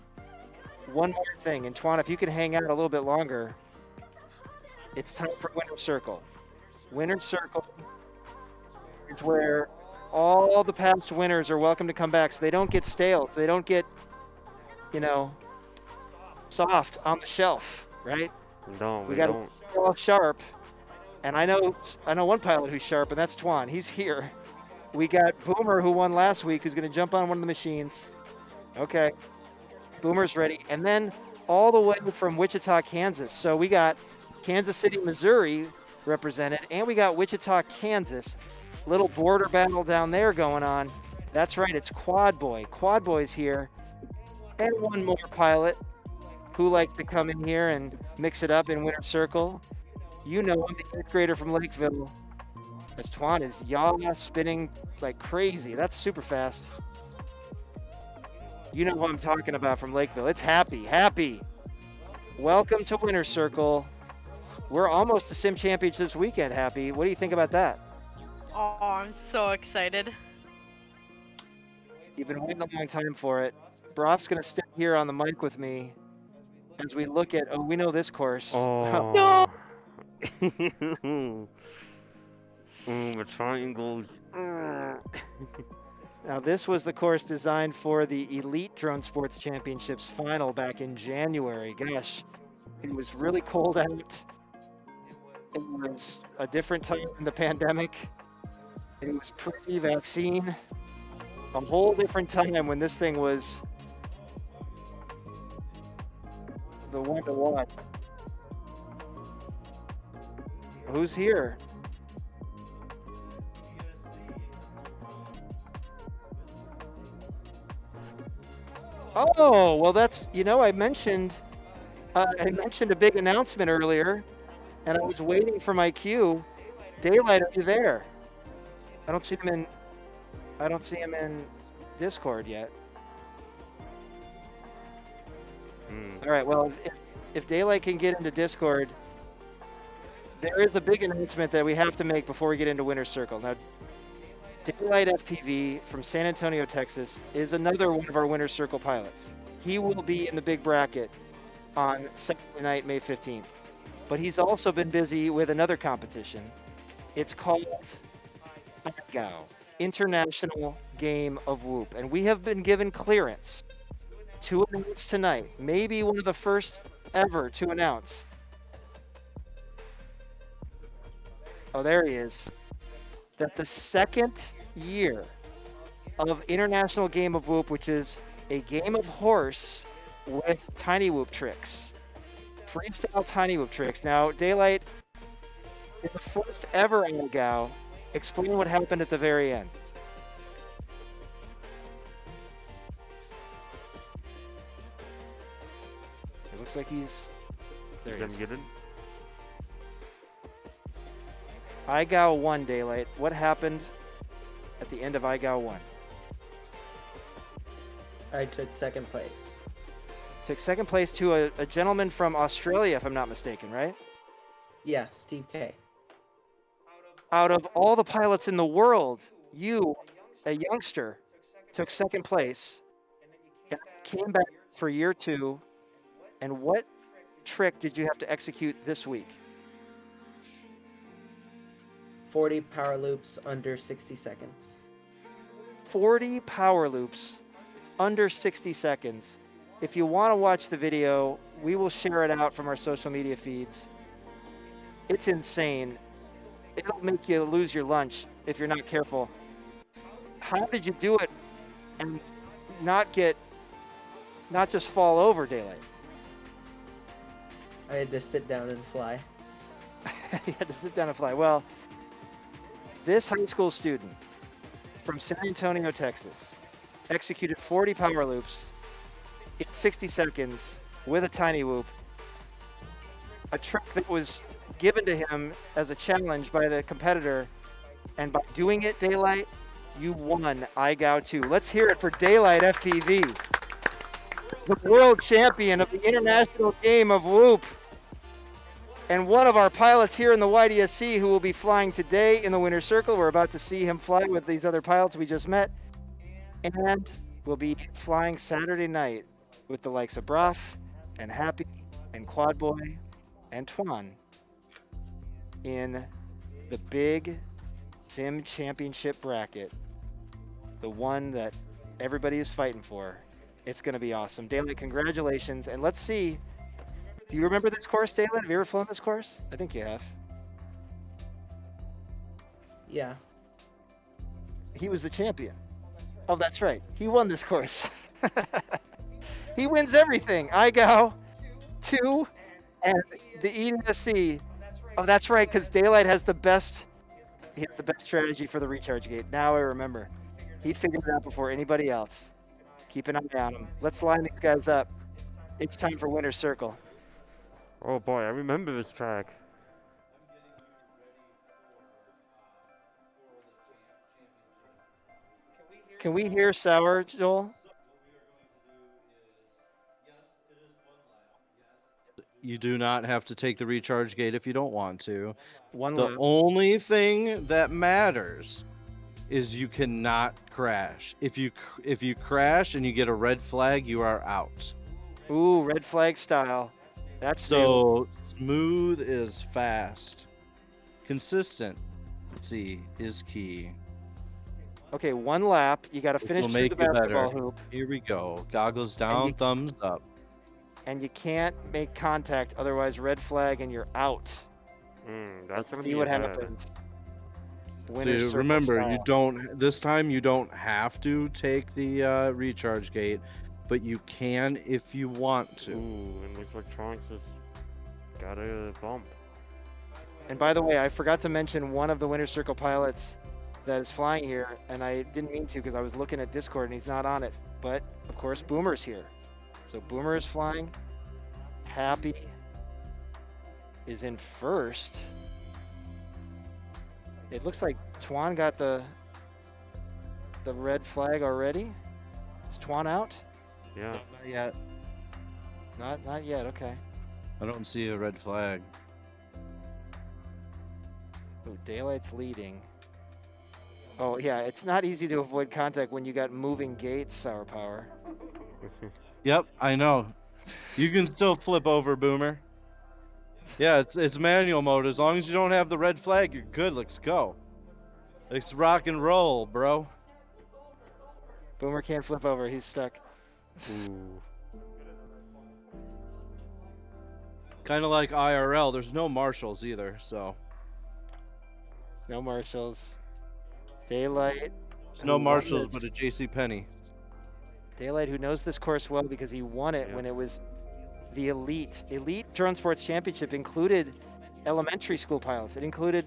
Speaker 2: one more thing. And Twan, if you can hang out a little bit longer, it's time for Winner's Circle. Winner's Circle is where all the past winners are welcome to come back, so they don't get stale. So they don't get, soft on the shelf, right?
Speaker 10: No,
Speaker 2: we got to be all sharp. And I know one pilot who's sharp, and that's Twan. He's here. We got Boomer, who won last week, who's going to jump on one of the machines. Okay. Boomer's ready. And then all the way from Wichita, Kansas. So we got Kansas City, Missouri represented, and we got Wichita, Kansas. Little border battle down there going on. That's right, it's Quad Boy. Quad Boy's here. And one more pilot who likes to come in here and mix it up in Winner's Circle. You know him, the 8th grader from Lakeville. As Twan is spinning like crazy. That's super fast. You know who I'm talking about from Lakeville. It's Happy. Happy. Welcome to Winner's Circle. We're almost to Sim Championships weekend, Happy. What do you think about that?
Speaker 15: Oh, I'm so excited.
Speaker 2: You've been waiting a long time for it. Broff's going to stay here on the mic with me as we look at, we know this course.
Speaker 10: Oh.
Speaker 15: No!
Speaker 10: The triangles.
Speaker 2: Now, this was the course designed for the Elite Drone Sports Championships final back in January. Gosh, it was really cold out. It was a different time in the pandemic. It was pre-vaccine. A whole different time when this thing was the one to watch. Who's here? Oh, well, that's, I mentioned a big announcement earlier, and I was waiting for my cue. Daylight, are you there? I don't see him in Discord yet. All right, well, if Daylight can get into Discord, there is a big announcement that we have to make before we get into Winner's Circle. Now, Daylight FPV from San Antonio, Texas, is another one of our Winner's Circle pilots. He will be in the big bracket on Saturday night, May 15th. But he's also been busy with another competition. It's called IGAO, International Game of Whoop. And we have been given clearance to announce tonight, maybe one of the first ever to announce. Oh, there he is. That the second year of International Game of Whoop, which is a game of horse with tiny whoop tricks, freestyle tiny whoop tricks. Now, Daylight, in the first ever IGAO, explain what happened at the very end. It looks like he's there. He is. IGAO 1, Daylight. What happened at the end of IGAO 1?
Speaker 16: I took second place.
Speaker 2: Took second place to a gentleman from Australia, if I'm not mistaken, right?
Speaker 16: Yeah, Steve K.
Speaker 2: Out of all the pilots in the world, you, a youngster, took second place and came back for year 2. And what trick did you have to execute this week?
Speaker 16: 40 power loops under 60 seconds.
Speaker 2: 40 power loops under 60 seconds. If you want to watch the video, we will share it out from our social media feeds. It's insane. It'll make you lose your lunch if you're not careful. How did you do it and not just fall over, Daylight?
Speaker 16: I had to sit down and fly.
Speaker 2: You had to sit down and fly. Well, this high school student from San Antonio, Texas, executed 40 power loops in 60 seconds with a tiny whoop. A trick that was given to him as a challenge by the competitor. And by doing it, Daylight, you won IGAO 2. Let's hear it for Daylight FPV, the world champion of the international game of Whoop. And one of our pilots here in the YDSC who will be flying today in the winner's circle. We're about to see him fly with these other pilots we just met. And we'll be flying Saturday night with the likes of Broff and Happy and Quad Boy and Twan in the big Sim Championship bracket. The one that everybody is fighting for. It's going to be awesome. Daylight, congratulations. And let's see. Do you remember this course, Daylight? Have you ever flown this course? I think you have.
Speaker 16: Yeah.
Speaker 2: He was the champion. Oh, that's right. He won this course. He wins everything. IGAO 2 and the YDSC. Oh, that's right, because Daylight has the best. He has the best strategy for the recharge gate. Now I remember. He figured it out before anybody else. Keep an eye on him. Let's line these guys up. It's time for winner's circle.
Speaker 10: Oh boy, I remember this track.
Speaker 2: Can we hear Sour, Joel?
Speaker 17: You do not have to take the recharge gate if you don't want to.
Speaker 2: One
Speaker 17: the
Speaker 2: lap.
Speaker 17: only thing that matters is you cannot crash. If you crash and you get a red flag, you are out.
Speaker 2: Ooh, red flag style. That's
Speaker 17: so smooth is fast. Consistency is key.
Speaker 2: Okay, one lap. You got to finish through the basketball hoop.
Speaker 17: Here we go. Goggles down, thumbs up.
Speaker 2: And you can't make contact, otherwise red flag and you're out.
Speaker 10: That's gonna
Speaker 2: see
Speaker 10: be
Speaker 2: what
Speaker 10: bad.
Speaker 2: happens.
Speaker 17: So remember, you don't. This time you don't have to take the recharge gate, but you can if you want to.
Speaker 10: Ooh, and looks like Trunks has got a bump.
Speaker 2: And by the way, I forgot to mention one of the Winner's Circle pilots that is flying here, and I didn't mean to because I was looking at Discord and he's not on it. But of course, Boomer's here. So Boomer is flying. Happy is in first. It looks like Twan got the red flag already. Is Twan out?
Speaker 10: Yeah.
Speaker 17: Not yet.
Speaker 2: Not yet. Okay.
Speaker 17: I don't see a red flag.
Speaker 2: Oh, Daylight's leading. Oh yeah, it's not easy to avoid contact when you got moving gates, Sour Power.
Speaker 17: Yep, I know. You can still flip over, Boomer. Yeah, it's manual mode. As long as you don't have the red flag, you're good. Let's go. Let's rock and roll, bro.
Speaker 2: Boomer can't flip over. He's stuck.
Speaker 10: Ooh.
Speaker 17: Kind of like IRL. There's no marshals either, so.
Speaker 2: No marshals. Daylight.
Speaker 17: There's no marshals, but a JC Penney.
Speaker 2: Daylight, who knows this course well because he won it when it was the elite drone sports championship, included elementary school pilots. It included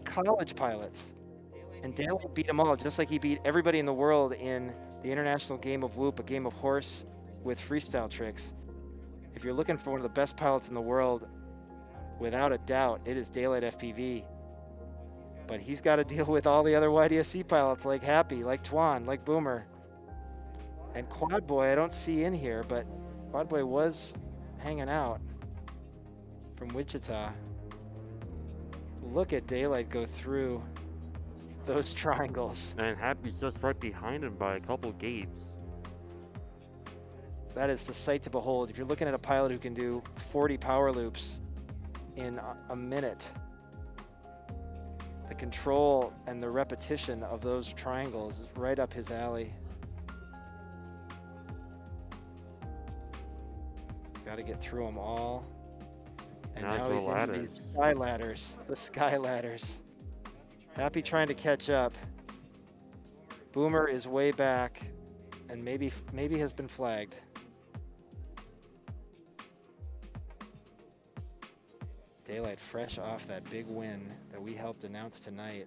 Speaker 2: college pilots. And Daylight beat them all, just like he beat everybody in the world in the international game of Whoop, a game of horse with freestyle tricks. If you're looking for one of the best pilots in the world, without a doubt, it is Daylight FPV. But he's got to deal with all the other YDSC pilots like Happy, like Twan, like Boomer. And Quad Boy, I don't see in here, but Quad Boy was hanging out from Wichita. Look at Daylight go through those triangles.
Speaker 10: And Happy's just right behind him by a couple gates.
Speaker 2: That is the sight to behold. If you're looking at a pilot who can do 40 power loops in a minute, the control and the repetition of those triangles is right up his alley. Got to get through them all. And now he's in these sky ladders. The sky ladders. Happy trying to catch up. Boomer is way back, and maybe has been flagged. Daylight fresh off that big win that we helped announce tonight.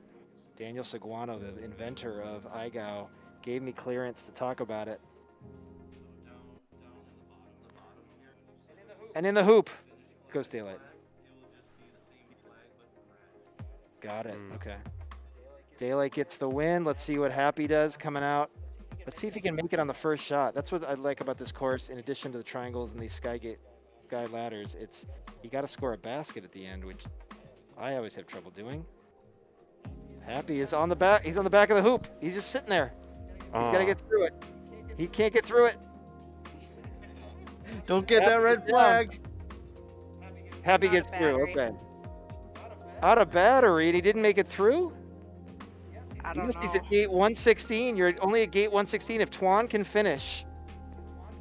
Speaker 2: Daniel Seguano, the inventor of IGAO, gave me clearance to talk about it. And in the hoop goes Daylight. Got it. Okay. Daylight gets the win. Let's see what Happy does coming out. Let's see if he can make it on the first shot. That's what I like about this course. In addition to the triangles and these sky ladders, it's you got to score a basket at the end, which I always have trouble doing. Happy is on the back. He's on the back of the hoop. He's just sitting there. He's got to get through it. He can't get through it.
Speaker 17: Don't get that red flag.
Speaker 2: Happy gets through. Okay. Out of battery, and he didn't make it through?
Speaker 15: I don't know.
Speaker 2: He's at gate 116. You're only at gate 116. If Tuan can finish,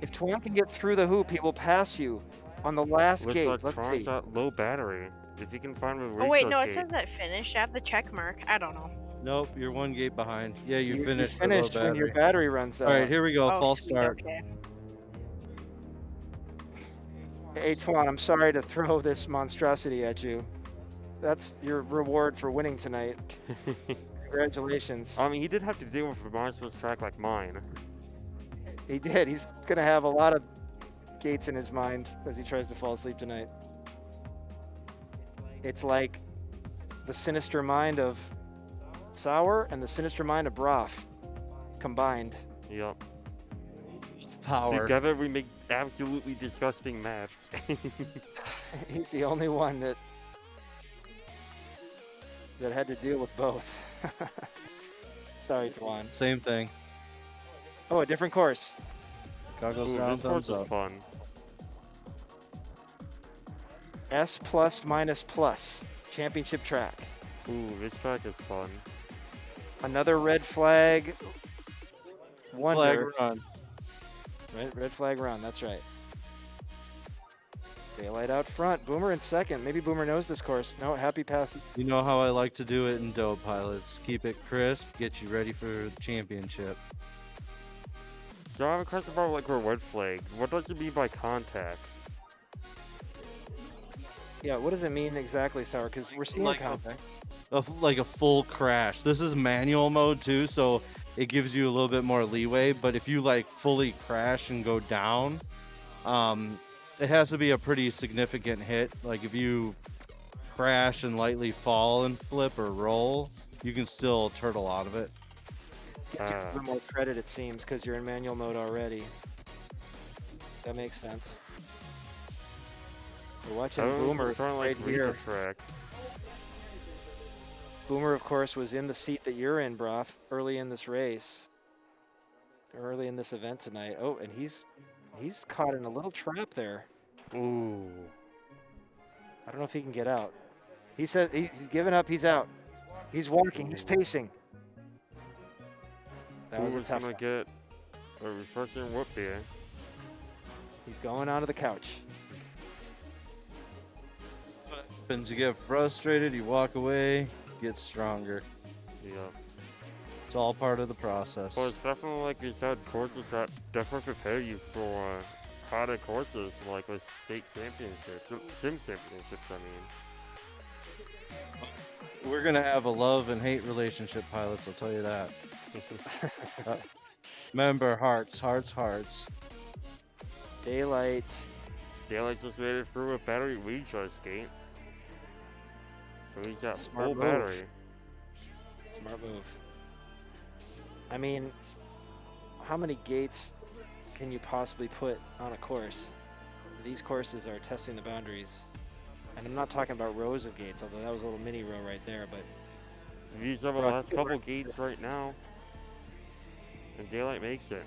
Speaker 2: if Tuan can get through the hoop, he will pass you on the last gate. Let's see.
Speaker 10: Got low battery. If you can find a
Speaker 15: Oh wait, no, it
Speaker 10: gate.
Speaker 15: says that finished. I have the check mark. I don't know.
Speaker 17: Nope, you're 1 gate behind. Yeah, you finished.
Speaker 2: You finished when your battery runs out.
Speaker 17: All right, here we go.
Speaker 15: Oh,
Speaker 17: False
Speaker 15: sweet,
Speaker 17: start.
Speaker 15: Okay.
Speaker 2: Hey, Tuan, I'm sorry to throw this monstrosity at you. That's your reward for winning tonight. Congratulations.
Speaker 10: I mean, he did have to deal with a monstrous track like mine.
Speaker 2: He did. He's going to have a lot of gates in his mind as he tries to fall asleep tonight. It's like the sinister mind of Sour and the sinister mind of Broth combined.
Speaker 10: Yep.
Speaker 17: Power.
Speaker 10: Together we make absolutely disgusting maps.
Speaker 2: He's the only one that had to deal with both. Sorry, Tuan.
Speaker 17: Same thing.
Speaker 2: Oh, a different course.
Speaker 17: Goggles
Speaker 10: Ooh,
Speaker 17: down,
Speaker 10: this course
Speaker 17: thumbs
Speaker 10: is
Speaker 17: up.
Speaker 10: fun.
Speaker 2: S plus minus plus. Championship track.
Speaker 10: Ooh, this track is fun.
Speaker 2: Another red flag. Wonder.
Speaker 17: Flag run.
Speaker 2: Red flag run, that's right. Daylight out front. Boomer in second. Maybe Boomer knows this course. No, Happy pass.
Speaker 17: You know how I like to do it in dope pilots. Keep it crisp, get you ready for the championship.
Speaker 10: So I have a question about like our red flag. What does it mean by contact?
Speaker 2: Yeah, what does it mean exactly, Sour? Because we're seeing
Speaker 17: Like
Speaker 2: contact.
Speaker 17: Like a full crash. This is manual mode too, so it gives you a little bit more leeway. But if you like fully crash and go down, it has to be a pretty significant hit. Like if you crash and lightly fall and flip or roll, you can still turtle out of it.
Speaker 2: Gets you a little more credit, it seems, because you're in manual mode already. That makes sense. We're watching Boomer right here.
Speaker 10: Track.
Speaker 2: Boomer, of course, was in the seat that you're in, Broth, early in this race. Early in this event tonight. Oh, and he's caught in a little trap there.
Speaker 10: Ooh.
Speaker 2: I don't know if he can get out. He says he's given up. He's out. He's walking. He's pacing. That was a
Speaker 10: Boomer's
Speaker 2: tough
Speaker 10: gonna
Speaker 2: one.
Speaker 10: get a refreshing whoop here.
Speaker 2: He's going onto the couch.
Speaker 17: Happens, you get frustrated, you walk away, get stronger.
Speaker 10: Yeah.
Speaker 17: It's all part of the process.
Speaker 10: Well, it's definitely like you said, courses that definitely prepare you for harder courses like with state championships, sim championships. I mean.
Speaker 17: We're gonna have a love and hate relationship, pilots. I'll tell you that. Remember, hearts.
Speaker 2: Daylight.
Speaker 10: Daylight just made it through a battery recharge gate. So he's got
Speaker 2: Smart
Speaker 10: full
Speaker 2: move.
Speaker 10: battery.
Speaker 2: Smart move. I mean, how many gates can you possibly put on a course? These courses are testing the boundaries. And I'm not talking about rows of gates, although that was a little mini row right there, but...
Speaker 10: These are the last couple gates right now. And Daylight makes it.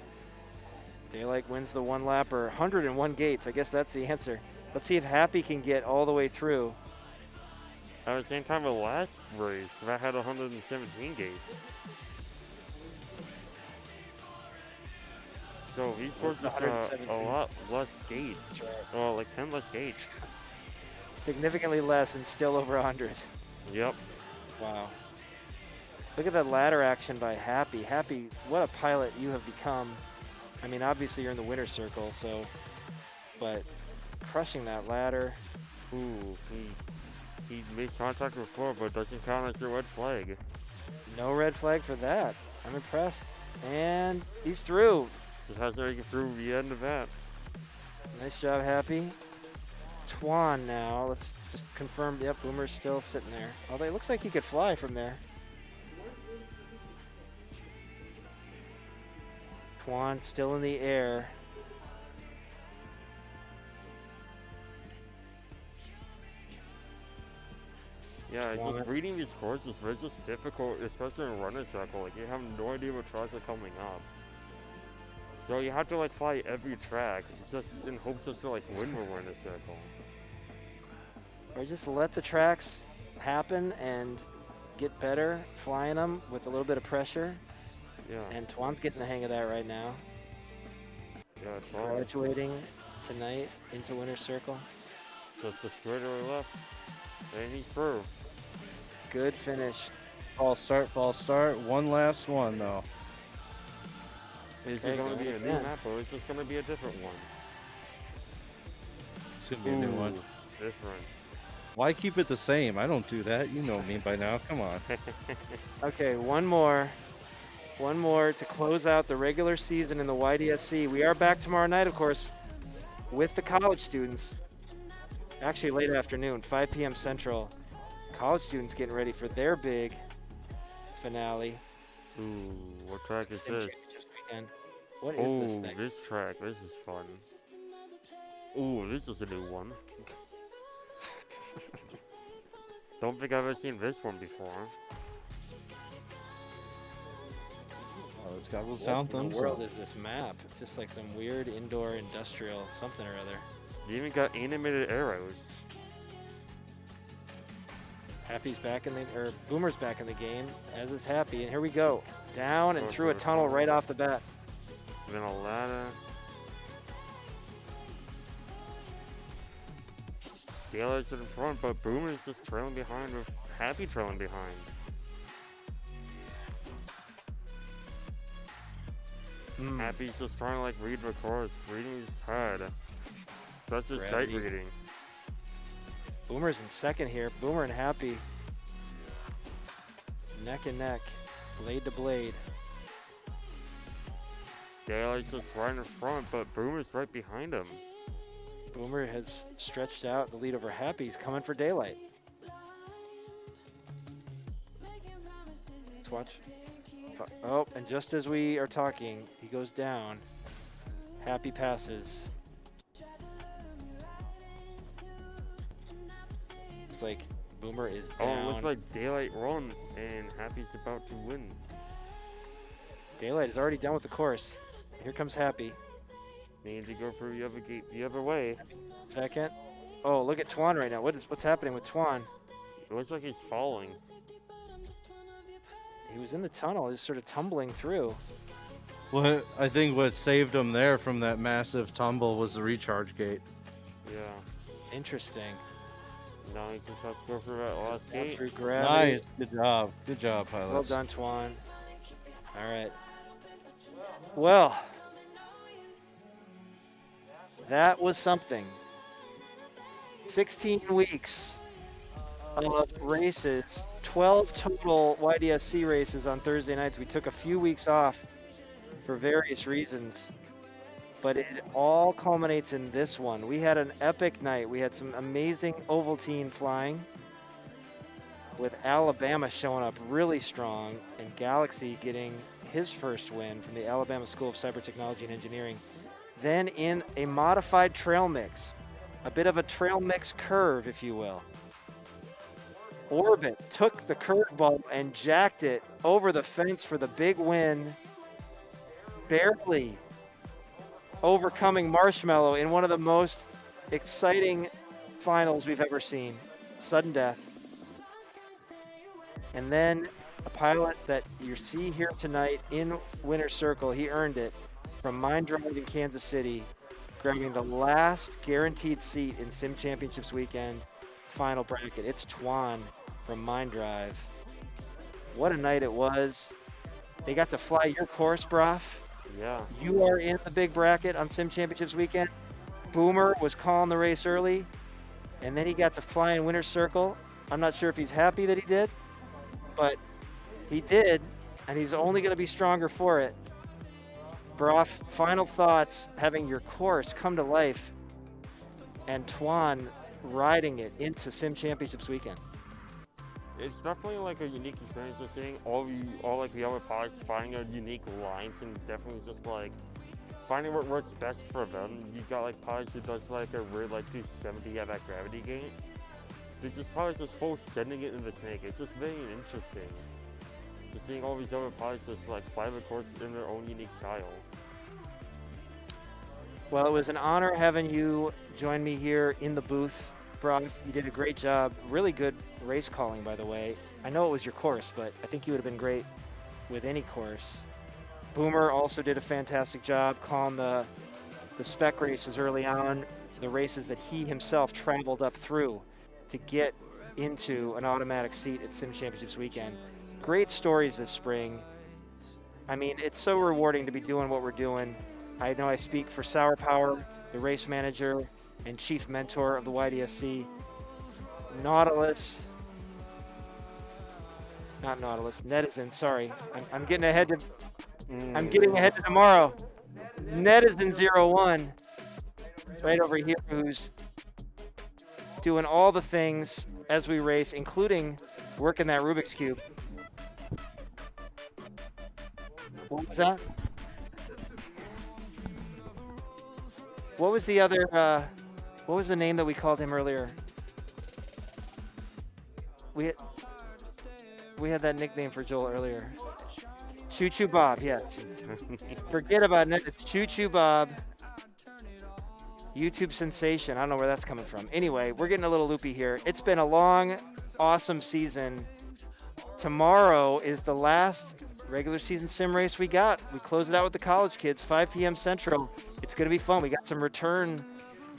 Speaker 2: Daylight wins the one lapper. 101 gates. I guess that's the answer. Let's see if Happy can get all the way through.
Speaker 10: At the same time, the last race, that had 117 gates. So these courses are a
Speaker 2: 117.
Speaker 10: lot less gates. Well, like 10 less gates.
Speaker 2: Significantly less and still over 100.
Speaker 10: Yep.
Speaker 2: Wow. Look at that ladder action by Happy. Happy, what a pilot you have become. I mean, obviously you're in the winner's circle, so... But crushing that ladder.
Speaker 10: Ooh, he made contact before, but doesn't count as your red flag.
Speaker 2: No red flag for that. I'm impressed. And he's through.
Speaker 10: Just has to make it through the end of that.
Speaker 2: Nice job, Happy. Twan now. Let's just confirm. Yep, Boomer's still sitting there. Although it looks like he could fly from there. Twan still in the air.
Speaker 10: Yeah, it's
Speaker 2: Twan.
Speaker 10: just reading these courses is just difficult, especially in runner circle. Like, you have no idea what tracks are coming up. So you have to like fly every track, just in hopes just to like win the runner circle.
Speaker 2: Or just let the tracks happen and get better flying them with a little bit of pressure.
Speaker 10: Yeah.
Speaker 2: And Twan's getting the hang of that right now.
Speaker 10: Yeah, it's all
Speaker 2: Graduating tonight into winner's circle.
Speaker 10: just the straighter left, and he's through.
Speaker 2: Good finish.
Speaker 17: False start. One last one, though.
Speaker 10: Is
Speaker 2: Okay,
Speaker 10: it going to be a new
Speaker 2: again.
Speaker 10: map, or is this going to be a different one?
Speaker 17: It's going to be a new one.
Speaker 10: Different.
Speaker 17: Why keep it the same? I don't do that. You know me by now. Come on.
Speaker 2: Okay, one more. One more to close out the regular season in the YDSC. We are back tomorrow night, of course, with the college students. Actually, late afternoon, 5 p.m. Central. College students getting ready for their big finale.
Speaker 10: Ooh, what track is
Speaker 2: Sim
Speaker 10: this?
Speaker 2: Championships weekend. What is this
Speaker 10: Oh,
Speaker 2: thing?
Speaker 10: this track. This is fun. Ooh, this is a new one. Don't think I've ever seen this one before.
Speaker 17: Oh, it's got those
Speaker 2: What
Speaker 17: sound
Speaker 2: in
Speaker 17: thumbs
Speaker 2: the world
Speaker 17: up.
Speaker 2: is this map? It's just like some weird indoor industrial something or other.
Speaker 10: You even got animated arrows.
Speaker 2: Happy's back in the, or Boomer's back in the game, as is Happy. And here we go. Down and
Speaker 10: Go
Speaker 2: through a
Speaker 10: for the
Speaker 2: tunnel
Speaker 10: tunnel.
Speaker 2: right off the bat.
Speaker 10: Then a ladder. Daylight's in front, but Boomer's just trailing behind with Happy trailing behind. Happy's just trying to like read the course, reading his head. Especially sight
Speaker 2: Gravity.
Speaker 10: reading.
Speaker 2: Boomer's in second here. Boomer and Happy. Neck and neck. Blade to blade.
Speaker 10: Daylight's just right in front, but Boomer's right behind him.
Speaker 2: Boomer has stretched out the lead over Happy. He's coming for Daylight. Let's watch. Oh, and just as we are talking, he goes down. Happy passes. It's like Boomer is
Speaker 10: Oh,
Speaker 2: down.
Speaker 10: it looks like Daylight won, and Happy's about to win.
Speaker 2: Daylight is already done with the course. Here comes Happy.
Speaker 10: Needs to go through the other gate, the other way.
Speaker 2: Second. Oh, look at Twan right now. What's happening with Twan?
Speaker 10: It looks like he's falling.
Speaker 2: He was in the tunnel, just sort of tumbling through.
Speaker 17: What I think what saved him there from that massive tumble was the recharge gate.
Speaker 10: Yeah.
Speaker 2: Interesting.
Speaker 10: Now he just has to go through that last
Speaker 2: Down
Speaker 10: gate.
Speaker 2: through gravity.
Speaker 17: Nice. Good job, pilots.
Speaker 2: Well done, Twan. All right. Well, that was something. 16 weeks of races, 12 total YDSC races on Thursday nights. We took a few weeks off for various reasons, but it all culminates in this one. We had an epic night. We had some amazing Ovaltine flying, with Alabama showing up really strong and Galaxy getting his first win from the Alabama School of Cyber Technology and Engineering. Then in a modified trail mix, a bit of a trail mix curve, if you will. Orbit took the curveball and jacked it over the fence for the big win, barely overcoming Marshmallow in one of the most exciting finals we've ever seen. Sudden death. And then a pilot that you see here tonight in Winner's Circle, he earned it from Mind Drive in Kansas City, grabbing the last guaranteed seat in Sim Championships weekend final bracket. It's Twan from Mind Drive. What a night it was. They got to fly your course, Broff.
Speaker 10: Yeah.
Speaker 2: You are in the big bracket on Sim Championships weekend. Boomer was calling the race early, and then he got to fly in Winner's Circle. I'm not sure if he's happy that he did, but he did, and he's only going to be stronger for it. Broff, final thoughts, having your course come to life and Twan riding it into Sim Championships weekend.
Speaker 10: It's definitely like a unique experience of seeing all like the other pilots finding a unique lines and definitely just like finding what works best for them. You got like pilots who does like a weird like 270 at that gravity gate. There's just pilots just full sending it in the snake. It's just very interesting. Just seeing all these other pilots just like fly the course in their own unique style.
Speaker 2: Well, it was an honor having you join me here in the booth, Brock. You did a great job. Really good race calling, by the way. I know it was your course, but I think you would have been great with any course. Boomer also did a fantastic job calling the spec races early on, the races that he himself traveled up through to get into an automatic seat at Sim Championships weekend. Great stories this spring. I mean, it's so rewarding to be doing what we're doing. I know I speak for Sour Power, the race manager and chief mentor of the YDSC. Nautilus. Not Nautilus, Netizen, sorry. I'm getting ahead to I'm getting ahead to tomorrow. Netizen01 right over here who's doing all the things as we race, including working that Rubik's Cube. What was that? What was the other, what was the name that we called him earlier? We had that nickname for Joel earlier. Choo Choo Bob, yes. Forget about it. It's Choo Choo Bob. YouTube sensation. I don't know where that's coming from. Anyway, we're getting a little loopy here. It's been a long, awesome season. Tomorrow is the last regular season sim race we got. We close it out with the college kids, 5 p.m. Central. It's going to be fun. We got some return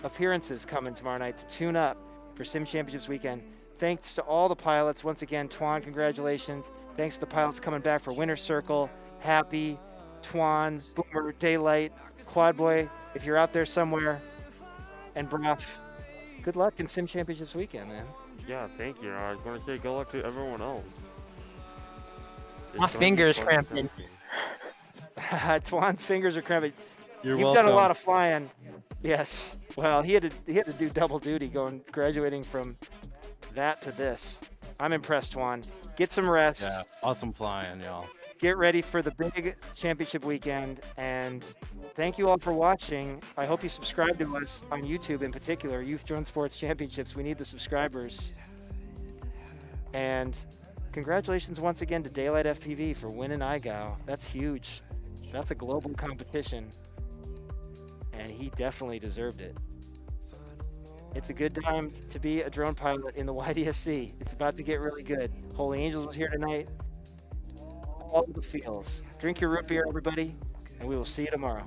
Speaker 2: appearances coming tomorrow night to tune up for Sim Championships weekend. Thanks to all the pilots. Once again, Twan, congratulations. Thanks to the pilots coming back for Winter Circle. Happy, Twan, Boomer, Daylight, Quad Boy, if you're out there somewhere. And Broff, good luck in Sim Championships weekend, man.
Speaker 10: Yeah, thank you. I was going to say good luck to everyone else.
Speaker 12: My finger's cramping.
Speaker 2: Twan's fingers are cramping.
Speaker 17: You've
Speaker 2: done a lot of flying. Yes. Well, he had to do double duty graduating from that to this. I'm impressed, Twan. Get some rest.
Speaker 17: Yeah, awesome flying, y'all.
Speaker 2: Get ready for the big championship weekend, and thank you all for watching. I hope you subscribe to us on YouTube in particular, Youth Drone Sports Championships. We need the subscribers. And congratulations once again to Daylight FPV for winning IGAO. That's huge. That's a global competition, and he definitely deserved it. It's a good time to be a drone pilot in the YDSC. It's about to get really good. Holy Angels was here tonight. All the feels. Drink your root beer, everybody, and we will see you tomorrow.